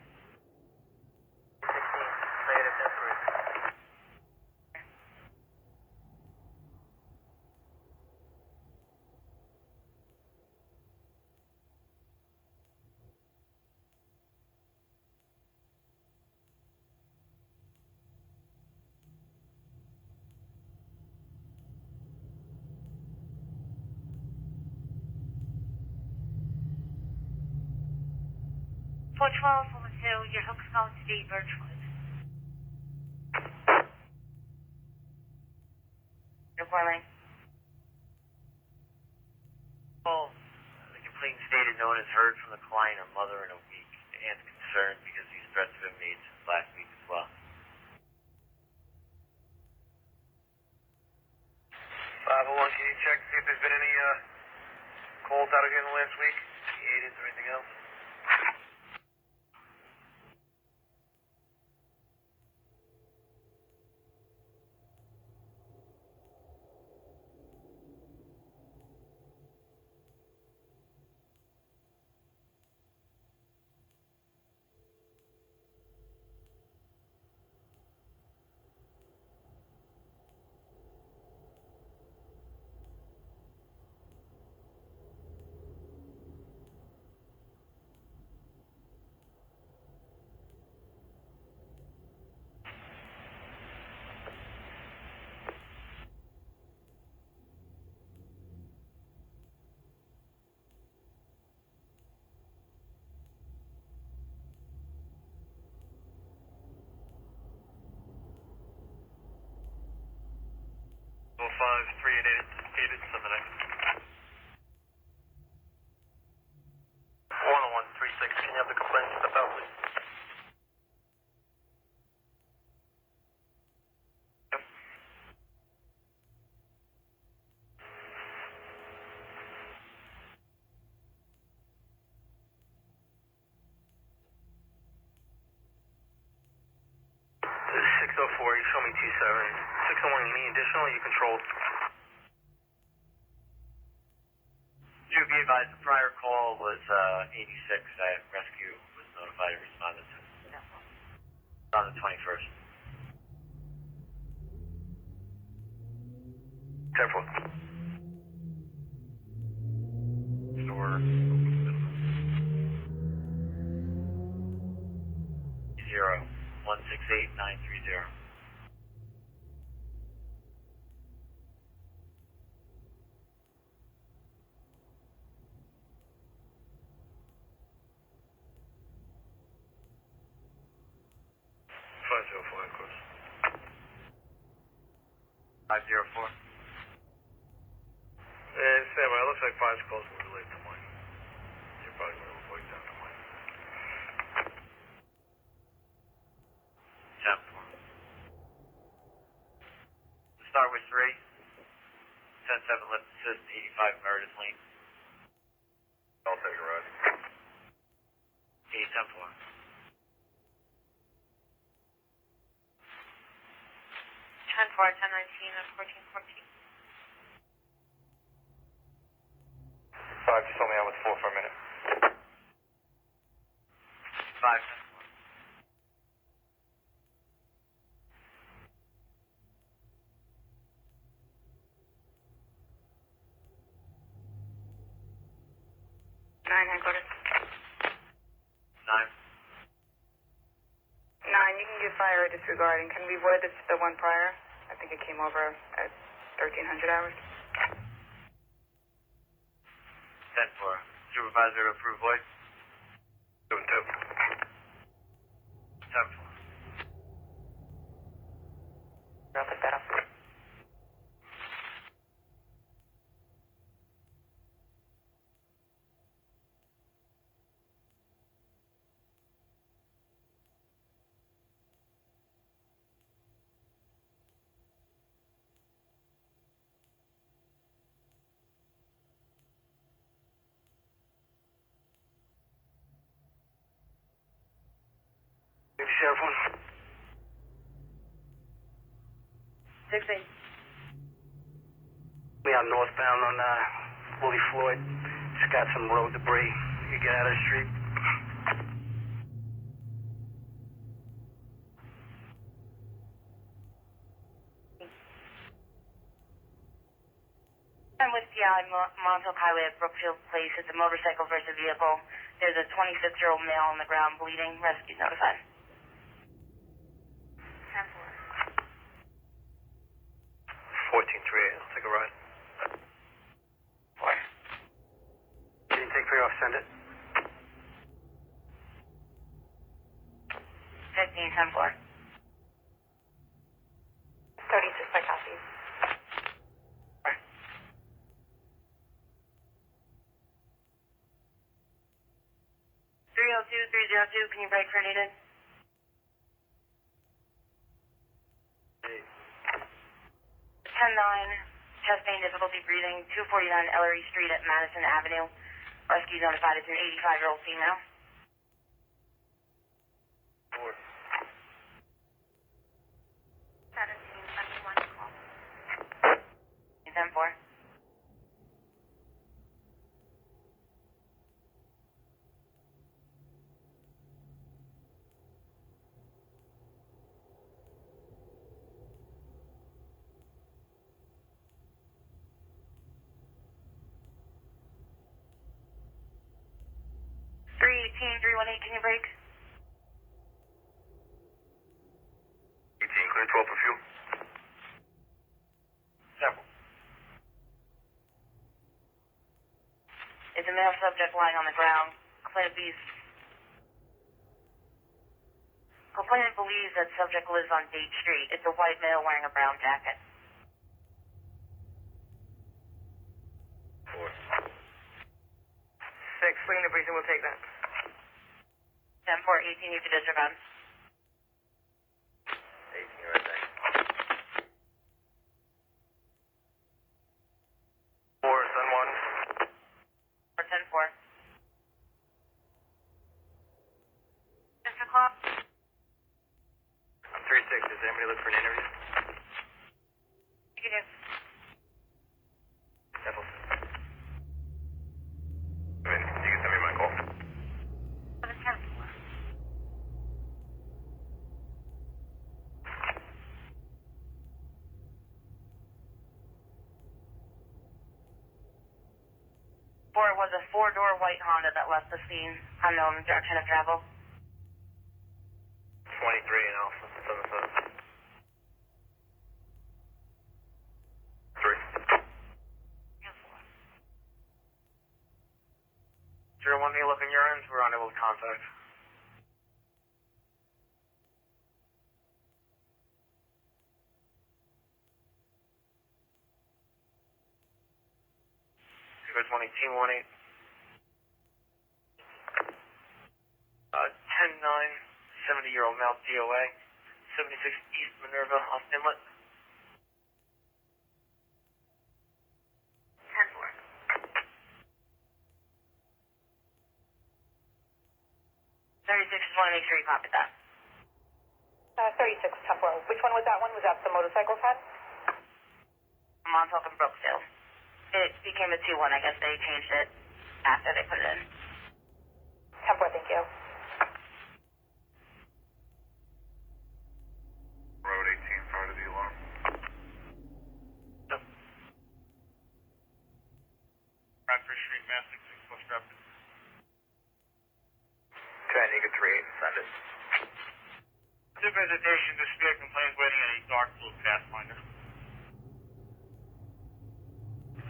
16, negative 10-3. For 12 your hook's going to be Birchwood. Report lane. Well, the complaint stated no one has heard from the client or mother in a week. The aunt's concerned because these threats have been made since last week as well. 501, can you check to see if there's been any calls out of here in the last week? Any agents or anything else? you show me 27. 601, you need additional, you control. To be advised, the prior call was 86 that rescue was notified and responded to. On the 21st. 10-4. Store. 168-930. Of course. 504. Sam, it looks like 5's calls will relate to mine. You're probably going to avoid down to mine. 10-4. To start with 3. 10-7 left assist, 85 Meredith Lane. I'll take a ride. 10-4. 10-4, 10-19, and 14-14. 5, just told me I was 4 for a minute. 5-10-4. 9 headquarters. 9. 9, you can give fire a disregarding. Can we void this the one prior? I think it came over at 1300 hours. 10-4. Supervisor to approve void. 2-2. 10-4. I'll put that up. Sheriff 1. 6-8. We are northbound on Willie Floyd. Just got some road debris. You get out of the street. I'm with PI Montauk Highway at Brookfield Place. It's a motorcycle versus vehicle. There's a 26-year-old male on the ground bleeding. Rescue notified. 14-3, I'll take a ride. 4. Can you take 3 off, send it? 15-10-4. 36 by copy. 302, can you break for needed? 10-9, chest pain, difficulty breathing, 249 Ellery Street at Madison Avenue. Rescue notified it's an 85-year-old female. 4. 17-21 call. 10-4. 318, can you break? 18, clear 12 for fuel. Several. It's a male subject lying on the ground. Complainant believes that subject lives on Date Street. It's a white male wearing a brown jacket. 4. 6, swing the breeze and we'll take that. 10-4, 18, you can disregard. 18, right there. 4, send 1. Or 10-4. 6 o'clock. 3-6, is anybody me to look for an interview? Negative. Devil. I mean, you can send me my call. 710. Or it was a four-door white Honda that left the scene, unknown direction of travel. 23 in Alpha, 7-3. 01, you look in your ends, we're unable to contact. Figure 20, team 1-8. 10-9, 70-year-old male DOA, 76 East Minerva off Inlet. 36, just want to make sure you copied that. 36, Temple. Which one was that one? Was that the motorcycle friend? Montauk and Brookfield. It became a 2-1. I guess they changed it after they put it in. Temple, thank you. Road 18, prior to the alarm. Bradford Street, Mass. 66 West Rapid. Okay, Nika 3-8, send it. Tip hesitation, this vehicle complains waiting in a dark blue Pathfinder.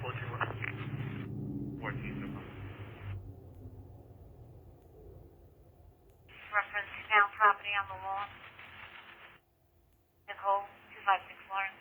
14. Reference found property on the lawn. Nicole, 256 Lawrence.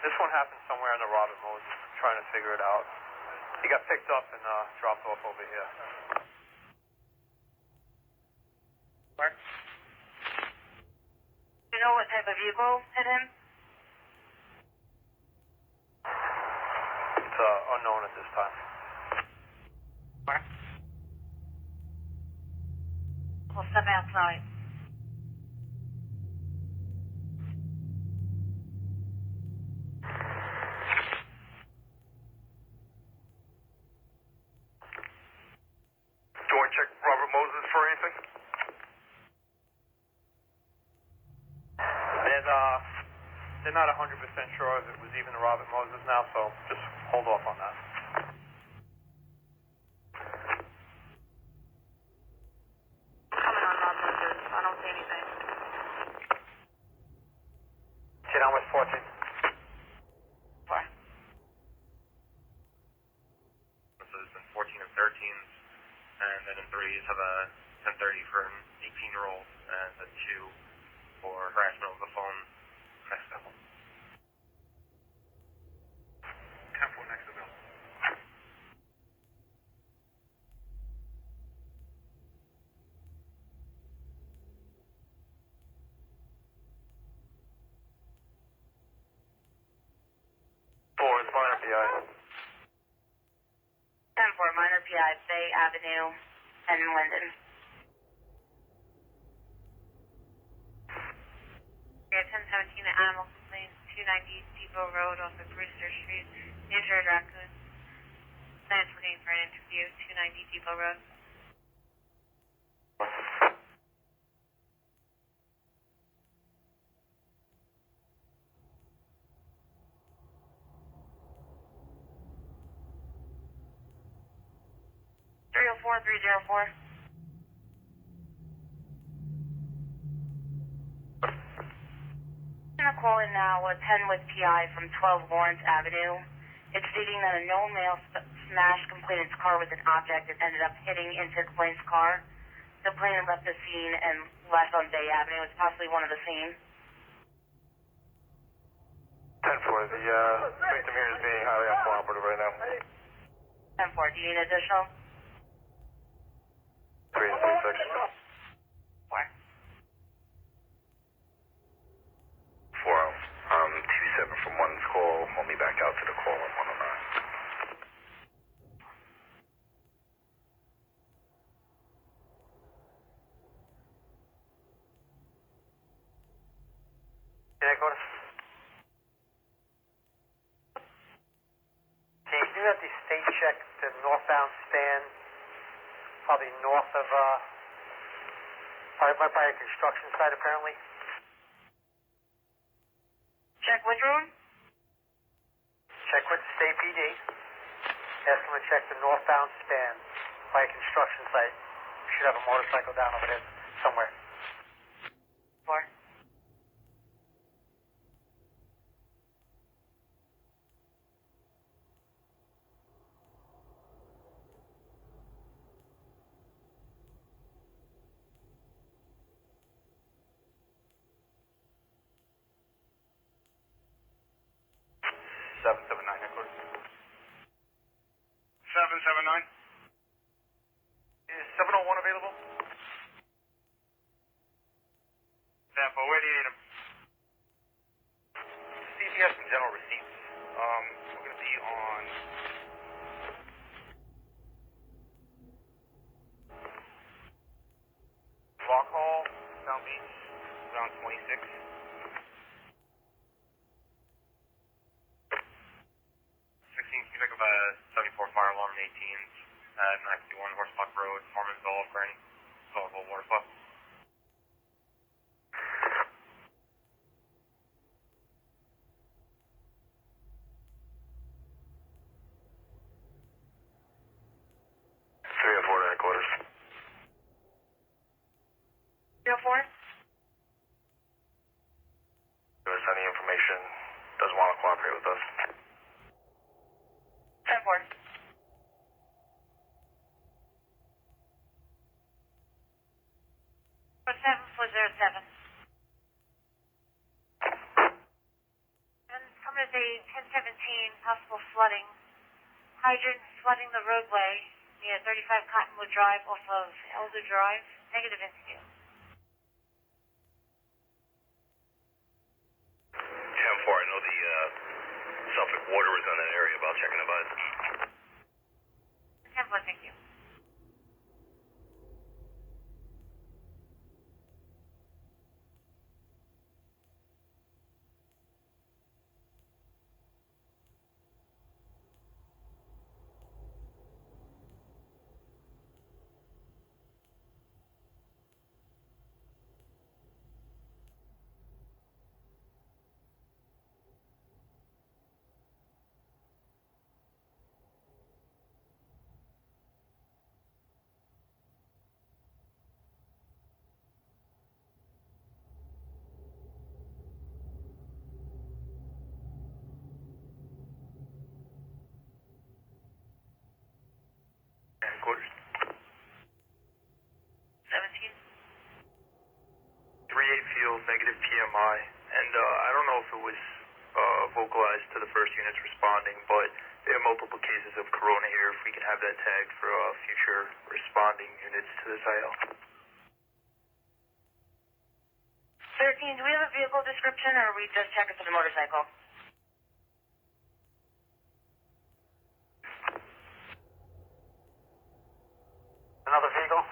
This one happened somewhere in the Robert Moses. I'm trying to figure it out. He got picked up and dropped off over here. Where? Do you know what type of vehicle hit him? It's unknown at this time. Where? We'll step outside. Do you want to check Robert Moses for anything? They're not 100% sure if it was even Robert Moses now, so just hold off on that. Coming on Bob Moses. I don't see anything. Get on with 14. Where? So there's been 14 and 13s, and then in 3s have a 1030 for an 18-year-old, and a 2 for harassment over the phone. Next level. 10-4 next available. Four is minor PI. 10-4, minor PI, Bay Avenue and Linden. We have 1017 Animal Complaints, 290 Depot Road off of Brewster Street, injured raccoon. Plans looking for an interview, 290 Depot Road. Four 304. I'm gonna call in now a 10 with PI from 12 Lawrence Avenue It's stating that a known male smashed complainant's car with an object and ended up hitting into complainant's car. The complainant left the scene and left on Bay Avenue. It's possibly one of the same. 10-4, the victim here is being highly uncooperative right now. 10-4, do you need additional? 3 and 36. 4. 27 from 1's call. Hold me back out to the call on 109. Headquarters. Can you do that the state check the northbound span, probably north of, by a construction site apparently? Check which room? Check with the state PD. Ask them to check the northbound span by a construction site. You should have a motorcycle down over there somewhere. 4. 779 headquarters. 779. Is 701 available? Sample, where do you need him? See if he has some general receipts. We're going to be on... Rock Hall, South Beach, around 26. 16, pick up a 74 fire alarm 18s at 951 Horsepuck Road, Mormonville, Gurney, Suffolk, Waterfall. Three or four headquarters. 304? Give us any information. Doesn't want to cooperate with us. 10-4. For 7407. And I'm going to say 1017, possible flooding. Hydrant flooding the roadway near 35 Cottonwood Drive off of Elder Drive. Negative interview. 10-4, I know the Suffolk water is on that area, about checking the bud. 10-4, thank you. Headquarters. 17. 3-8 field, negative PMI, and I don't know if it was vocalized to the first units responding, but there are multiple cases of corona here. If we can have that tagged for future responding units to this IL. 13, do we have a vehicle description or are we just checking for the motorcycle? Another vehicle?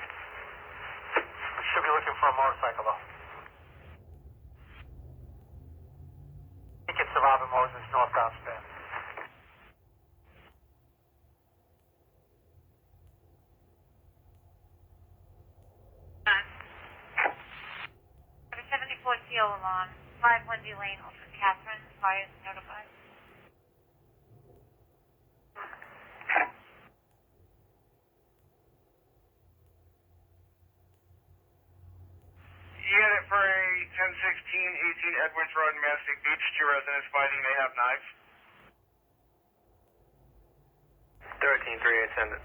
Should be looking for a motorcycle though. I think it's the Robert Moses northbound span. For 74 CO alarm, 5 Wendy Lane off of Catherine. Fire is notified. You get it for a 1016 18 Edwards Road in Mastic Beach. 2 residents fighting. They have knives. 13-38, send it.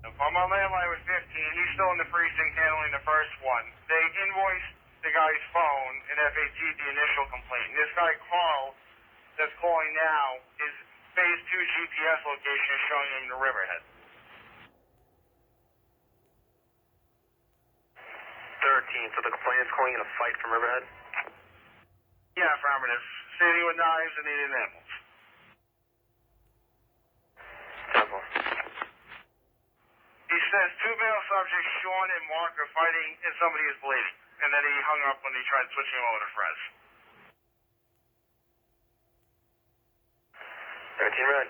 If I'm on landline with 15, he's still in the precinct handling the first one. They invoiced the guy's phone and FAT'd the initial complaint. And this guy, Carl, that's calling now, his phase 2 GPS location is showing him the Riverhead. 13, so the complainant's calling in a fight from Riverhead? Yeah, affirmative. Standing with knives and needing animals. 10-4. He says two male subjects, Sean and Mark, are fighting and somebody is bleeding. And then he hung up when he tried switching over to Frez. 13 red.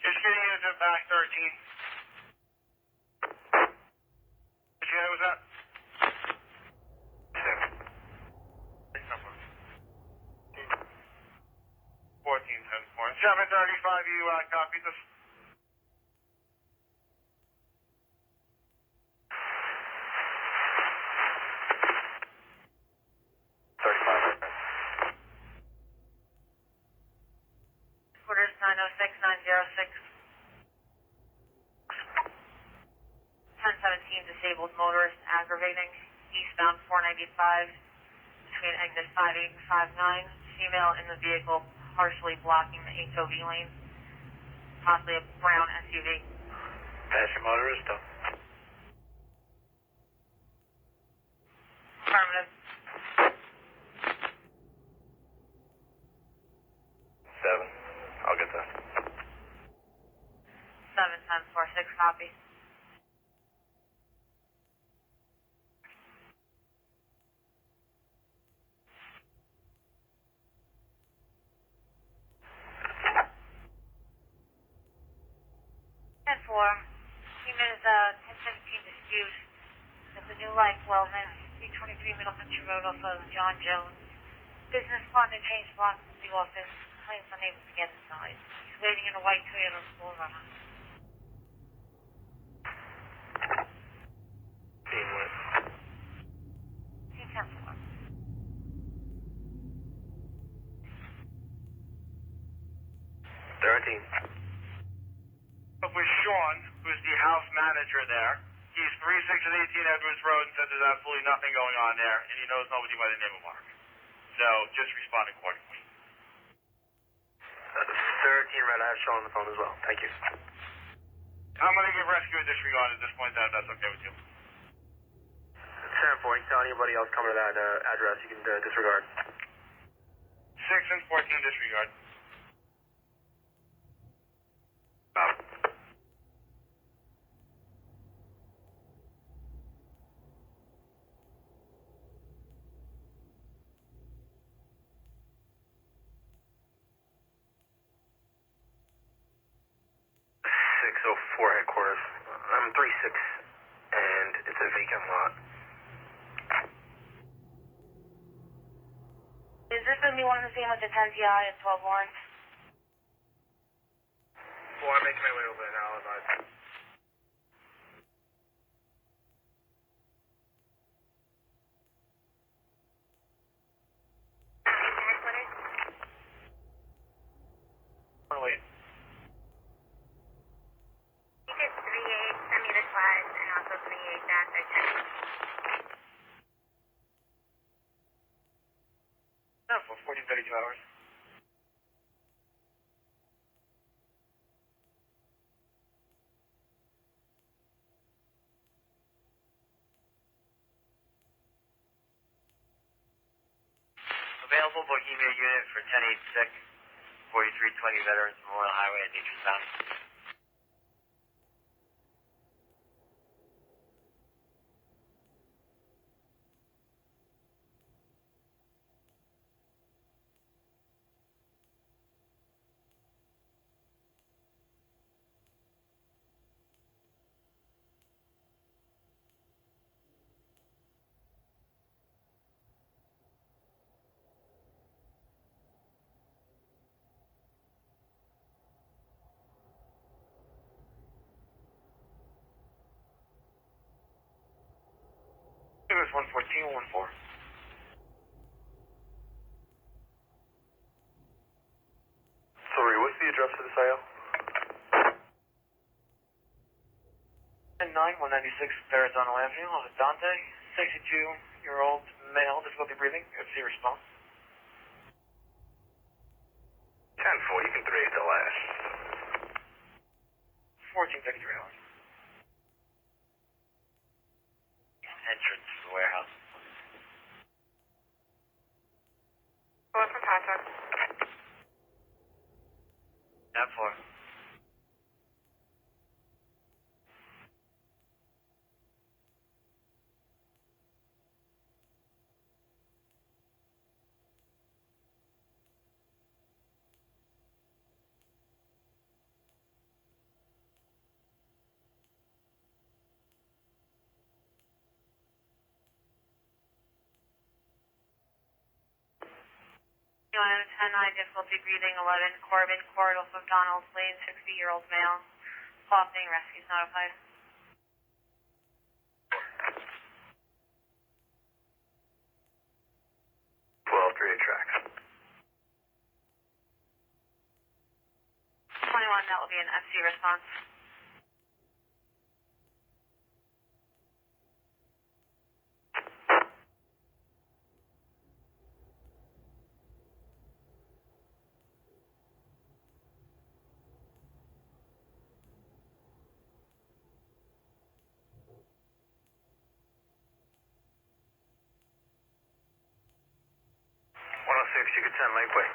Just getting into back 13. Which unit was that? 14-10-4. 735, you copy this? Quarters 906-906. 1017 disabled motorist aggravating. Eastbound 495 between exit 58 and 59. Female in the vehicle partially blocking the HOV lane. Possibly a brown SUV. Pass your motorist up. Affirmative. 7. I'll get that. 7-10-4-6 copy. And 4. Human is 1017 dispute at the New Life Wellness, 323 Middle Country Road off of John Jones. Business partner changed blocks to the office. Claims unable to get inside. He's waiting in a white Toyota Forerunner. Team win. Team 10-4. 13. With Sean, who's the house manager there. He's 36 and 18 Edwards Road and says there's absolutely nothing going on there, and he knows nobody by the name of Mark. So just respond accordingly. 13 red, I have Sean on the phone as well. Thank you. I'm going to give rescue a disregard at this point, if that's okay with you. 10-4, you can tell anybody else coming to that address, you can disregard. 6 and 14 disregard. Headquarters. I'm 3-6, and it's a vacant lot. Is this going to be one and the same with the 10 TI and 12 Lawrence? Well, I'm making my way over there now, but... Headquarters? Wait. You did 38, send me the slides, and also 38 that they're checking. No, for 14-32 hours. Available Bohemia unit for 10-8 sick, 4320 Veterans Memorial Highway at Nature's Bounty. 114-14. Sorry, what's the address for this IL? 196 Verrazano Avenue, Dante, 62-year-old male, difficulty breathing, FC response. 10-4, you can 3 at the last. 1433 hours. Entrance to the warehouse. Hello from Patrick. 10-4. Item 10-9, difficulty breathing, 11, Corbin Court, off of Donald's Lane, 60-year-old male. Coughing, rescues notified. 12-3 tracks. 21, that will be an FC response. You could send Lakeway.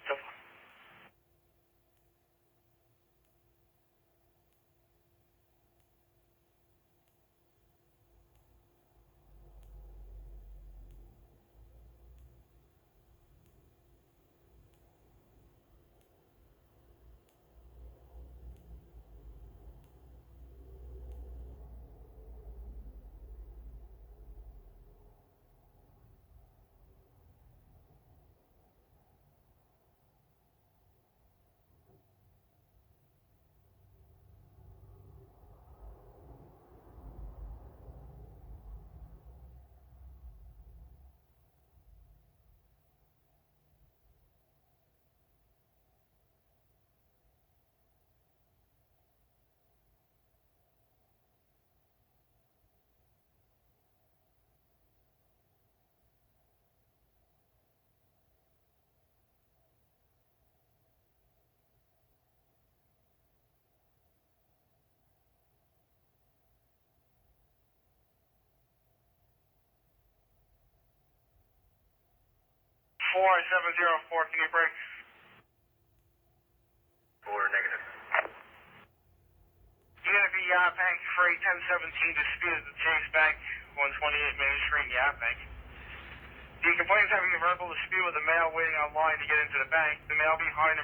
So far. Four 704, can you break? 4 negative. Unit V Yacht Bank, freight 1017, disputed the Chase Bank, 128 Main Street, Yacht Bank. The complaint is having a verbal dispute with the male waiting online to get into the bank. The male behind him